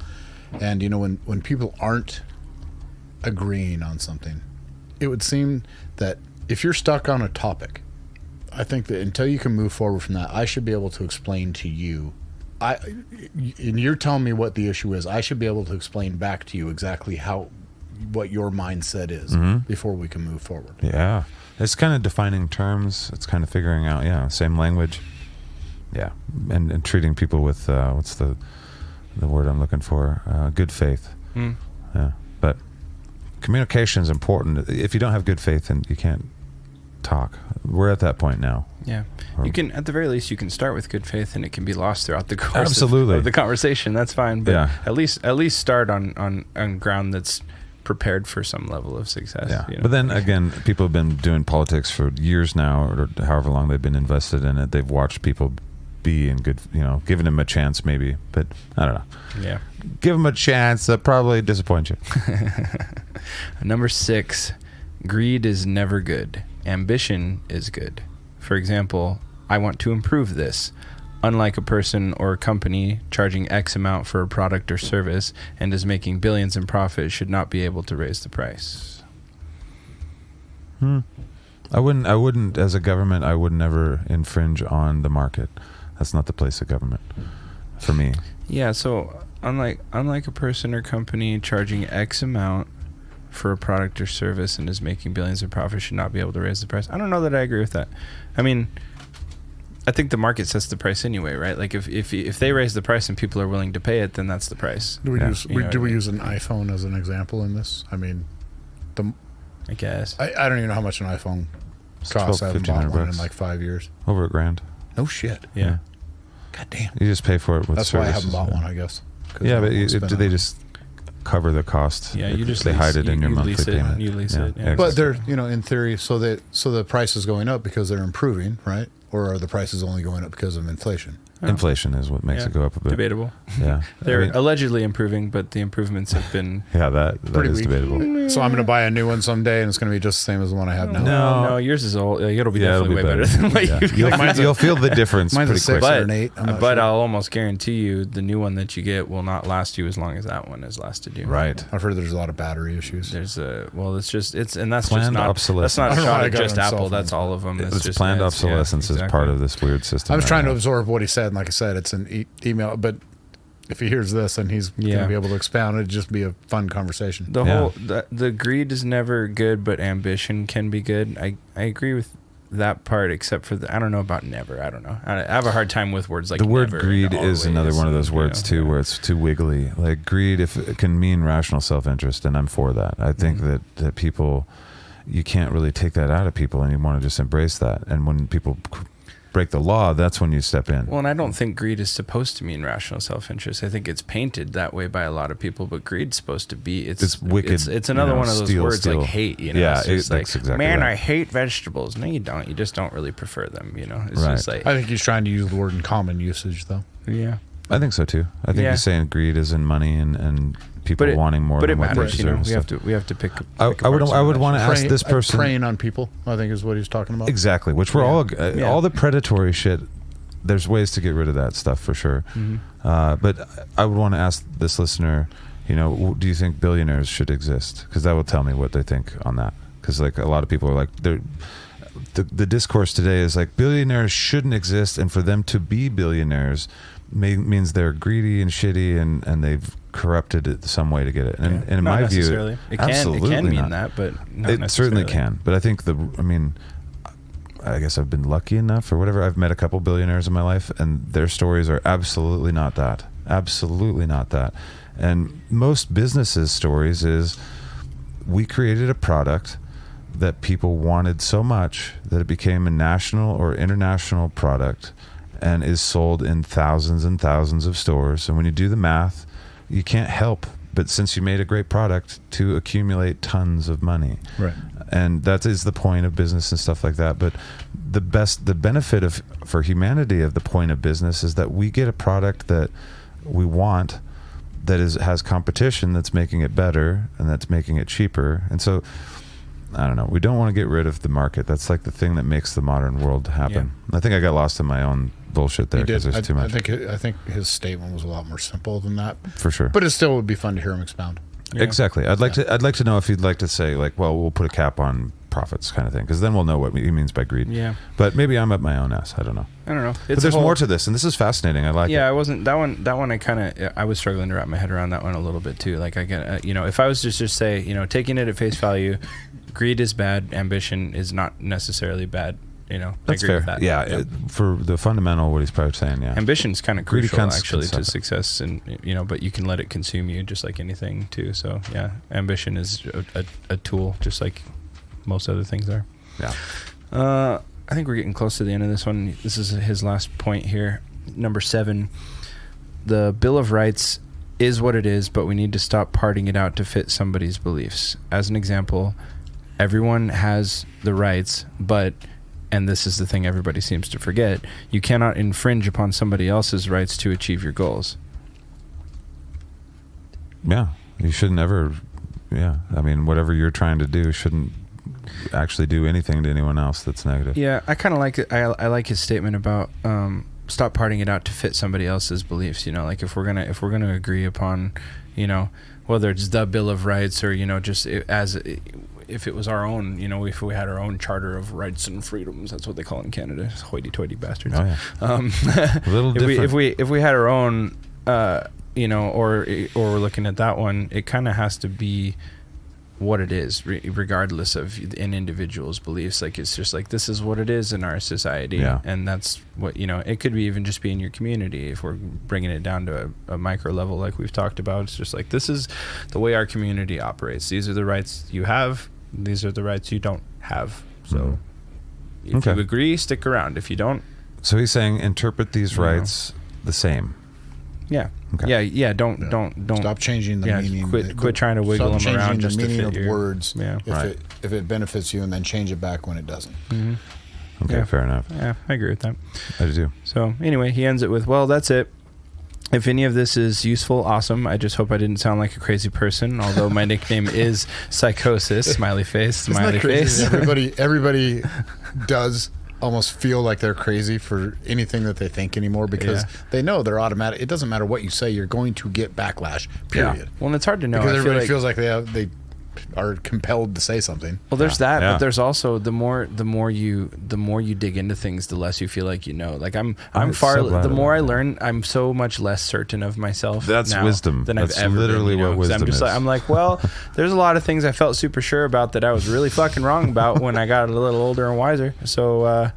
and when people aren't agreeing on something, it would seem that if you're stuck on a topic, I think that until you can move forward from that, I should be able to explain to you. And you're telling me what the issue is. I should be able to explain back to you exactly what your mindset is before we can move forward. Yeah. It's kind of defining terms. It's kind of figuring out, same language. Yeah. And treating people with, what's the word I'm looking for? Good faith. Yeah. But communication is important. If you don't have good faith, then you can't talk. We're at that point now. Yeah, you can, at the very least, you can start with good faith, and it can be lost throughout the course of the conversation. That's fine, but at least start on ground that's prepared for some level of success. Yeah, but then again, people have been doing politics for years now, or however long they've been invested in it. They've watched people be in good, giving them a chance, maybe, but I don't know. Yeah, give them a chance. They'll probably disappoint you. Number 6, greed is never good. Ambition is good. For example, I want to improve this. Unlike a person or a company charging X amount for a product or service and is making billions in profit, should not be able to raise the price. I wouldn't, as a government, I would never infringe on the market. That's not the place of government for me. Yeah, so unlike a person or company charging X amount for a product or service and is making billions in profit, should not be able to raise the price. I don't know that I agree with that. I mean, I think the market sets the price anyway, right? Like if they raise the price and people are willing to pay it, then that's the price. Do we use an mean? iPhone as an example in this? I mean, I guess. I don't even know how much an iPhone costs. I haven't bought one in like 5 years. Over $1,000. No shit. Yeah. God damn. You just pay for it with That's why I services. haven't bought one, I guess. Yeah, but do they just cover the cost? Yeah, you just they lease, hide it in your you monthly lease payment. You lease it. Yeah. But they're, in theory, so the price is going up because they're improving, right? Or are the prices only going up because of inflation? Inflation is what makes Yeah. it go up a bit. Debatable. Yeah. They're I mean, allegedly improving, but the improvements have been. yeah, that Pretty is weak. debatable. So I'm going to buy a new one someday, and it's going to be just the same as the one I have now. No. Yours is old. It'll be Yeah, definitely way better than what Yeah. you You'll feel the difference Mine's a pretty quick. 6 or an 8. I'm not But sure. I'll almost guarantee you the new one that you get will not last you as long as that one has lasted you. Right. I've heard there's a lot of battery issues. That's Planned just not obsolescence. that's not I a don't know shot why I at got just it on Apple. cell That's phone. all of them. It's planned obsolescence is part of this weird system. I was right trying now. to absorb what he said, and like I said, it's an email. But if he hears this and he's going to be able to expound, it'd just be a fun conversation. The whole the greed is never good, but ambition can be good. I agree with that part, except for I don't know about never. I don't know. I have a hard time with words like the word never greed and is another always, one of those words you know, too, where it's too wiggly. Like greed, if it can mean rational self-interest, and I'm for that. I think that people, you can't really take that out of people, and you want to just embrace that. And when people break the law, that's when you step in. Well, and I don't think greed is supposed to mean rational self-interest. I think it's painted that way by a lot of people, but greed's supposed to be it's wicked. It's another one of those words like hate. You know, Yeah, it's just like that's exactly man, right. I hate vegetables. No, you don't. You just don't really prefer them. You know, it's Right. just like I think he's trying to use the word in common usage, though. yeah. I think so too. I think Yeah. he's saying greed is in money and people wanting more But than it what they matters. You know, deserve. we have to pick. I would want to ask this person. Preying on people, I think is what he's talking about. Exactly, which we're all the predatory shit. There's ways to get rid of that stuff for sure. But I would want to ask this listener, you know, do you think billionaires should exist? Because that will tell me what they think on that. Because like a lot of people are like, the discourse today is like billionaires shouldn't exist, and for them to be billionaires means they're greedy and shitty, and they've corrupted it some way to get it. And in Not my view, necessarily. It absolutely can mean not. that, but not It certainly necessarily. can. But I think I guess I've been lucky enough or whatever. I've met a couple billionaires in my life, and their stories are absolutely not that. Absolutely not that. And most businesses' stories is we created a product that people wanted so much that it became a national or international product and is sold in thousands and thousands of stores. And when you do the math, you can't help but, since you made a great product, to accumulate tons of money. Right. And that is the point of business and stuff like that. But the benefit for humanity of the point of business is that we get a product that we want, that has competition, that's making it better and that's making it cheaper. And so, I don't know. We don't want to get rid of the market. That's like the thing that makes the modern world happen. I think I got lost in my own bullshit there He did. because there's too much. I think his statement was a lot more simple than that. For sure. But it still would be fun to hear him expound. Exactly. I'd like to know if he'd like to say like, well, we'll put a cap on profits kind of thing, because then we'll know what he means by greed. Yeah. But maybe I'm up my own ass. I don't know. I don't know. But there's more to this, and this is fascinating. I like it. I wasn't that one. I was struggling to wrap my head around that one a little bit too. Like I get, if I was to just say, taking it at face value, greed is bad. Ambition is not necessarily bad. That's I agree fair. with that. Yeah. For the fundamental, what he's probably saying. Yeah. Ambition is kind of Greedy crucial cunts actually can to suck. success, and but you can let it consume you just like anything too. So yeah, ambition is a tool, just like most other things are. Yeah. I think we're getting close to the end of this one. This is his last point here. Number 7, the Bill of Rights is what it is, but we need to stop parting it out to fit somebody's beliefs. As an example, everyone has the rights, but, and this is the thing everybody seems to forget, you cannot infringe upon somebody else's rights to achieve your goals. Yeah. You shouldn't ever. Yeah. I mean, whatever you're trying to do shouldn't actually do anything to anyone else that's negative. Yeah, I kind of like it. I like his statement about stop parting it out to fit somebody else's beliefs. Like if we're gonna agree upon, whether it's the Bill of Rights or just if it was our own, if we had our own Charter of Rights and Freedoms, that's what they call it in Canada. Hoity-toity bastards. Oh yeah. A little different. If we had our own, or we're looking at that one, it kind of has to be what it is, regardless of an individual's beliefs. Like it's just like this is what it is in our society, and that's what it could be even just be in your community. If we're bringing it down to a micro level, like we've talked about, it's just like this is the way our community operates. These are the rights you have. These are the rights you don't have. So if you agree, stick around. If you don't, so he's saying interpret these rights the same. Yeah. Okay. Yeah. Don't Stop changing the meaning. Quit trying to wiggle them around just the to meaning fit of your words. Yeah. If it benefits you, and then change it back when it doesn't. Mm-hmm. Okay, Yeah. fair enough. Yeah, I agree with that. I do. So anyway, he ends it with, well, that's it. If any of this is useful, awesome. I just hope I didn't sound like a crazy person, although my nickname is Psychosis, smiley face, smiley face. Everybody does almost feel like they're crazy for anything that they think anymore because they know they're automatic. It doesn't matter what you say, you're going to get backlash, period. Well, and it's hard to know. Because I feel everybody like, feels like they are compelled to say something. well, there's that, Yeah. but there's also the more you dig into things, the less you feel like you know. Like I'm far. so glad The more I about that. learn, I'm so much less certain of myself. That's now wisdom. than That's I've ever literally been, you know? what 'Cause wisdom I'm just is. I'm like, well, there's a lot of things I felt super sure about that I was really fucking wrong about when I got a little older and wiser. So.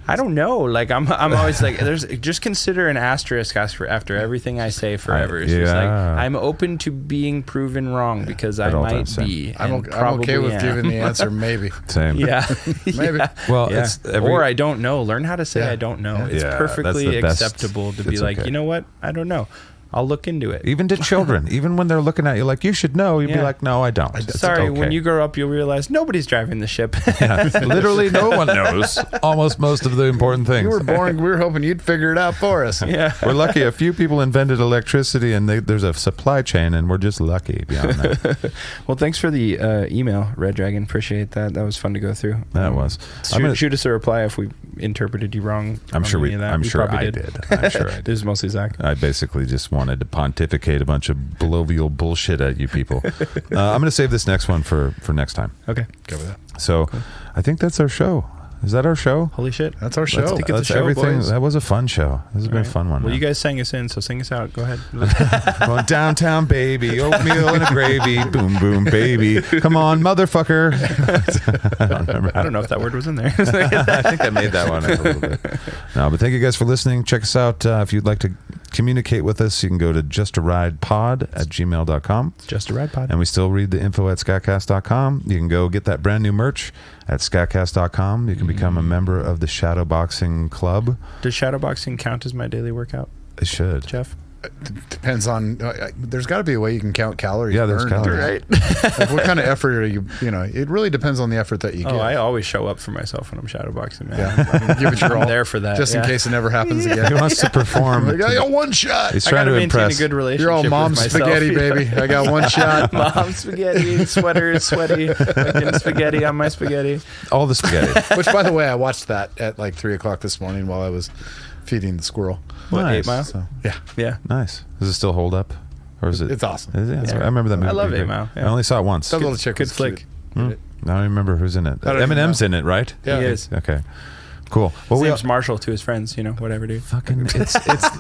I don't know. Like I'm always like, just consider an asterisk after everything I say forever. It's just like I'm open to being proven wrong because I At all might times, same. be. I'm and okay with probably am. giving the answer maybe. Same. Yeah. Maybe. Yeah. Well, Yeah. it's or I don't know. Learn how to say I don't know. It's Yeah, that's perfectly the best. acceptable to be It's like, okay. you know what? I don't know. I'll look into it. Even to children, even when they're looking at you like, you should know, you'd be Yeah. like, no, I don't. It's Sorry, okay. when you grow up, you'll realize nobody's driving the ship. Yeah, literally no one knows almost most of the important things. You were born. We were hoping you'd figure it out for us. Yeah. We're lucky. A few people invented electricity, and there's a supply chain, and we're just lucky beyond that. Well, thanks for the email, Red Dragon. Appreciate that. That was fun to go through. That was. Shoot us a reply if we interpreted you wrong. I'm on sure any of that. I'm We sure probably I did. I'm sure I It did. was mostly Zach. I basically just wanted to pontificate a bunch of blovial bullshit at you people. I'm going to save this next one for next time. Okay. Go with that. So I think that's our show. Is that our show? Holy shit. That's our show. Let's take it to That's show, everything. boys. That was a fun show. This has been a Right. fun one. Well, man. you guys sang us in, so sing us out. Go ahead. Going downtown, baby. Oatmeal and a gravy. Boom, boom, baby. Come on, motherfucker. I don't remember. I don't know if that word was in there. I think I made that one up a little bit. No, but thank you guys for listening. Check us out. If you'd like to communicate with us, you can go to justaridepod@gmail.com. Just a ride pod. And we still read the info at SKATCAST.com. You can go get that brand new merch at SKATCAST.com. You can become a member of the Shadowboxing Club. Does shadowboxing count as my daily workout, It should. Jeff? Depends on. There's got to be a way you can count calories. Yeah, there's burned. calories. Right. Like what kind of effort are you? You know, it really depends on the effort that you Oh, give. I always show up for myself when I'm shadowboxing, man. Yeah, I mean, give it your all. I'm there for that. just in yeah. case it never happens He again. wants to perform. Like, I got one shot. He's I trying gotta to maintain impress. a good relationship. You're all with mom myself. spaghetti, baby. I got one shot. Mom spaghetti, sweaters, sweaty, fucking spaghetti on my spaghetti. All the spaghetti. Which, by the way, I watched that at like 3:00 this morning while I was feeding the squirrel. What, Nice. 8 Mile? So yeah, Yeah. Nice. Does it still hold up? Or is it? it's awesome. Is it? Yeah. I remember that movie. I love pretty 8 good. Mile, yeah. I only saw it once. That little chick Good was flick. cute. I don't remember who's in it. I don't even Eminem's know. in it, right? Yeah, He is. Okay. Cool. Well, His we name's Marshall to his friends, you know, whatever, dude. fucking. It's.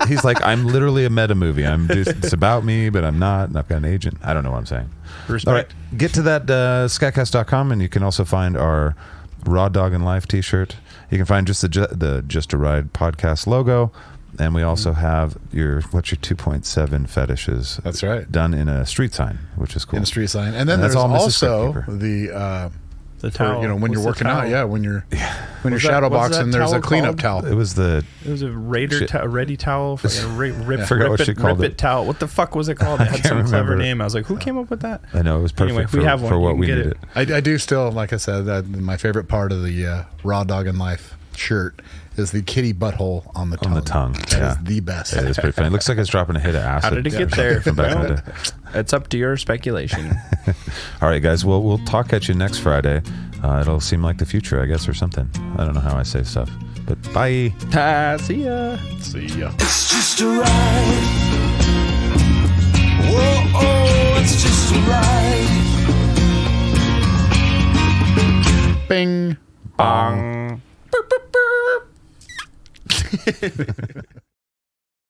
He's like, I'm literally a meta movie. It's about me, but I'm not. And I've got an agent. I don't know what I'm saying. Respect. All right. Get to that SKATCAST.com, and you can also find our Raw Dog and Life T-shirt. You can find just the Just a Ride podcast logo. And we also have what's your 2.7 fetishes. That's right. Done in a street sign, which is cool. In the street sign, and then And that's there's all Mrs. also Scriptkeeper. the The for, towel. you know, when What's you're the working out, towel? yeah, when you're What's shadow that- what's boxing, that there's a towel cleanup called? towel. It was the It was a Shit. a ready towel. Fucking rip Forgot what it, she called rip it. towel. What the fuck was it called? It had can't some clever remember. name. I was like, who came up with that? I know it was perfect Anyway, we have one. for You what can we get needed. it. I do still, like I said, my favorite part of the Raw Dog and Life shirt is the kitty butthole on the tongue. On the tongue, That yeah. is the best. It is pretty funny. It looks like it's dropping a hit of acid. How did it get there? From back in the Well, day. it's up to your speculation. All right, guys. Well, we'll talk at you next Friday. It'll seem like the future, I guess, or something. I don't know how I say stuff. But bye. See ya. See ya. It's just a ride. Whoa, oh, it's just a ride. Bing. Bong.